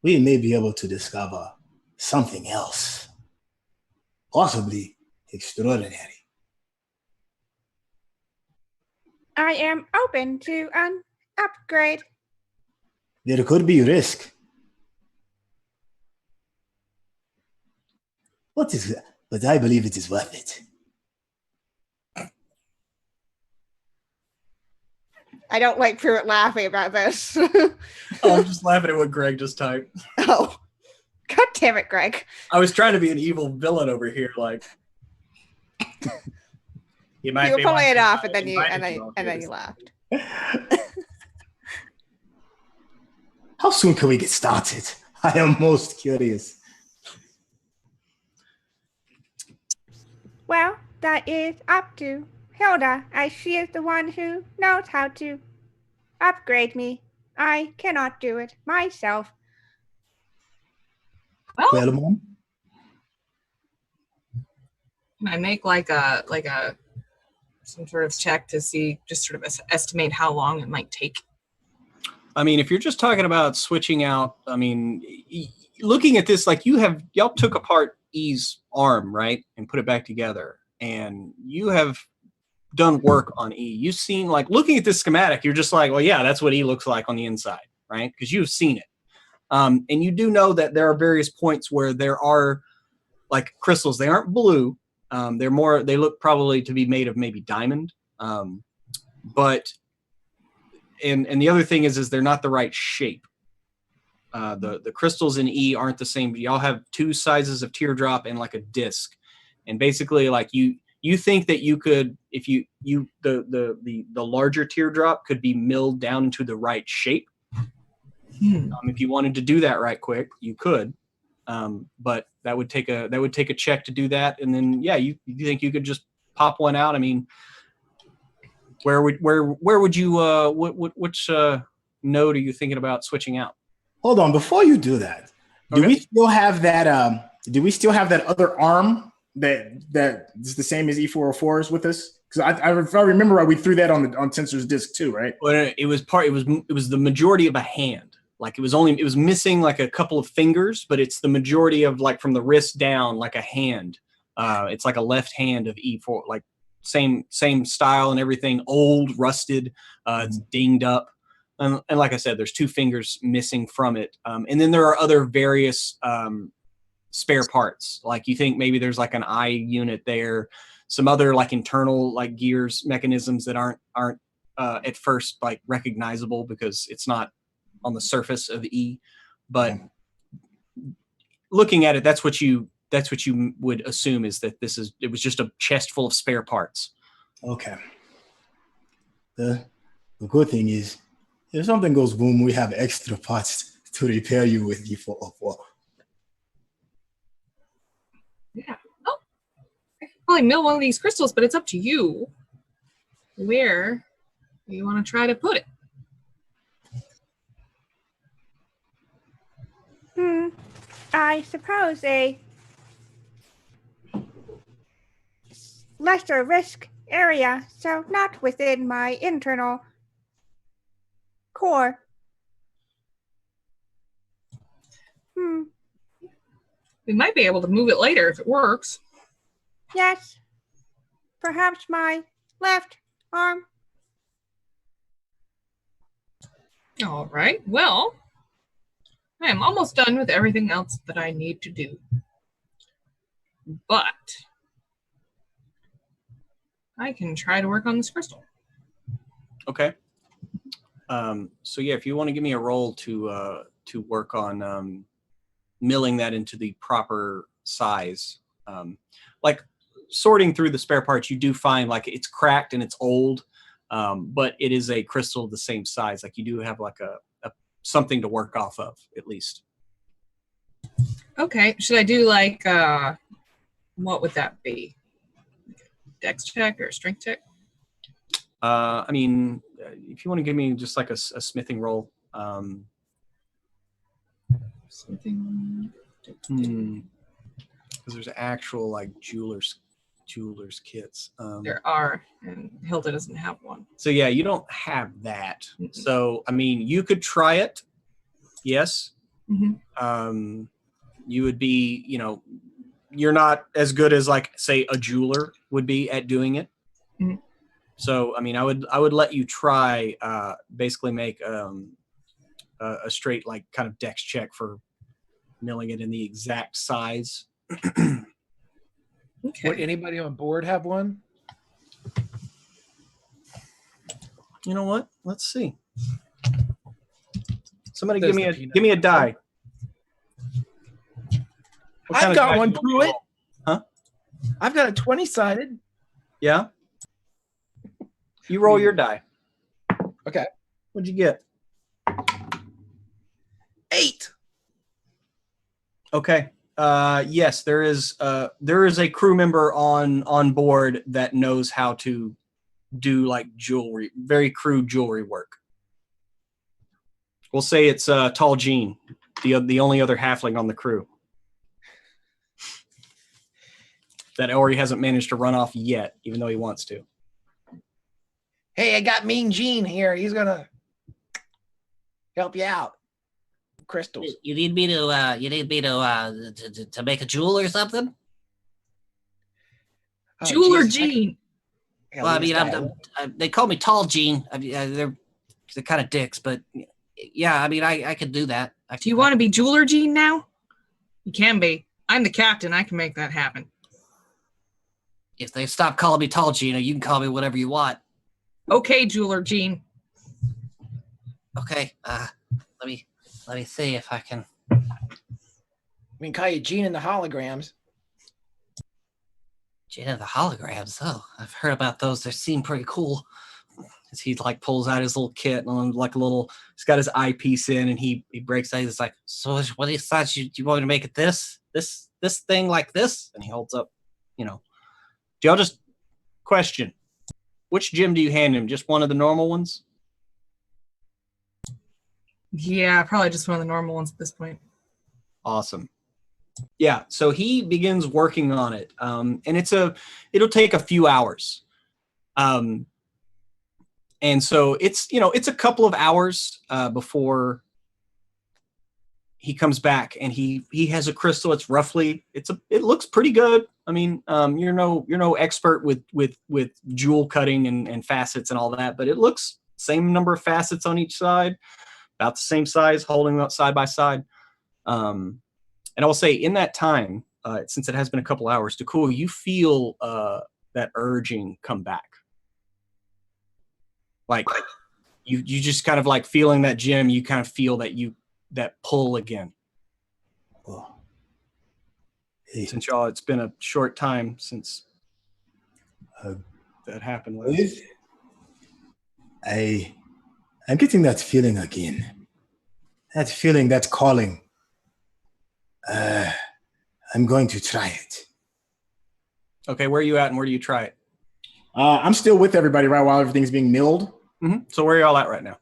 we may be able to discover something else, possibly extraordinary. I am open to an upgrade. There could be risk. But I believe it is worth it. I don't like Pruitt laughing about this. I'm just laughing at what Greg just typed. Oh, God damn it, Greg. I was trying to be an evil villain over here, like You were pulling it off, and then you laughed. How soon can we get started? I am most curious. Well, that is up to Hilda, as she is the one who knows how to upgrade me. I cannot do it myself. Well, Mom? Can I make like a some sort of check to see, just sort of estimate how long it might take? I mean, if you're just talking about switching out, I mean, looking at this, like y'all took apart E's arm, right, and put it back together, and you have done work on E. You've seen, like, looking at this schematic, you're just like, well, yeah, that's what E looks like on the inside, right? Because you've seen it. And you do know that there are various points where there are like crystals. They aren't blue. They look probably to be made of maybe diamond. But the other thing is they're not the right shape. The crystals in E aren't the same. Y'all have two sizes of teardrop and like a disc. And basically, like you think that you could, if the larger teardrop could be milled down into the right shape. If you wanted to do that right quick, you could. But that would take a check to do that. And then you think you could just pop one out? I mean, where would you which node are you thinking about switching out? Hold on, before you do that, do we still have that? Do we still have that other arm that is the same as E404s with us? Because if I remember right, we threw that on Tensor's disk too, right? Well, it was the majority of a hand. Like it was missing like a couple of fingers, but it's the majority of like from the wrist down, like a hand. It's like a left hand of E4, like same style and everything, old, rusted, it's dinged up. And like I said, there's 2 fingers missing from it. And then there are other various spare parts. Like you think maybe there's like an eye unit there, some other like internal like gears mechanisms that aren't at first like recognizable because it's not on the surface of E. But looking at it, that's what you would assume is that it was just a chest full of spare parts. Okay. The good thing is, if something goes boom, we have extra parts to repair you with E404. Yeah. Oh, I could probably mill one of these crystals, but it's up to you where you want to try to put it. I suppose a lesser risk area, so not within my internal core. We might be able to move it later if it works. Yes. Perhaps my left arm. All right. Well, I am almost done with everything else that I need to do. But I can try to work on this crystal. Okay. So yeah, if you want to give me a roll to work on milling that into the proper size, like sorting through the spare parts, you do find like it's cracked and it's old, but it is a crystal of the same size. Like you do have like a something to work off of at least. Okay. Should I do like what would that be? Dex check or strength check? I mean, if you want to give me just like a smithing roll. Something. Because there's actual like jewelers kits. There are, and Hilda doesn't have one. So yeah, you don't have that. So I mean, you could try it. Yes. You would be, you're not as good as like say a jeweler would be at doing it. So I mean, I would let you try. Basically, make a straight like kind of dex check for milling it in the exact size. Okay. Would anybody on board have one? You know what? Let's see. Somebody give me a die. I've got one, Pruitt. Huh? I've got a 20-sided. Yeah. You roll your die. Okay. What'd you get? 8. Okay. Yes, there is a crew member on board that knows how to do like jewelry, very crude jewelry work. We'll say it's Tall Gene, the only other halfling on the crew that Ori hasn't managed to run off yet, even though he wants to. Hey, I got Mean Gene here. He's gonna help you out. Crystals. You need me to make a jewel or something? Oh, Jeweler geez, Gene. Well, I mean, they call me Tall Gene. They're kind of dicks, but yeah, I mean, I could do that. Do you want to be Jeweler Gene now? You can be. I'm the captain. I can make that happen. If they stop calling me Tall Gene, you can call me whatever you want. Okay, Jeweler Gene. Okay. Let me see if I can. We can call you Gene in the holograms. Yeah, the holograms. Oh, I've heard about those. They seem pretty cool. As he like pulls out his little kit and like a little, he's got his eyepiece in, and he breaks out. He's like, "So what do you thought? You want me to make it this thing like this?" And he holds up, Do y'all just question? Which gem do you hand him? Just one of the normal ones? Yeah, probably just one of the normal ones at this point. Awesome. Yeah, so he begins working on it, and it'll take a few hours, and so it's a couple of hours before he comes back, and he has a crystal. It's roughly it looks pretty good. I mean, you're no expert with jewel cutting and facets and all that, but it looks same number of facets on each side, about the same size, holding them up side by side. And I will say, in that time, since it has been a couple hours, Dakul, you feel that urging come back. Like you just kind of like feeling that gem. You kind of feel that pull again. Oh. Hey. Since y'all, it's been a short time since that happened. I'm getting that feeling again. That feeling, that calling. I'm going to try it. Okay, where are you at, and where do you try it? I'm still with everybody right while everything's being milled. Mm-hmm. So where are y'all at right now?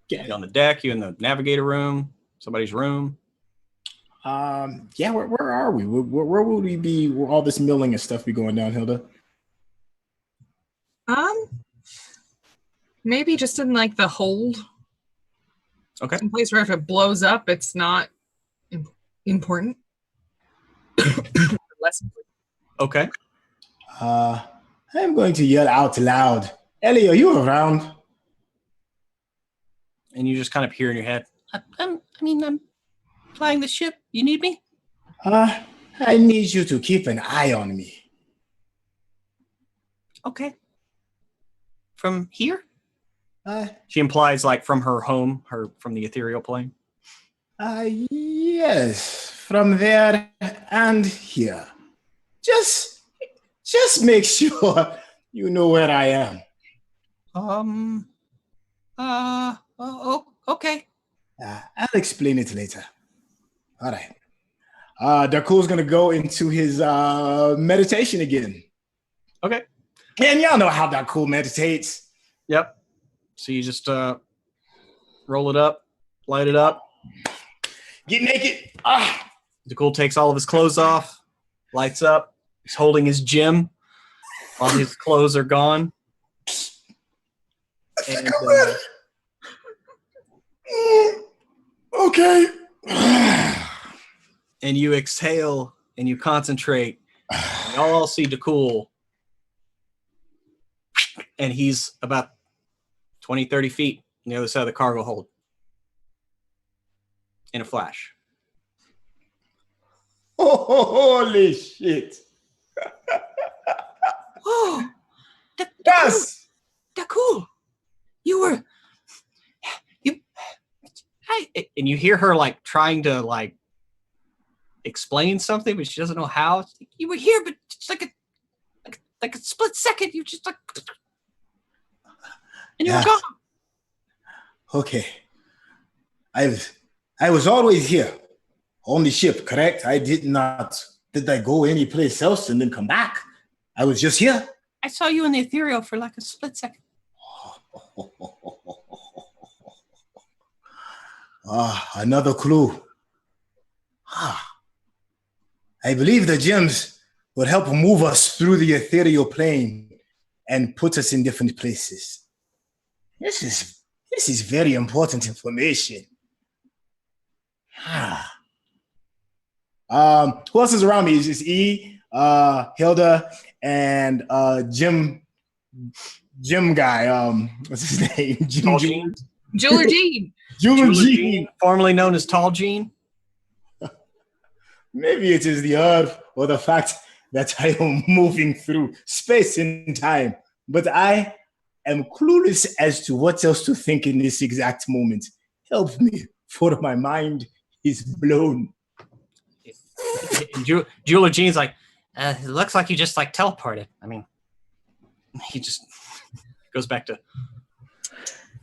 Yeah. You on the deck? You in the navigator room? Somebody's room? Yeah. Where are we? Where would we be? Where all this milling and stuff be going down, Hilda? Maybe just in like the hold. Okay. Some place where if it blows up, it's not important. Less important. Okay. I'm going to yell out loud. Ellie, are you around? And you just kind of hear in your head. I'm flying the ship. You need me? I need you to keep an eye on me. Okay. From here? She implies like from her home, from the ethereal plane. Yes, from there and here. Just make sure you know where I am. Okay. I'll explain it later. All right. Dakul's gonna go into his meditation again. Okay. And y'all know how Dakul meditates. Yep. So you just roll it up, light it up. Get naked. Dakul takes all of his clothes off, lights up. He's holding his gem while his clothes are gone. And, okay. And you exhale and you concentrate. And y'all all see Dakul. And he's about 20, 30 feet on the other side of the cargo hold. In a flash. Holy shit. Oh, Yes. Dakul. And you hear her like trying to like explain something, but she doesn't know how. It's like, You were here, but it's like a split second. You just like, and you were gone. Okay. I was always here on the ship, correct? Did I go any place else and then come back? I was just here. I saw you in the ethereal for like a split second. Another clue. I believe the gems will help move us through the ethereal plane and put us in different places. This is very important information. Who else is around me? It's just E, Hilda, and Jim guy. What's his name? Tall Gene. Jeweler Gene. Jeweler Gene. Formerly known as Tall Gene. Maybe it is the earth or the fact that I am moving through space and time, but I am clueless as to what else to think in this exact moment. Help me, for my mind is blown. Jeweler Gene's like, it looks like you just like teleported. I mean, he just goes back to.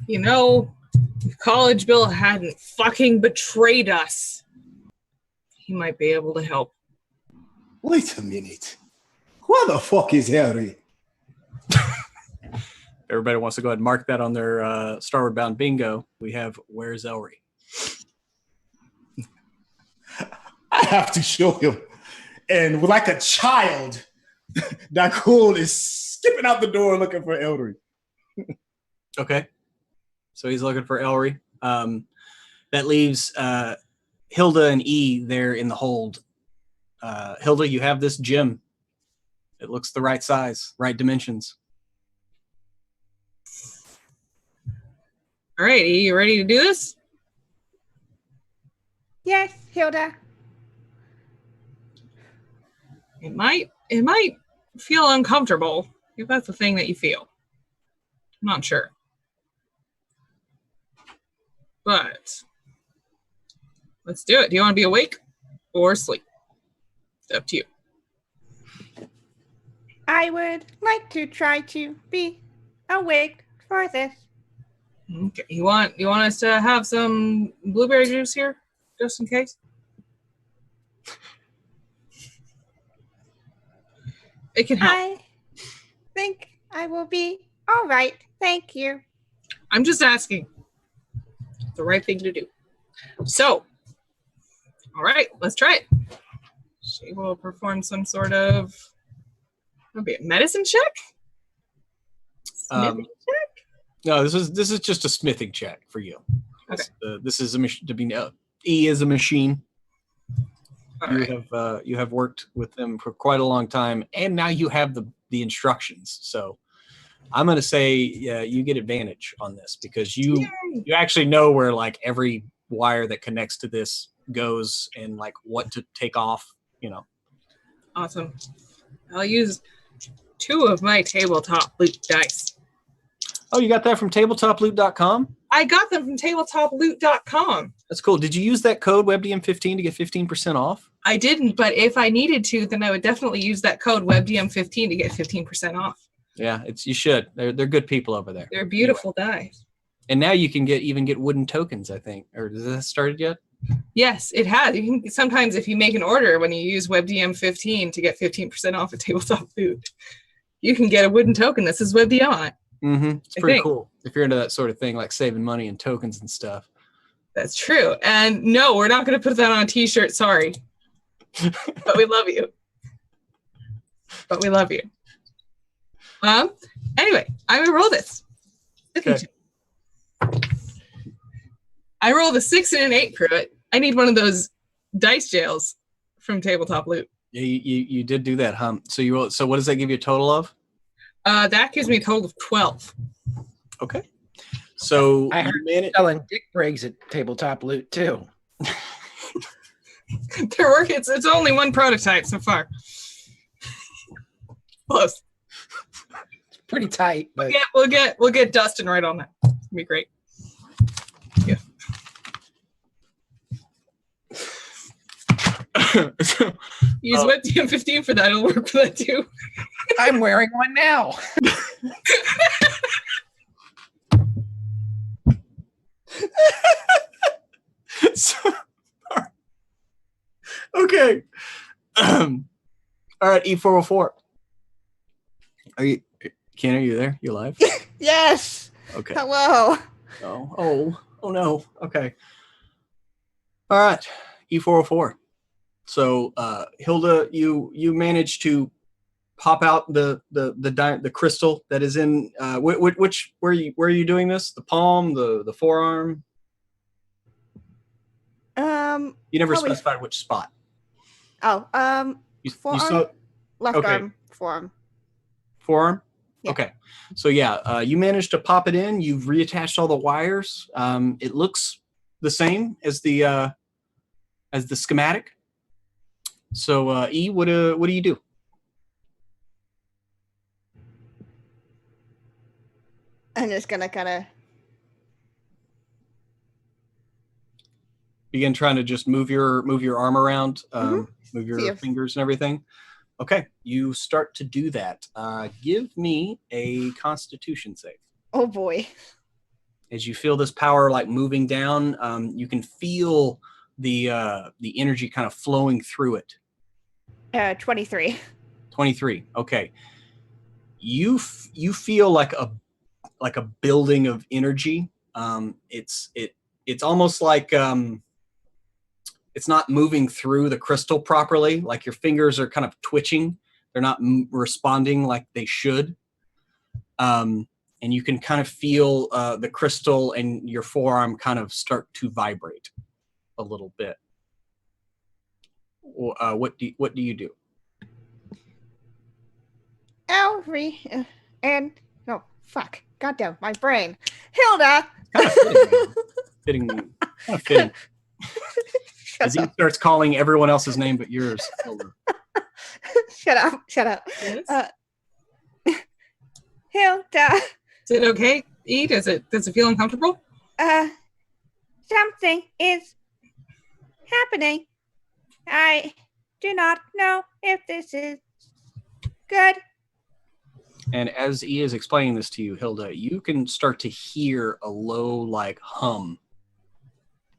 If College Bill hadn't fucking betrayed us, he might be able to help. Wait a minute. Where the fuck is Harry? Everybody wants to go ahead and mark that on their Starward Bound bingo. We have Where's Elry? I have to show him. And like a child, Dakul is skipping out the door looking for Elry. Okay. So he's looking for Elry. That leaves Hilda and E there in the hold. Hilda, you have this gem. It looks the right size, right dimensions. All right, you ready to do this? Yes, Hilda. It might feel uncomfortable if that's the thing that you feel. I'm not sure. But let's do it. Do you want to be awake or asleep? It's up to you. I would like to try to be awake for this. Okay. You want us to have some blueberry juice here, just in case? It can help. I think I will be all right. Thank you. I'm just asking. It's the right thing to do. So, all right, let's try it. She will perform some sort of maybe a medicine check. Smithing check. No, this is just a smithing check for you. Okay. This is a machine. E is a machine. All right. You have worked with them for quite a long time, and now you have the instructions. So I'm going to say you get advantage on this because you actually know where like every wire that connects to this goes and like what to take off. Awesome. I'll use 2 of my tabletop loot dice. Oh, you got that from tabletoploot.com? I got them from tabletoploot.com. That's cool. Did you use that code WebDM15 to get 15% off? I didn't, but if I needed to, then I would definitely use that code WebDM15 to get 15% off. Yeah, you should. They're good people over there. They're beautiful dice. And now you can get wooden tokens, I think. Or has that started yet? Yes, it has. You can sometimes if you make an order when you use WebDM15 to get 15% off at Tabletop Loot, you can get a wooden token that says WebDM on it. Mm-hmm. It's pretty cool if you're into that sort of thing, like saving money and tokens and stuff. That's true. And no, we're not going to put that on a t-shirt. Sorry. But we love you. Anyway, I'm going to roll this. Okay. I rolled a 6 and an 8, Pruitt. I need one of those dice jails from Tabletop Loot. Yeah, you did do that, huh? So you rolled, so what does that give you a total of? That gives me a total of 12. Okay. So I heard selling dick rigs at Tabletop Loot too. They're working. It's only one prototype so far. Close. It's pretty tight, but We'll get Dustin right on that. It's gonna be great. Yeah. Use WebDM15 for that. It'll work for that too. I'm wearing one now. Okay. All right, E404. Are you Ken, are you there? You live? Yes. Okay. Hello. Oh no. Okay. All right. E404. So Hilda, you managed to pop out the crystal that is in which where are you doing this? The palm, the forearm? You never probably- specified which spot. Oh, You forearm? saw left okay. arm, forearm. Forearm? Yeah. Okay. So yeah, you managed to pop it in. You've reattached all the wires. It looks the same as the schematic. So E, what do you do? I'm just gonna kind of Begin trying to just move your arm around. Move See your if- fingers and everything. Okay, you start to do that. Give me a Constitution save. Oh boy. As you feel this power like moving down, you can feel the energy kind of flowing through it. 23. 23. Okay. You feel like a building of energy. It's almost like it's not moving through the crystal properly. Like your fingers are kind of twitching. They're not responding like they should. And you can kind of feel the crystal and your forearm kind of start to vibrate a little bit. What do you do? And no, fuck. Goddamn, my brain. Hilda. Kind of fitting. Kind of fitting. As he Shut up. starts calling everyone else's name but yours. Shut up. Yes? Hilda. Is it okay? E? Does it feel uncomfortable? Something is happening. I do not know if this is good. And as he is explaining this to you, Hilda, you can start to hear a low, like, hum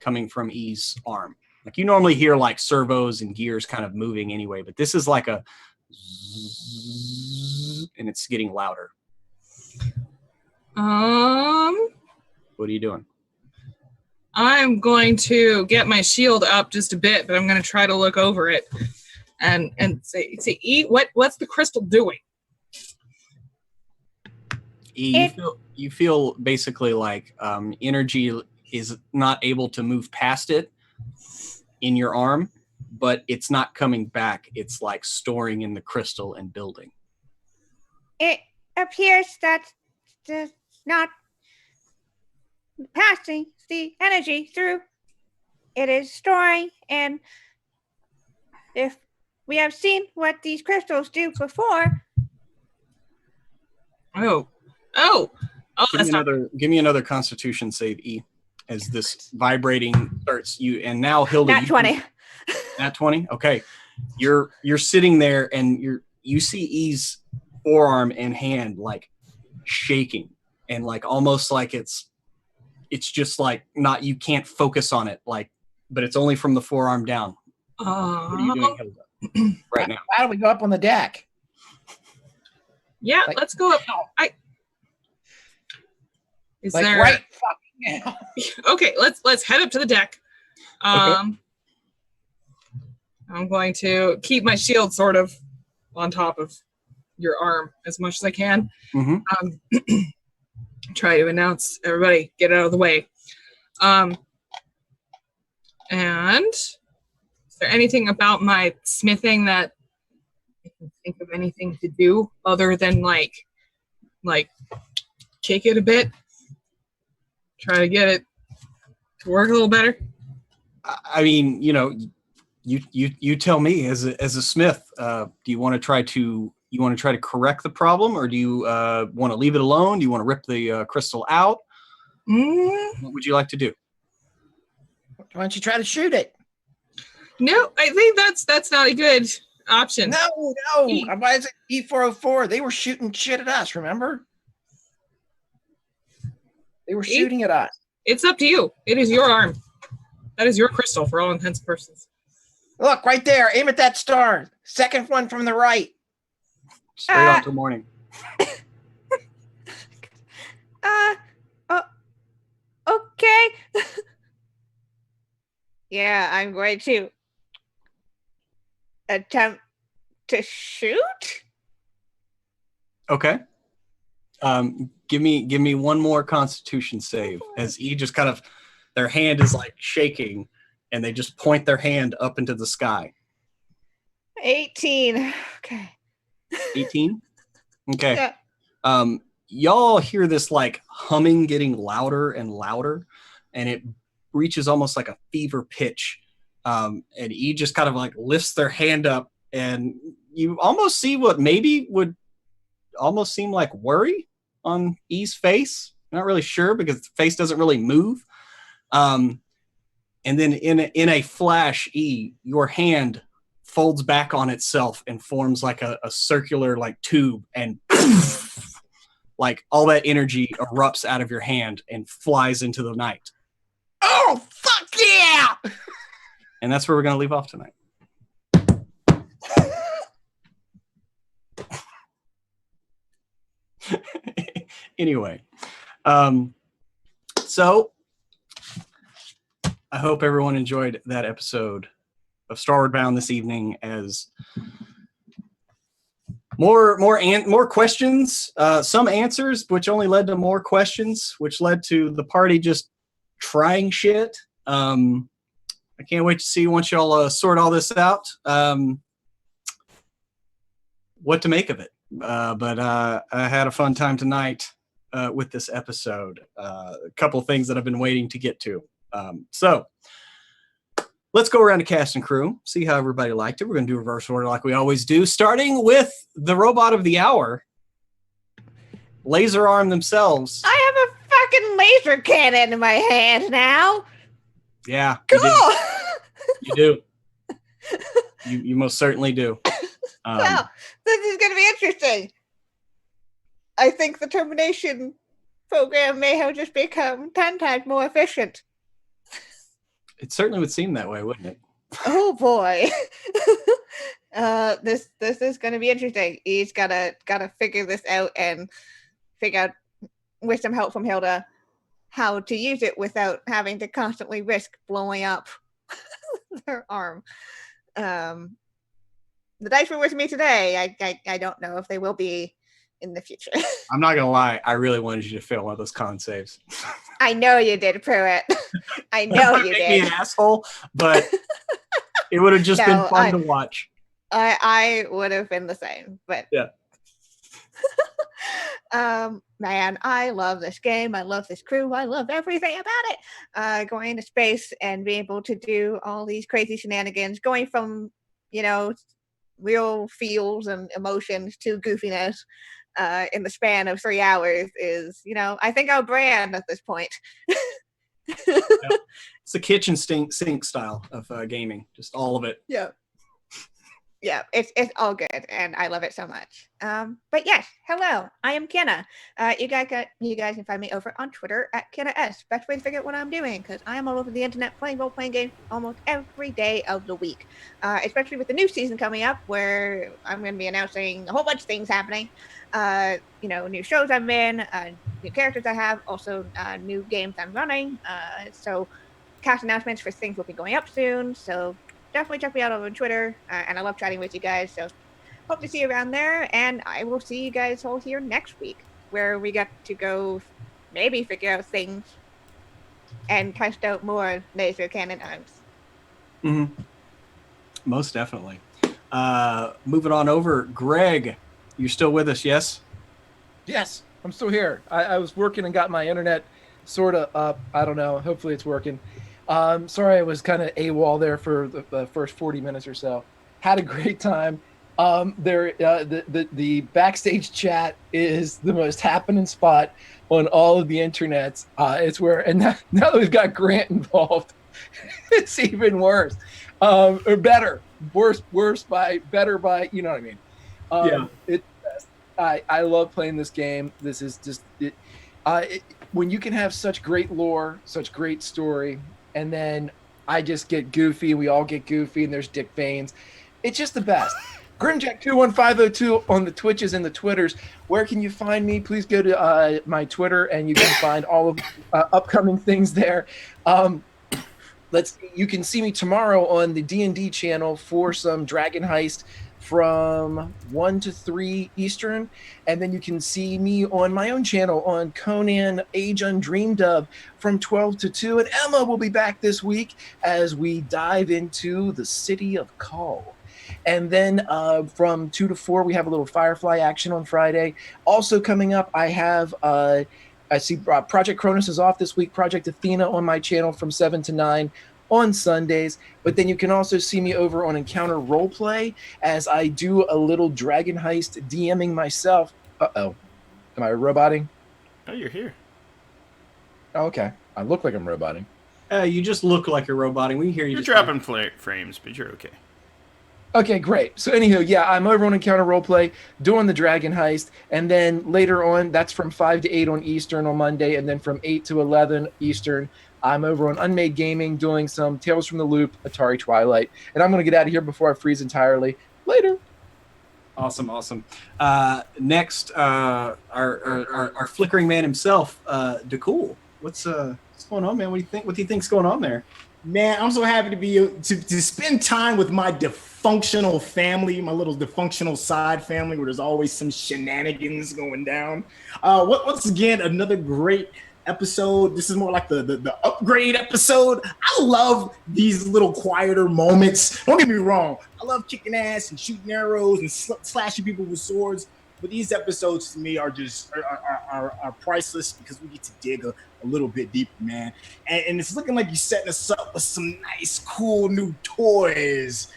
coming from E's arm. Like, you normally hear, like, servos and gears kind of moving anyway, but this is like a zzz, and it's getting louder. What are you doing? I'm going to get my shield up just a bit, but I'm going to try to look over it and say, E, what's the crystal doing? E, you feel basically like energy is not able to move past it in your arm, but it's not coming back. It's like storing in the crystal and building. It appears that it's not passing the energy through. It is storing, and if we have seen what these crystals do before. Oh, Give me another Constitution save, E, as this vibrating starts. And now Hilda, Nat 20. Nat 20. Okay, you're sitting there and you see E's forearm and hand like shaking and like almost like it's just like not, you can't focus on it, like, but it's only from the forearm down. What are you doing, Hilda, right now? How do we go up on the deck? Yeah, Like, let's go up. Is Like there right fucking now. Okay, let's head up to the deck. I'm going to keep my shield sort of on top of your arm as much as I can. Mm-hmm. Try to announce, everybody, get out of the way. And is there anything about my smithing that I can think of anything to do other than like kick it a bit? Try to get it to work a little better. I mean, you tell me as a smith. Do you want to try to correct the problem, or do you want to leave it alone? Do you want to rip the crystal out? What would you like to do? Why don't you try to shoot it? No, I think that's not a good option. No. Why is it E404? They were shooting shit at us, remember? They were shooting at us. It's up to you. It is your arm. That is your crystal for all intents and purposes. Look, right there. Aim at that star. Second one from the right. Straight on to morning. Okay. Yeah, I'm going to attempt to shoot. Okay. Give me one more Constitution save, as E just kind of, their hand is like shaking, and they just point their hand up into the sky. 18. Okay. 18. Okay. Yeah. Y'all hear this like humming getting louder and louder, and it reaches almost like a fever pitch. And E just kind of like lifts their hand up, and you almost see what maybe would almost seem like worry on E's face. I'm not really sure because the face doesn't really move. And then in a flash, E, your hand folds back on itself and forms like a circular like tube, and like all that energy erupts out of your hand and flies into the night. Oh, fuck yeah! And that's where we're going to leave off tonight. Anyway, so I hope everyone enjoyed that episode of Starward Bound this evening, as more questions, some answers, which only led to more questions, which led to the party just trying shit. I can't wait to see once y'all sort all this out, what to make of it. But I had a fun time tonight with this episode. A couple of things that I've been waiting to get to. So let's go around to cast and crew, see how everybody liked it. We're going to do reverse order like we always do, starting with the robot of the hour, Laser Arm themselves. I have a fucking laser cannon in my hand now. Yeah, Cool. you do. You most certainly do. Well, this is going to be interesting. I think the termination program may have just become 10 times more efficient. It certainly would seem that way, wouldn't it? Oh boy. This is going to be interesting. He's gotta figure this out and figure out, with some help from Hilda, how to use it without having to constantly risk blowing up their arm. The dice were with me today. I don't know if they will be in the future. I'm not gonna lie, I really wanted you to fail one of those con saves. I know you did, Pruitt. I know you Make did. me an asshole, but it would have just been fun to watch. I would have been the same, but yeah. Man, I love this game. I love this crew. I love everything about it. Going into space and being able to do all these crazy shenanigans, going from, real feels and emotions to goofiness in the span of 3 hours is, I think our brand at this point. Yeah. It's the kitchen sink style of gaming, just all of it. Yeah. Yeah, it's all good, and I love it so much. But yes, hello, I am Kenna. You guys can find me over on Twitter at KennaS. Best way to figure out what I'm doing, because I am all over the internet playing role-playing games almost every day of the week. Especially with the new season coming up, where I'm going to be announcing a whole bunch of things happening. New shows I'm in, new characters I have, also new games I'm running. So cast announcements for things will be going up soon. So definitely check me out over on Twitter, and I love chatting with you guys, so hope to see you around there, and I will see you guys all here next week, where we get to go maybe figure out things and test out more laser cannon arms. Mm-hmm. Most definitely. Moving on over, Greg, you're still with us, yes? Yes, I'm still here. I was working and got my internet sort of up. I don't know. Hopefully it's working. Sorry, I was kind of AWOL there for the first 40 minutes or so. Had a great time. The backstage chat is the most happening spot on all of the internets. It's where, and now that we've got Grant involved, it's even worse. Or better, worse by better by, you know what I mean? It's best. I love playing this game. This is just it. When you can have such great lore, such great story, and then I just get goofy, we all get goofy, and there's Dick Veins. It's just the best. Grimjack21502 on the Twitches and the Twitters. Where can you find me? Please go to my Twitter, and you can find all of upcoming things there. You can see me tomorrow on the D&D channel for some Dragon Heist from 1 to 3 Eastern, and then you can see me on my own channel on Conan Age Undreamed Of from 12 to 2, and Emma will be back this week as we dive into the city of Kull. And then from 2 to 4, we have a little Firefly action on Friday. Also coming up, I have I see Project Cronus is off this week, Project Athena on my channel from 7 to 9 on Sundays, but then you can also see me over on Encounter Roleplay as I do a little Dragon Heist DMing myself. Uh-oh. Am I roboting? Oh, you're here. Oh, okay. I look like I'm roboting. You just look like you're roboting. We hear you. You're dropping frames, but you're okay. Okay, great. So anywho, yeah, I'm over on Encounter Roleplay doing the Dragon Heist, and then later on, that's from 5 to 8 on Eastern on Monday, and then from 8 to 11 Eastern, I'm over on Unmade Gaming doing some Tales from the Loop, Atari Twilight, and I'm going to get out of here before I freeze entirely. Later. Awesome. Next, our flickering man himself, DeCool. What's going on, man? What do you think's going on there? Man, I'm so happy to be to spend time with my dysfunctional family, my little dysfunctional side family, where there's always some shenanigans going down. Once again, another great episode. This is more like the upgrade episode. I love these little quieter moments. Don't get me wrong. I love kicking ass and shooting arrows and slashing people with swords. But these episodes to me are just are priceless because we get to dig a little bit deeper, man. And it's looking like you're setting us up with some nice, cool new toys.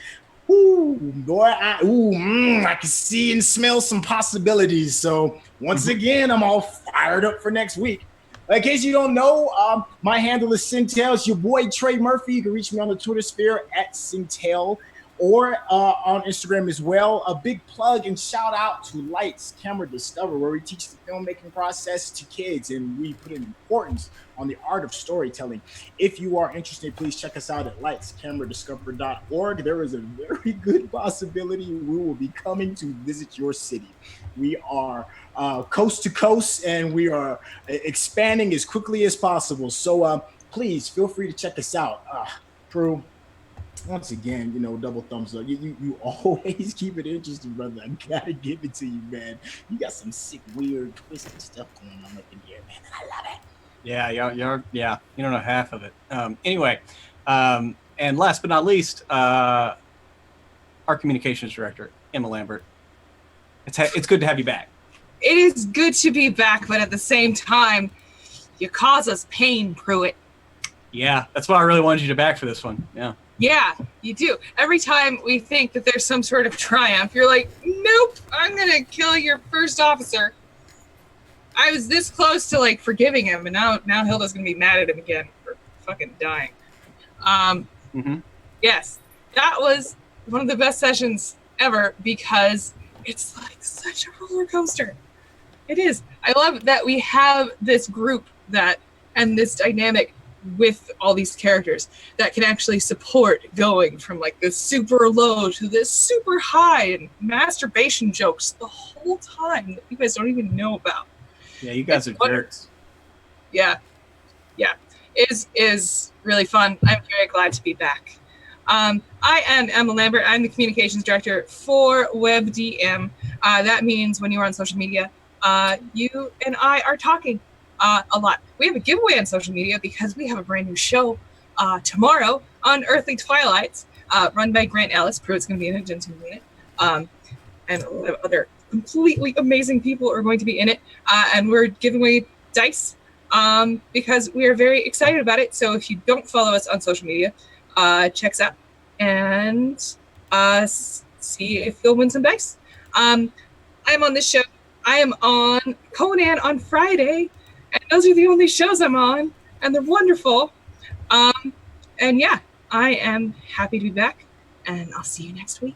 Ooh, boy, I can see and smell some possibilities. So once again, I'm all fired up for next week. In case you don't know, my handle is Sintel. It's your boy Trey Murphy. You can reach me on the Twitter sphere at Sintel or on Instagram as well. A big plug and shout out to Lights Camera Discover, where we teach the filmmaking process to kids and we put an importance on the art of storytelling. If you are interested, please check us out at lightscameradiscover.org. There is a very good possibility we will be coming to visit your city. We are coast to coast and we are expanding as quickly as possible. So please feel free to check us out. Crew, once again, double thumbs up. You always keep it interesting, brother. I gotta give it to you, man. You got some sick, weird, twisted stuff going on up in here, man. And I love it. Yeah, you don't know half of it. Anyway, and last but not least, our communications director, Emma Lambert. It's good to have you back. It is good to be back, but at the same time, you cause us pain, Pruitt. Yeah, that's why I really wanted you to back for this one. Yeah, you do. Every time we think that there's some sort of triumph, you're like, nope, I'm going to kill your first officer. I was this close to forgiving him, and now Hilda's going to be mad at him again for fucking dying. Yes, that was one of the best sessions ever because it's such a roller coaster. It is. I love that we have this group and this dynamic with all these characters that can actually support going from this super low to this super high and masturbation jokes the whole time that you guys don't even know about. Yeah, you guys are jerks. Yeah. It is really fun. I'm very glad to be back. I am Emma Lambert. I'm the communications director for WebDM. That means when you are on social media, you and I are talking a lot. We have a giveaway on social media because we have a brand new show tomorrow on Earthly Twilights, run by Grant Ellis. Pruitt's going to be in it, Jen's going to be in it, and a lot of other completely amazing people are going to be in it. And we're giving away dice because we are very excited about it. So if you don't follow us on social media, check us out and see if you'll win some dice. I'm on this show. I am on Conan on Friday, and those are the only shows I'm on, and they're wonderful. And yeah, I am happy to be back, and I'll see you next week.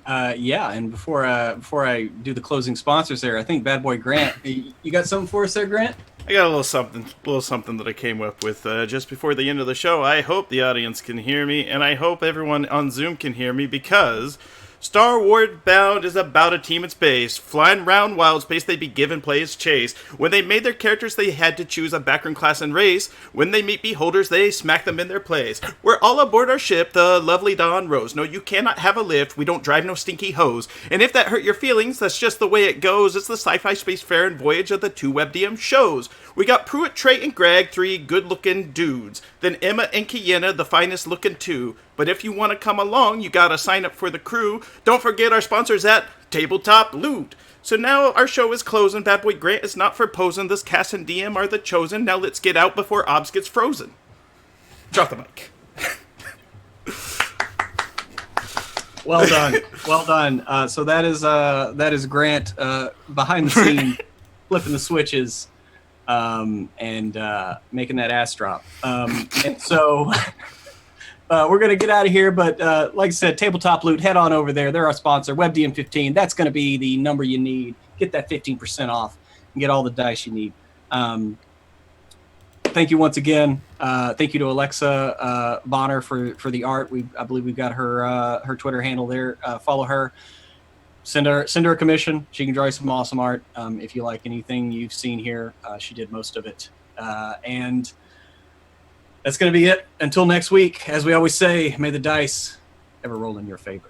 Yeah, and before I do the closing sponsors there, I think Bad Boy Grant, you got something for us there, Grant? I got a little something that I came up with just before the end of the show. I hope the audience can hear me, and I hope everyone on Zoom can hear me, because Starward Bound is about a team in space, flying around wild space. They'd be given play as chase. When they made their characters, they had to choose a background class and race. When they meet beholders, they smack them in their place. We're all aboard our ship, the lovely Dawn Rose. No, you cannot have a lift. We don't drive no stinky hose. And if that hurt your feelings, that's just the way it goes. It's the sci-fi space fair and voyage of the two WebDM shows. We got Pruitt, Trey, and Greg, three good-looking dudes. Then Emma and Kiana, the finest-looking two. But if you want to come along, you gotta sign up for the crew. Don't forget our sponsors at Tabletop Loot. So now our show is closing. Bad Boy Grant is not for posing. This cast and DM are the chosen. Now let's get out before Obs gets frozen. Drop the mic. Well done. Well done. So that is Grant behind the scene, flipping the switches, and making that ass drop. And so We're going to get out of here, but like I said, Tabletop Loot, head on over there. They're our sponsor, WebDM15. That's going to be the number you need. Get that 15% off and get all the dice you need. Thank you once again. Thank you to Alexa Bonner for the art. I believe we've got her Twitter handle there. Follow her. Send her a commission. She can draw you some awesome art. If you like anything you've seen here, she did most of it. And that's going to be it. Until next week, as we always say, may the dice ever roll in your favor.